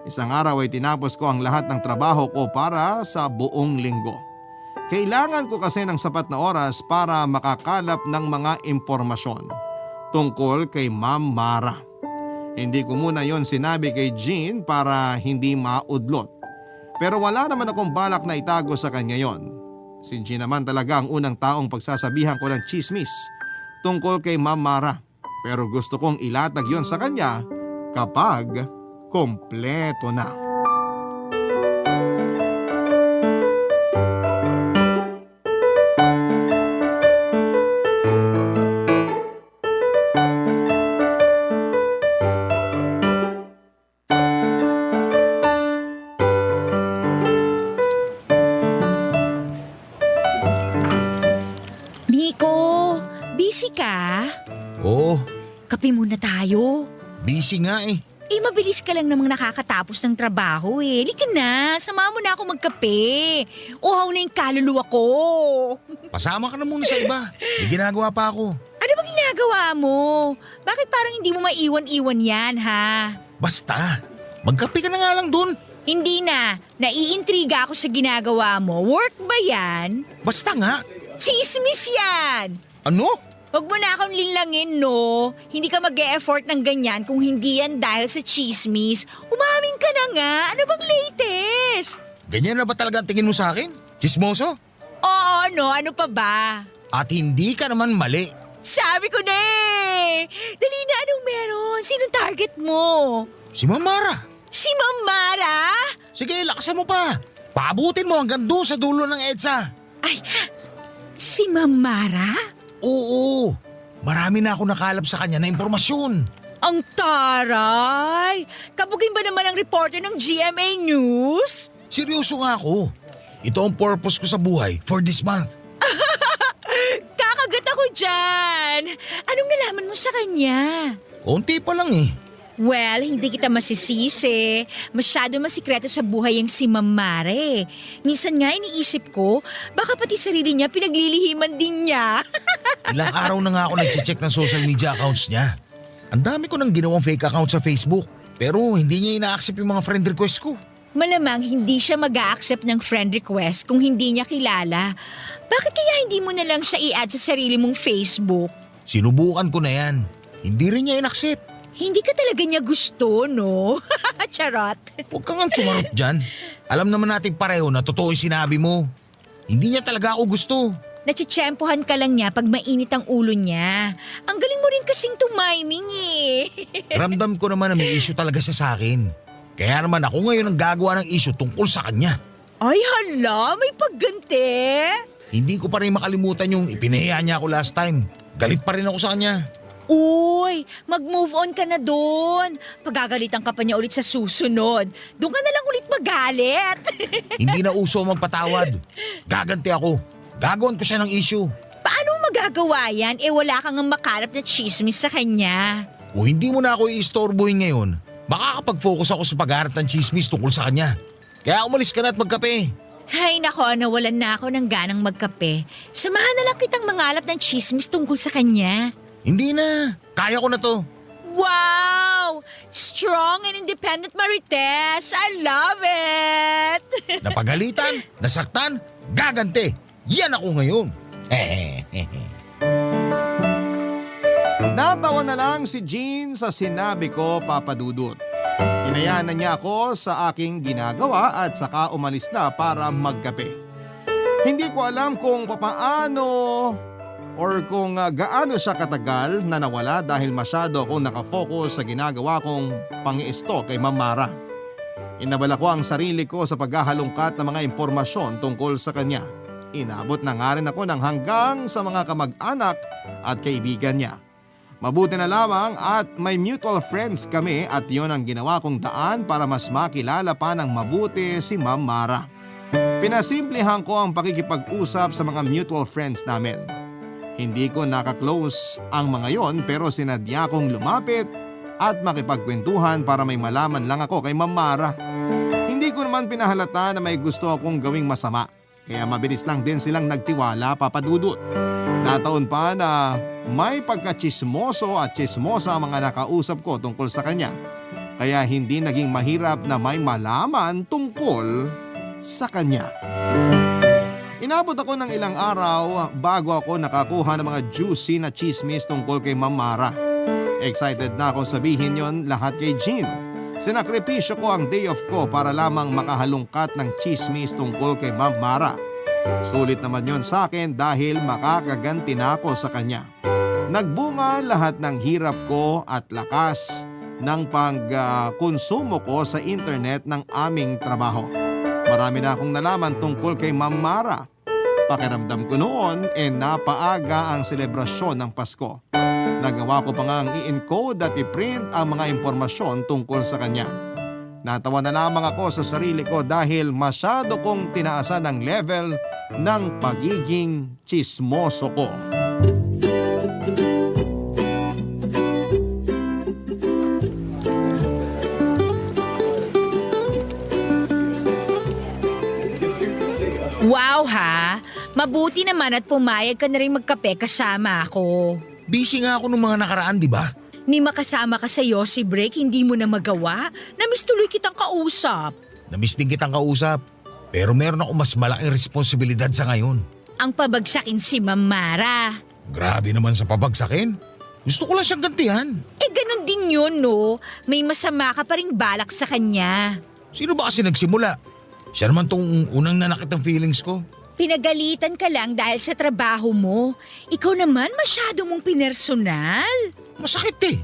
Isang araw ay tinapos ko ang lahat ng trabaho ko para sa buong linggo. Kailangan ko kasi ng sapat na oras para makakalap ng mga impormasyon tungkol kay Ma'am Mara. Hindi ko muna yon sinabi kay Jean para hindi maudlot. Pero wala naman akong balak na itago sa kanya yon. Si Jean naman talaga ang unang taong pagsasabihan ko ng chismis tungkol kay Ma'am Mara. Pero gusto kong ilatag yon sa kanya kapag kompleto na. Miko, busy ka? Oo, Kape muna tayo. busy nga eh. Mabilis ka lang namang nakakatapos ng trabaho eh. Lika na, sama mo na ako magkape. Uhaw na yung kaluluwa ko. Pasama ka na muna sa iba. May ginagawa pa ako. Ano ba ginagawa mo? Bakit parang hindi mo maiwan-iwan yan, ha? Basta, magkape ka na nga lang dun. Hindi na. Naiintriga ako sa ginagawa mo. Work ba yan? Basta nga. Chismis yan! Ano? Huwag mo na akong linlangin, no? Hindi ka mag-e-effort ng ganyan kung hindi yan dahil sa chismis. Umamin ka na nga. Ano bang latest? Ganyan na ba talaga ang tingin mo sa akin? Chismoso? Oo, no? Ano pa ba? At hindi ka naman mali. Sabi ko na eh! Dali na, anong meron? Sinong target mo? Si Ma'am Mara. Si Ma'am Mara? Sige, lakasan mo pa. Paabutin mo hanggang doon sa dulo ng EDSA. Ay, si Ma'am Mara? Oo, marami na ako nakalap sa kanya na impormasyon. Ang taray! Kabugin ba naman ang reporter ng GMA News? Seryoso nga ako. Ito ang purpose ko sa buhay for this month. Kakagat ako dyan! Anong nalaman mo sa kanya? Konti pa lang eh. Well, hindi kita masisisi. Masyado masikreto sa buhay ang si Ma'am Mare. Minsan nga iniisip ko, baka pati sarili niya pinaglilihiman din niya. Ilang araw na nga ako nag-check ng social media accounts niya. Ang dami ko nang ginawang fake account sa Facebook. Pero hindi niya ina-accept yung mga friend request ko. Malamang hindi siya mag-a-accept ng friend request kung hindi niya kilala. Bakit kaya hindi mo na lang siya i-add sa sarili mong Facebook? Sinubukan ko na yan. Hindi rin niya in-accept. Hindi ka talaga niya gusto, no? Charot. Huwag kang sumarot dyan. Alam naman natin pareho na totoo yung sinabi mo. Hindi niya talaga ako gusto. Natsitsyempohan ka lang niya pag mainit ang ulo niya. Ang galing mo rin kasing tumiming eh. Ramdam ko naman na may issue talaga siya sa akin. Kaya naman ako ngayon ang gagawa ng issue tungkol sa kanya. Ay hala, may pagganti. Hindi ko pa rin makalimutan yung ipinahiya niya ako last time. Galit pa rin ako sa kanya. Uy, mag-move on ka na doon. Pagagalitan ka pa niya ulit sa susunod. Doon ka na lang ulit magalit. Hindi na uso magpatawad. Gaganti ako. Gagawin ko siya ng issue. Paano magagawa yan? Wala kang makalap na chismis sa kanya. Kung hindi mo na ako i-istorbohin ngayon, makakapag-focus ako sa pagharap ng chismis tungkol sa kanya. Kaya umalis ka na at magkape. Hay nako, nawalan na ako ng ganang magkape. Samahan na lang kitang mangalap ng chismis tungkol sa kanya. Hindi na. Kaya ko na to. Wow! Wow! Strong and independent Marites! I love it! Napagalitan, nasaktan, gaganti. Yan ako ngayon. Natawa na lang si Jean sa sinabi ko, Papa Dudut. Hinayaan na niya ako sa aking ginagawa at saka umalis na para magkape. Hindi ko alam kung papaano or kung gaano siya katagal na nawala dahil masyado akong nakafocus sa ginagawa kong pang-i-stalk kay Ma'am Mara. Inabala ko ang sarili ko sa paghahalungkat ng mga impormasyon tungkol sa kanya. Inabot na nga rin ako ng hanggang sa mga kamag-anak at kaibigan niya. Mabuti na lamang at may mutual friends kami at yon ang ginawa kong daan para mas makilala pa ng mabuti si Ma'am Mara. Pinasimplihan ko ang pakikipag-usap sa mga mutual friends namin. Hindi ko nakaklose ang mga yon pero sinadya kong lumapit at makipagkwentuhan para may malaman lang ako kay Ma'am Mara. Hindi ko naman pinahalata na may gusto akong gawing masama. Kaya mabilis lang din silang nagtiwala, Papa Dudut. Nataon pa na may pagkachismoso at chismosa ang mga nakausap ko tungkol sa kanya. Kaya hindi naging mahirap na may malaman tungkol sa kanya. Inabot ako ng ilang araw bago ako nakakuha ng mga juicy na chismis tungkol kay Ma'am Mara. Excited na akong sabihin yon lahat kay Jean. Sinakripisyo ko ang day off ko para lamang makahalungkat ng chismis tungkol kay Ma'am Mara. Sulit naman yon sa akin dahil makakaganti na ako sa kanya. Nagbunga lahat ng hirap ko at lakas ng pagkonsumo ko sa internet ng aming trabaho. Marami na akong nalaman tungkol kay Ma'am Mara. Pakiramdam ko noon napaaga ang selebrasyon ng Pasko. Nagawa ko pa nga i-encode at i-print ang mga impormasyon tungkol sa kanya. Natawa na lamang ako sa sarili ko dahil masyado kong tinaasan ang level ng pagiging chismoso ko. Wow ha! Mabuti naman at pumayag ka na rin magkape kasama ako. Busy nga ako nung mga nakaraan, di ba? Ni makasama ka sa Yossi Break, hindi mo na magawa? Namiss tuloy kitang kausap. Namiss din kitang kausap. Pero meron ako mas malaking responsibilidad sa ngayon. Ang pabagsakin si Ma'am Mara. Grabe naman sa pabagsakin. Gusto ko lang siyang gantihan. Ganun din yun, no? May masama ka pa ring balak sa kanya. Sino ba kasi nagsimula? Siya naman tong unang nanakit ng feelings ko. Pinagalitan ka lang dahil sa trabaho mo. Ikaw naman masyado mong pinersonal. Masakit eh.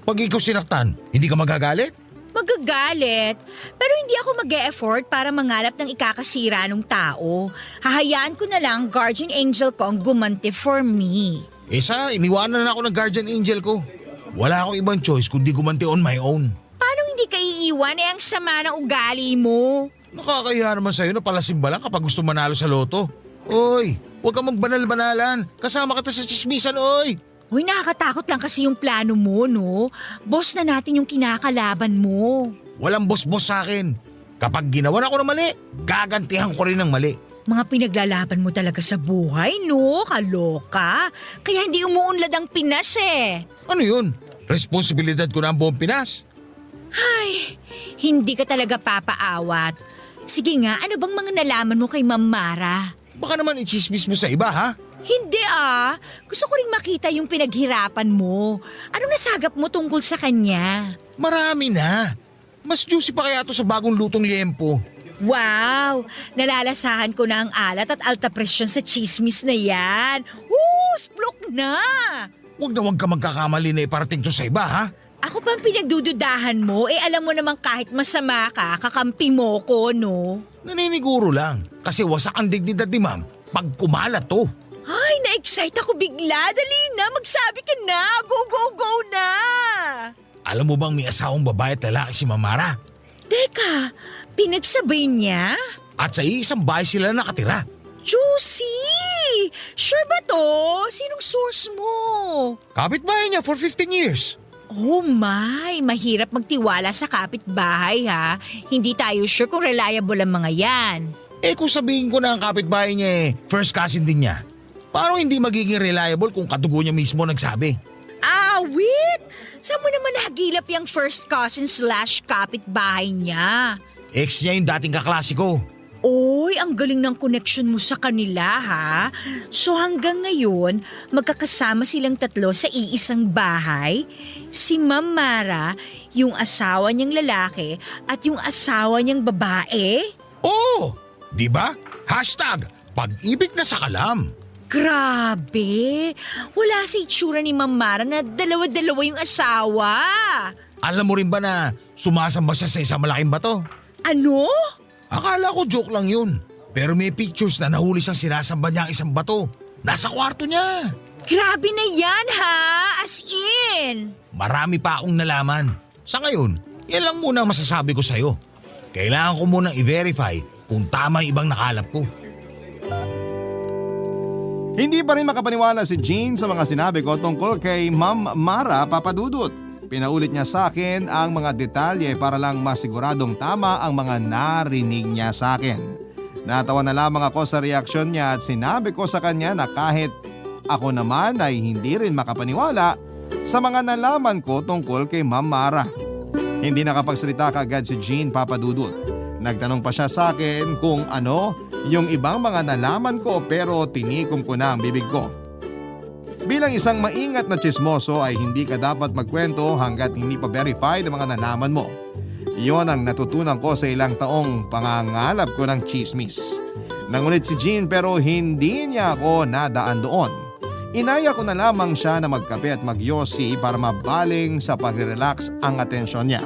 Pag ikaw sinaktan, hindi ka magagalit? Magagalit. Pero hindi ako mag-e-effort para mangalap ng ikakasira ng tao. Hahayaan ko na lang guardian angel ko ang gumanti for me. Iniwanan na ako ng guardian angel ko. Wala akong ibang choice kundi gumanti on my own. Paano hindi ka iiwan ang sama ng ugali mo? Nakakahiya naman sa'yo na palasimba lang kapag gusto manalo sa loto. Oy, huwag kang magbanal-banalan. Kasama kita sa chismisan, oy. Uy, nakakatakot lang kasi yung plano mo, no? Boss na natin yung kinakalaban mo. Walang boss-boss sa akin. Kapag ginawa na ako ng mali, gagantihan ko rin ng mali. Mga pinaglalaban mo talaga sa buhay, no? Kaloka. Kaya hindi umuunlad ang Pinas eh. Ano yun? Responsibilidad ko na ang buong Pinas. Ay, hindi ka talaga papaawat. Sige nga, ano bang mga nalaman mo kay Ma'am Mara? Baka naman i-chismis mo sa iba, ha? Hindi ah. Gusto ko ring makita yung pinaghirapan mo. Anong nasagap mo tungkol sa kanya? Marami na. Mas juicy pa kaya ito sa bagong lutong liempo. Wow! Nalalasahan ko na ang alat at alta presyon sa chismis na yan. Splok na! Huwag ka magkakamali na iparating to sa iba, ha? Ako pang pinagdududahan mo, alam mo namang kahit masama ka, kakampi mo ko, no? Naniniguro lang. Kasi wasak ang dignidad ni ma'am pag kumalat to. Ay, na-excite ako bigla. Dali na, magsabi ka na. Go, go, go na! Alam mo bang may asawang babae at lalaki si Ma'am Mara? Teka, pinagsabay niya? At sa iisang bahay sila nakatira. Juicy! Sure ba to? Sinong source mo? Kapitbahay niya for 15 years. Oh my, mahirap magtiwala sa kapitbahay ha. Hindi tayo sure kung reliable ang mga yan. Kung sabihin ko na ang kapitbahay niya first cousin din niya. Paano hindi magiging reliable kung kadugo niya mismo nagsabi? awit! Saan mo naman nahagilap yung first cousin / kapitbahay niya? Ex niya yung dating kaklase ko. Oy, ang galing ng connection mo sa kanila, ha? So hanggang ngayon, magkakasama silang tatlo sa iisang bahay? Si Ma'am Mara, yung asawa niyang lalaki at yung asawa niyang babae? Oo! Di ba? Hashtag, pag-ibig na sa kalam. Grabe! Wala sa itsura ni Ma'am Mara na dalawa-dalawa yung asawa. Alam mo rin ba na sumasamba siya sa isang malaking bato? Ano? Akala ko joke lang yun. Pero may pictures na nahuli siyang sinasamba niya ang isang bato. Nasa kwarto niya. Grabe na yan, ha? As in! Marami pa akong nalaman. Sa ngayon, yan lang muna ang masasabi ko sa'yo. Kailangan ko munang i-verify kung tama yung ibang nakalap ko. Hindi pa rin makapaniwala si Jean sa mga sinabi ko tungkol kay Ma'am Mara Papadudut. Pinaulit niya sa akin ang mga detalye para lang masiguradong tama ang mga narinig niya sa akin. Natawa na lamang ako sa reaksyon niya at sinabi ko sa kanya na kahit ako naman ay hindi rin makapaniwala sa mga nalaman ko tungkol kay Ma'am Mara. Hindi nakapagsalita kaagad si Jean Papadudut. Nagtanong pa siya sa akin kung ano yung ibang mga nalaman ko pero tinikom ko na ang bibig ko. Bilang isang maingat na tsismoso ay hindi ka dapat magkwento hanggat hindi pa verified ang mga nalaman mo. Iyon ang natutunan ko sa ilang taong pangangalap ko ng chismis. Nangunit si Jean pero hindi niya ako nadaan doon. Inaya ko na lamang siya na magkape at magyosi para mabaling sa pagre-relax ang atensyon niya.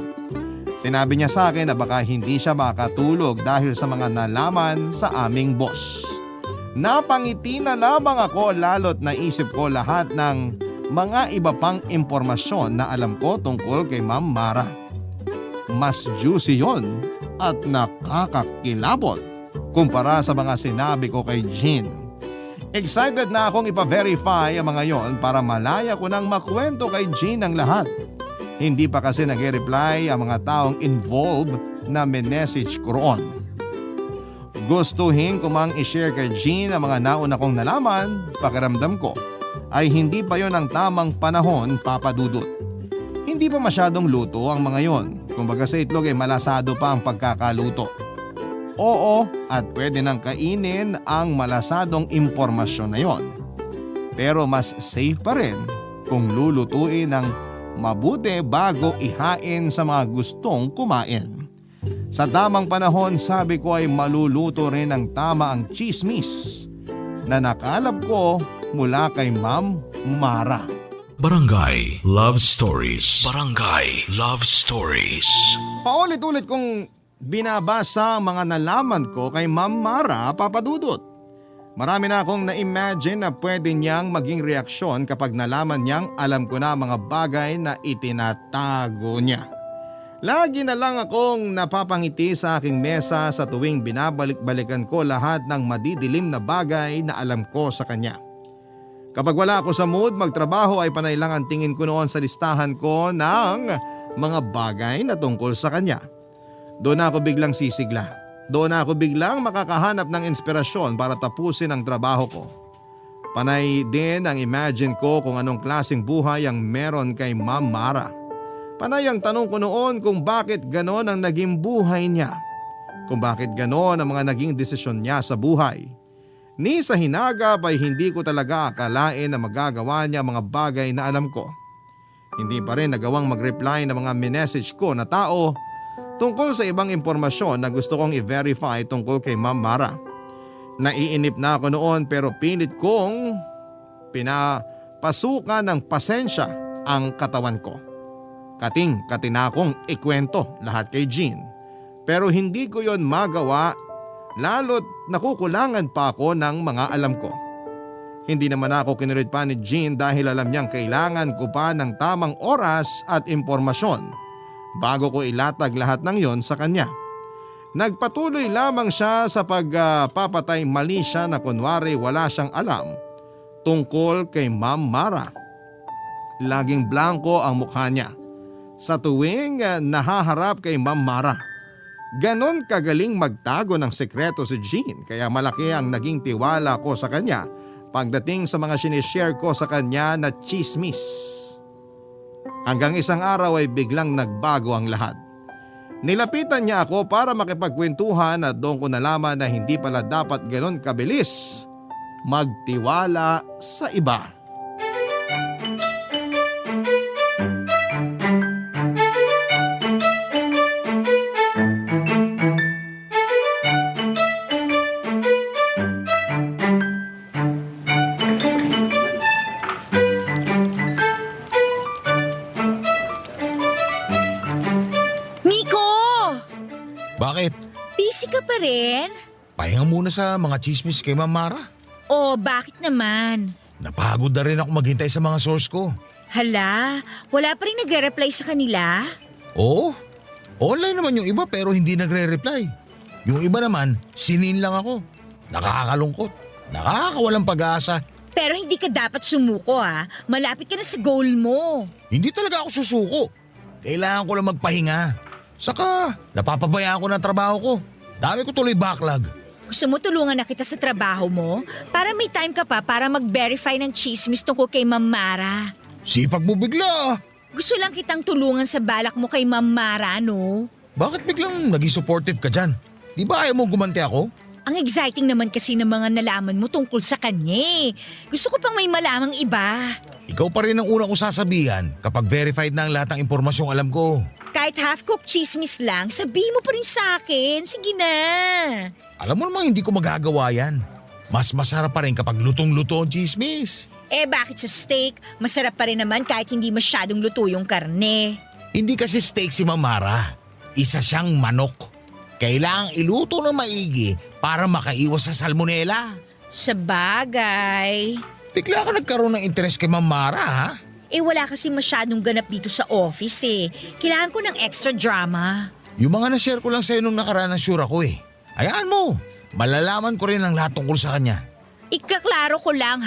Sinabi niya sa akin na baka hindi siya makatulog dahil sa mga nalaman sa aming boss. Napangiti na lamang ako lalo't naisip ko lahat ng mga iba pang impormasyon na alam ko tungkol kay Ma'am Mara. Mas juicy yon at nakakakilabot kumpara sa mga sinabi ko kay Jean. Excited na akong ipa-verify ang mga yon para malaya ko nang makwento kay Jean ang lahat. Hindi pa kasi nag-reply ang mga taong involved na message ko roon. Gustuhin ko mang i-share kay Jean ang mga nauna kong nalaman, pakiramdam ko ay hindi pa yon ang tamang panahon, Papadudut. Hindi pa masyadong luto ang mga yon. Kumbaga sa itlog ay malasado pa ang pagkakaluto. Oo, at pwede nang kainin ang malasadong impormasyon na yon. Pero mas safe pa rin kung lulutuin ng mabuti bago ihain sa mga gustong kumain. Sa tamang panahon, sabi ko ay maluluto rin ng tama ang chismis na nakalap ko mula kay Ma'am Mara. Barangay Love Stories. Barangay Love Stories. Paulit-ulit kong binabasa ang mga nalaman ko kay Ma'am Mara Papadudut. Marami na akong na-imagine na pwede niyang maging reaksyon kapag nalaman niyang alam ko na mga bagay na itinatago niya. Lagi na lang akong napapangiti sa aking mesa sa tuwing binabalik-balikan ko lahat ng madidilim na bagay na alam ko sa kanya. Kapag wala ako sa mood magtrabaho ay panay lang ang tingin ko noon sa listahan ko ng mga bagay na tungkol sa kanya. Doon ako biglang sisigla. Doon ako biglang makakahanap ng inspirasyon para tapusin ang trabaho ko. Panay din ang imagine ko kung anong klaseng buhay ang meron kay Ma'am Mara. Panay ang tanong ko noon kung bakit ganon ang naging buhay niya. Kung bakit ganon ang mga naging desisyon niya sa buhay. Ni sa hinagap ay hindi ko talaga akalain na magagawa niya mga bagay na alam ko. Hindi pa rin nagawang mag-reply ng mga message ko na tao tungkol sa ibang impormasyon na gusto kong i-verify tungkol kay Ma'am Mara. Naiinip na ako noon pero pilit kong pinapasukan ng pasensya ang katawan ko. Kating-katina kong ikwento lahat kay Jean. Pero hindi ko yon magawa lalo't nakukulangan pa ako ng mga alam ko. Hindi naman ako kinulit pa ni Jean dahil alam niyang kailangan ko pa ng tamang oras at impormasyon bago ko ilatag lahat ng yon sa kanya. Nagpatuloy lamang siya sa pagpapatay mali siya na kunwari wala siyang alam tungkol kay Ma'am Mara. Laging blanko ang mukha niya sa tuwing nahaharap kay Ma'am Mara. Ganon kagaling magtago ng sekreto si Jean kaya malaki ang naging tiwala ko sa kanya pagdating sa mga sinishare ko sa kanya na chismis. Hanggang isang araw ay biglang nagbago ang lahat. Nilapitan niya ako para makipagkwentuhan at doon ko nalaman na hindi pala dapat ganon kabilis magtiwala sa iba. Miko! Bakit? Busy ka pa rin? Pahinga muna sa mga chismis kay Ma'am Mara. O bakit naman? Napagod na rin ako maghintay sa mga source ko. Hala, wala pa rin nagre-reply sa kanila? Oo, online naman yung iba pero hindi nagre-reply. Yung iba naman, sinin lang ako. Nakakalungkot, nakakawalang pag-asa. Pero hindi ka dapat sumuko malapit ka na sa goal mo. Hindi talaga ako susuko. Kailangan ko lang magpahinga. Saka, napapabayaan ko ng trabaho ko. Dami ko tuloy backlog. Gusto mo tulungan na kita sa trabaho mo? Para may time ka pa para mag-verify ng chismis tungkol kay Ma'am Mara. Sipag mo bigla. Gusto lang kitang tulungan sa balak mo kay Ma'am Mara, no? Bakit biglang naging supportive ka dyan? Di ba ayaw mo gumanti ako? Ang exciting naman kasi ng mga nalaman mo tungkol sa kanya. Gusto ko pang may malamang iba. Ikaw pa rin ang unang kong sasabihan kapag verified na ang lahat ng impormasyong alam ko. Kahit half-cooked chismis lang, sabihin mo pa rin sa akin. Sige na. Alam mo namang hindi ko magagawa yan. Mas masarap pa rin kapag lutong-luto ang chismis. Bakit sa steak? Masarap pa rin naman kahit hindi masyadong luto yung karne. Hindi kasi steak si Ma'am Mara. Isa siyang manok. Kailangang iluto ng maigi para makaiwas sa salmonella. Sa bagay. Bigla ka nagkaroon ng interes kay Ma'am Mara, ha? Wala kasi masyadong ganap dito sa office Kailangan ko ng extra drama. Yung mga na-share ko lang sa'yo nung nakaraan ng sure ako Hayaan mo, malalaman ko rin ang lahat tungkol sa kanya. Ikaklaro ko lang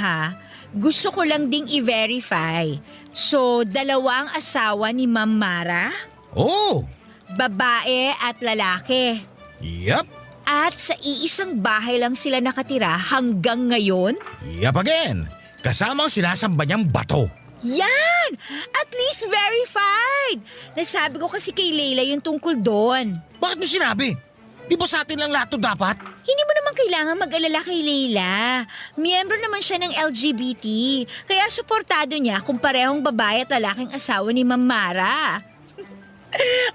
Gusto ko lang ding i-verify. So, dalawa ang asawa ni Ma'am Mara? Oo. Babae at lalaki. Yup. At sa iisang bahay lang sila nakatira hanggang ngayon? Yup again. Kasama ang sinasamba niyang bato. Yan! At least verified! Nasabi ko kasi kay Leila yung tungkol doon. Bakit mo sinabi? Di ba sa atin lang lahat to dapat? Hindi mo naman kailangan mag-alala kay Leila. Miyembro naman siya ng LGBT. Kaya suportado niya kung parehong babae at lalaking asawa ni Ma'am Mara.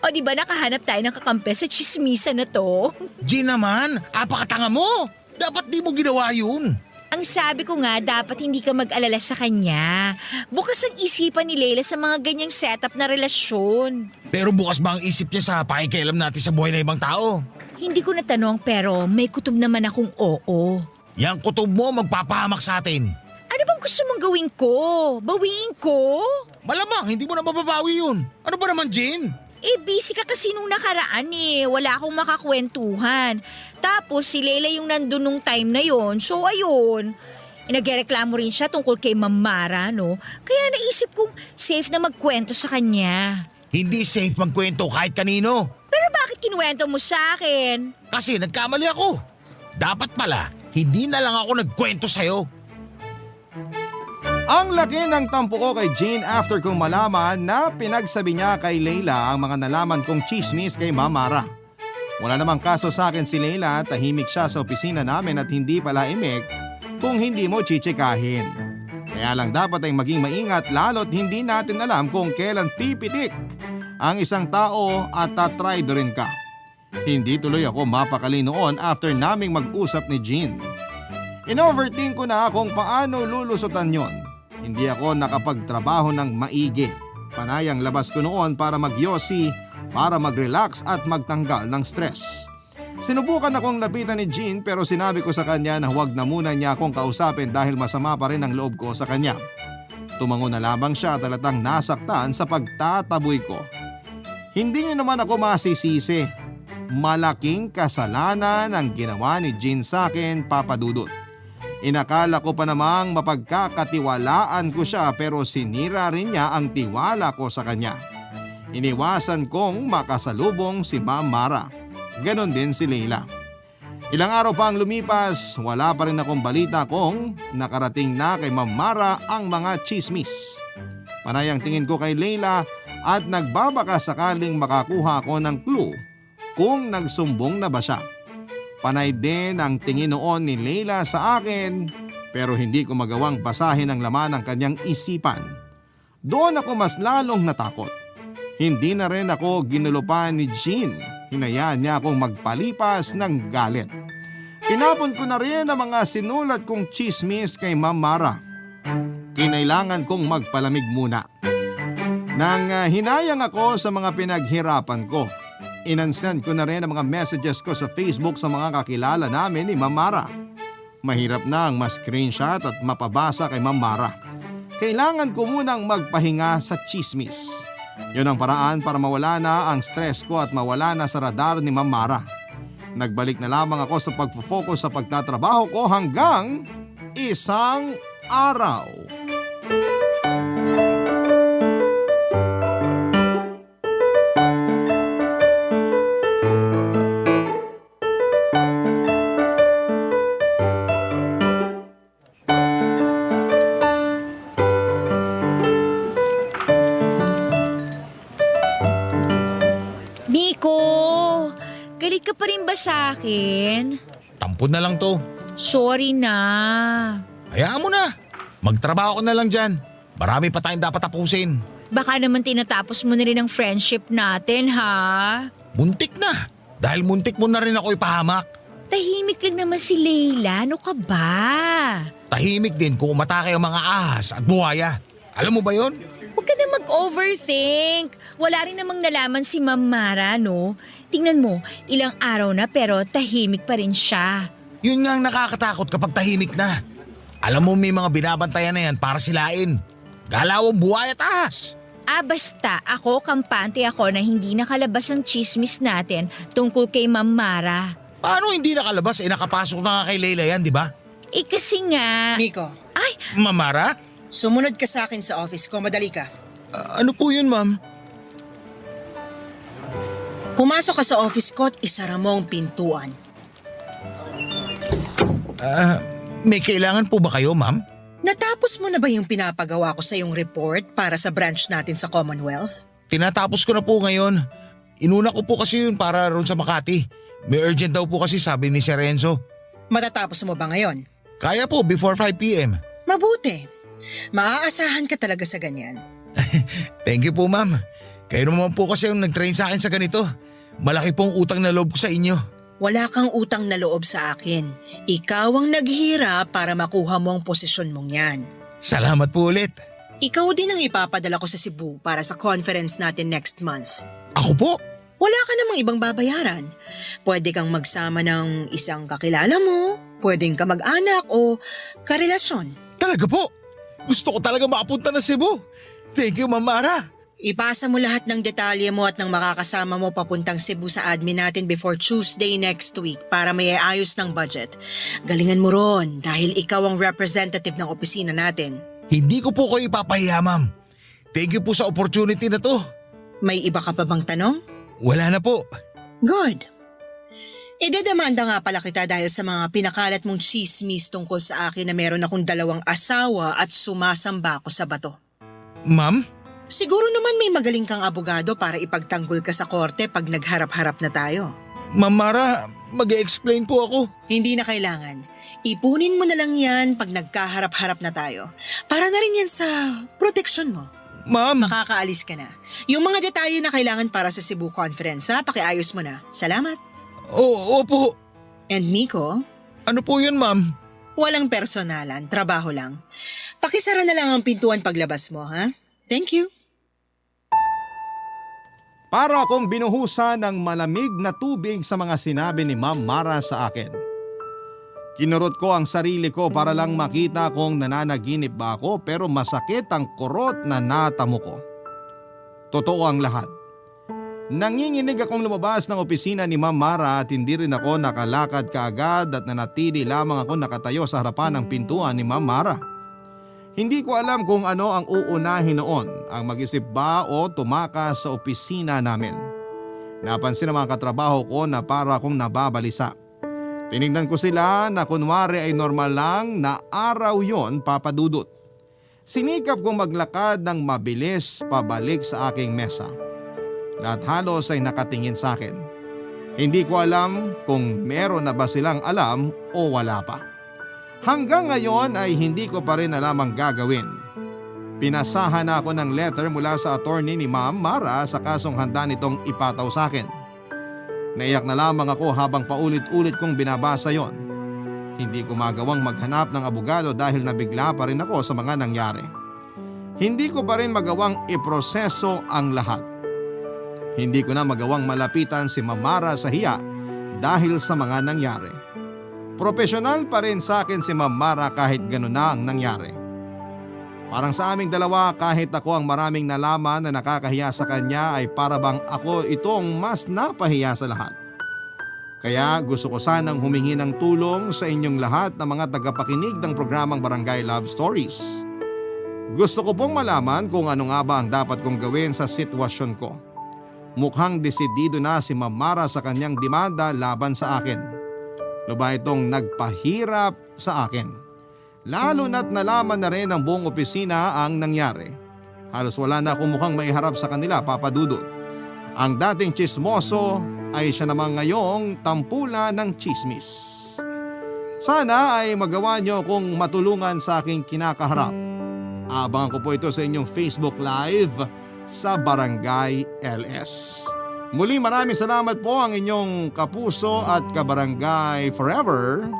O di ba nakahanap tayo ng kakampi sa chismisa na to? Jean naman, apakatanga mo. Dapat di mo ginawa yun. Ang sabi ko nga, dapat hindi ka mag-alala sa kanya. Bukas ang isipan ni Leila sa mga ganyang setup na relasyon. Pero bukas ba ang isip niya sa pakikialam natin sa buhay ng ibang tao? Hindi ko natanong pero may kutob naman akong oo. Yang kutob mo magpapahamak sa atin. Ano bang gusto mong gawin ko? Bawiin ko? Malamang, hindi mo na mababawi yun. Ano ba naman, Jean? Busy ka kasi nung nakaraan Wala akong makakwentuhan. Tapos si Leila yung nandun nung time na yon. So ayun. Nagreklamo rin siya tungkol kay Ma'am Mara, no? Kaya naisip kong safe na magkwento sa kanya. Hindi safe magkwento kahit kanino. Pero bakit kinuwento mo sa akin? Kasi nagkamali ako. Dapat pala, hindi na lang ako nagkwento sa'yo. Ang laki ng tampo ko kay Jean after kong malaman na pinagsabi niya kay Leila ang mga nalaman kong chismis kay Ma'am Mara. Wala namang kaso sa akin si Leila, tahimik siya sa opisina namin at hindi pala imik kung hindi mo chichikahin. Kaya lang dapat ay maging maingat lalo't hindi natin alam kung kailan pipitik ang isang tao at tatraido rin ka. Hindi tuloy ako mapakali noon after naming mag-usap ni Jean. Inoverthink ko na kung paano lulusutan yon. Hindi ako nakapagtrabaho ng maigi. Panayang labas ko noon para magyosi, para mag-relax at magtanggal ng stress. Sinubukan akong lapitan ni Jean pero sinabi ko sa kanya na huwag na muna niya akong kausapin dahil masama pa rin ang loob ko sa kanya. Tumango na lamang siya at halatang nasaktan sa pagtataboy ko. Hindi niyo naman ako masisisi. Malaking kasalanan ang ginawa ni Jean sa akin, Papa Dudut. Inakala ko pa namang mapagkakatiwalaan ko siya pero sinira rin niya ang tiwala ko sa kanya. Iniwasan kong makasalubong si Ma'am Mara. Ganon din si Leila. Ilang araw pa ang lumipas, wala pa rin akong balita kung nakarating na kay Ma'am Mara ang mga chismis. Panay ang tingin ko kay Leila at nagbabaka sakaling makakuha ako ng clue kung nagsumbong na ba siya. Panay din ang tingin noon ni Leila sa akin pero hindi ko magawang basahin ang laman ng kanyang isipan. Doon ako mas lalong natakot. Hindi na rin ako ginulupan ni Jean. Hinayaan niya akong magpalipas ng galit. Pinapon ko na rin ang mga sinulat kong chismis kay Ma'am Mara. Kinailangan kong magpalamig muna. Nang hinayang ako sa mga pinaghirapan ko, inansend ko na rin ang mga messages ko sa Facebook sa mga kakilala namin ni Ma'am Mara. Mahirap na ang ma-screenshot at mapabasa kay Ma'am Mara. Kailangan ko munang magpahinga sa chismis. Yun ang paraan para mawala na ang stress ko at mawala na sa radar ni Ma'am Mara. Nagbalik na lamang ako sa pagfo-focus sa pagtatrabaho ko hanggang isang araw. Miko, galit ka pa rin ba sa akin? Tampon na lang to. Sorry na. Hayaan mo na. Magtrabaho ka na lang dyan. Marami pa tayong dapat tapusin. Baka naman tinatapos mo na rin ang friendship natin, ha? Muntik na. Dahil muntik mo na rin ako ipahamak. Tahimik lang naman si Leila. Ano ka ba? Tahimik din kung umatake ang mga ahas at buhaya. Alam mo ba yon? Huwag ka na mag-overthink. Wala rin namang nalaman si Ma'am Mara, no? Tingnan mo, ilang araw na pero tahimik pa rin siya. Yun nga ang nakakatakot kapag tahimik na. Alam mo may mga binabantayan na yan para silain. Galawang buhay at ahas. Basta ako, kampante ako na hindi nakalabas ang chismis natin tungkol kay Ma'am Mara. Paano hindi nakalabas? Nakapasok na nga kay Leila yan, di ba? Kasi nga... Miko, Ay, Mamara? sumunod ka sa akin sa office ko. Madali ka. Ano po yun, ma'am? Pumasok ka sa office ko at isara mo ang pintuan. May kailangan po ba kayo, ma'am? Natapos mo na ba yung pinapagawa ko sa yung report para sa branch natin sa Commonwealth? Tinatapos ko na po ngayon. Inuna ko po kasi yun para ron sa Makati. May urgent daw po kasi sabi ni Sir Renzo. Matatapos mo ba ngayon? Kaya po before 5 p.m. Mabuti. Maaasahan ka talaga sa ganyan. Thank you po, ma'am. Kayo naman po kasi yung nag-train sa akin sa ganito. Malaki pong utang na loob ko sa inyo. Wala kang utang na loob sa akin. Ikaw ang naghihirap para makuha mo ang posisyon mong yan. Salamat po ulit. Ikaw din ang ipapadala ko sa Cebu para sa conference natin next month. Ako po? Wala ka namang ibang babayaran. Pwede kang magsama ng isang kakilala mo, pwedeng ka mag-anak o karelasyon. Talaga po? Gusto ko talaga makapunta na Cebu. Thank you, Ma'am Mara. Ipasa mo lahat ng detalye mo at ng makakasama mo papuntang Cebu sa admin natin before Tuesday next week para may ayos ng budget. Galingan mo ron dahil ikaw ang representative ng opisina natin. Hindi ko po kayo ipapahiya, ma'am. Thank you po sa opportunity na to. May iba ka pa bang tanong? Wala na po. Good. Idedemanda nga pala kita dahil sa mga pinakalat mong chismis tungkol sa akin na meron akong 2 asawa at sumasamba ako sa bato. Ma'am? Siguro naman may magaling kang abogado para ipagtanggol ka sa korte pag nagharap-harap na tayo. Ma'am Mara, mag-explain po ako. Hindi na kailangan. Ipunin mo na lang yan pag nagkaharap-harap na tayo. Para na rin yan sa proteksyon mo. Ma'am! Makakaalis ka na. Yung mga detalye na kailangan para sa Cebu Conference, pakiayos mo na. Salamat. Opo. And Miko? Ano po yun, ma'am? Walang personalan, trabaho lang. Pakisara na lang ang pintuan paglabas mo, ha? Thank you. Para akong binuhusan ng malamig na tubig sa mga sinabi ni Ma'am Mara sa akin. Kinurot ko ang sarili ko para lang makita kung nananaginip ba ako pero masakit ang kurot na natamo ko. Totoo ang lahat. Nanginginig akong lumabas ng opisina ni Ma'am Mara at hindi rin ako nakalakad kaagad at nanatili lamang ako nakatayo sa harapan ng pintuan ni Ma'am Mara. Hindi ko alam kung ano ang uunahin noon, ang mag-isip ba o tumakas sa opisina namin. Napansin ng mga katrabaho ko na para akong nababalisa. Tinignan ko sila na kunwari ay normal lang na araw yon, Papa Dudut. Sinikap kong maglakad ng mabilis pabalik sa aking mesa. Lahat halos ay nakatingin sa akin. Hindi ko alam kung meron na ba silang alam o wala pa. Hanggang ngayon ay hindi ko pa rin alam ang gagawin. Pinasahan ako ng letter mula sa attorney ni Ma'am Mara sa kasong handa nitong ipataw sa akin. Naiyak na lamang ako habang paulit-ulit kong binabasa yon. Hindi ko magawang maghanap ng abogado dahil nabigla pa rin ako sa mga nangyari. Hindi ko pa rin magawang iproseso ang lahat. Hindi ko na magawang malapitan si Ma'am Mara sa hiya dahil sa mga nangyari. Profesional pa rin sa akin si Ma'am Mara kahit gano'n na ang nangyari. Parang sa aming dalawa, kahit ako ang maraming nalaman na nakakahiya sa kanya ay para bang ako itong mas napahiya sa lahat. Kaya gusto ko sanang humingi ng tulong sa inyong lahat na mga tagapakinig ng programang Barangay Love Stories. Gusto ko pong malaman kung ano nga ba ang dapat kong gawin sa sitwasyon ko. Mukhang desidido na si Ma'am Mara sa kanyang demanda laban sa akin. Lubha itong nagpahirap sa akin. Lalo na't nalaman na rin ng buong opisina ang nangyari. Halos wala na akong mukhang maiharap sa kanila, Papa Dudut. Ang dating tsismoso ay siya namang ngayong tampula ng tsismis. Sana ay magawa niyo kung matulungan sa aking kinakaharap. Abangan ko po ito sa inyong Facebook Live sa Barangay LS. Muli maraming salamat po ang inyong kapuso at kabarangay forever,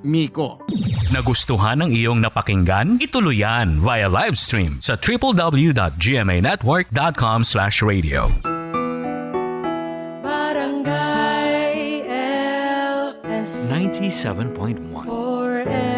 Miko. Nagustuhan ng iyong napakinggan? Ituloy yan via live stream sa www.gmanetwork.com/radio. Barangay LS 97.1 forever.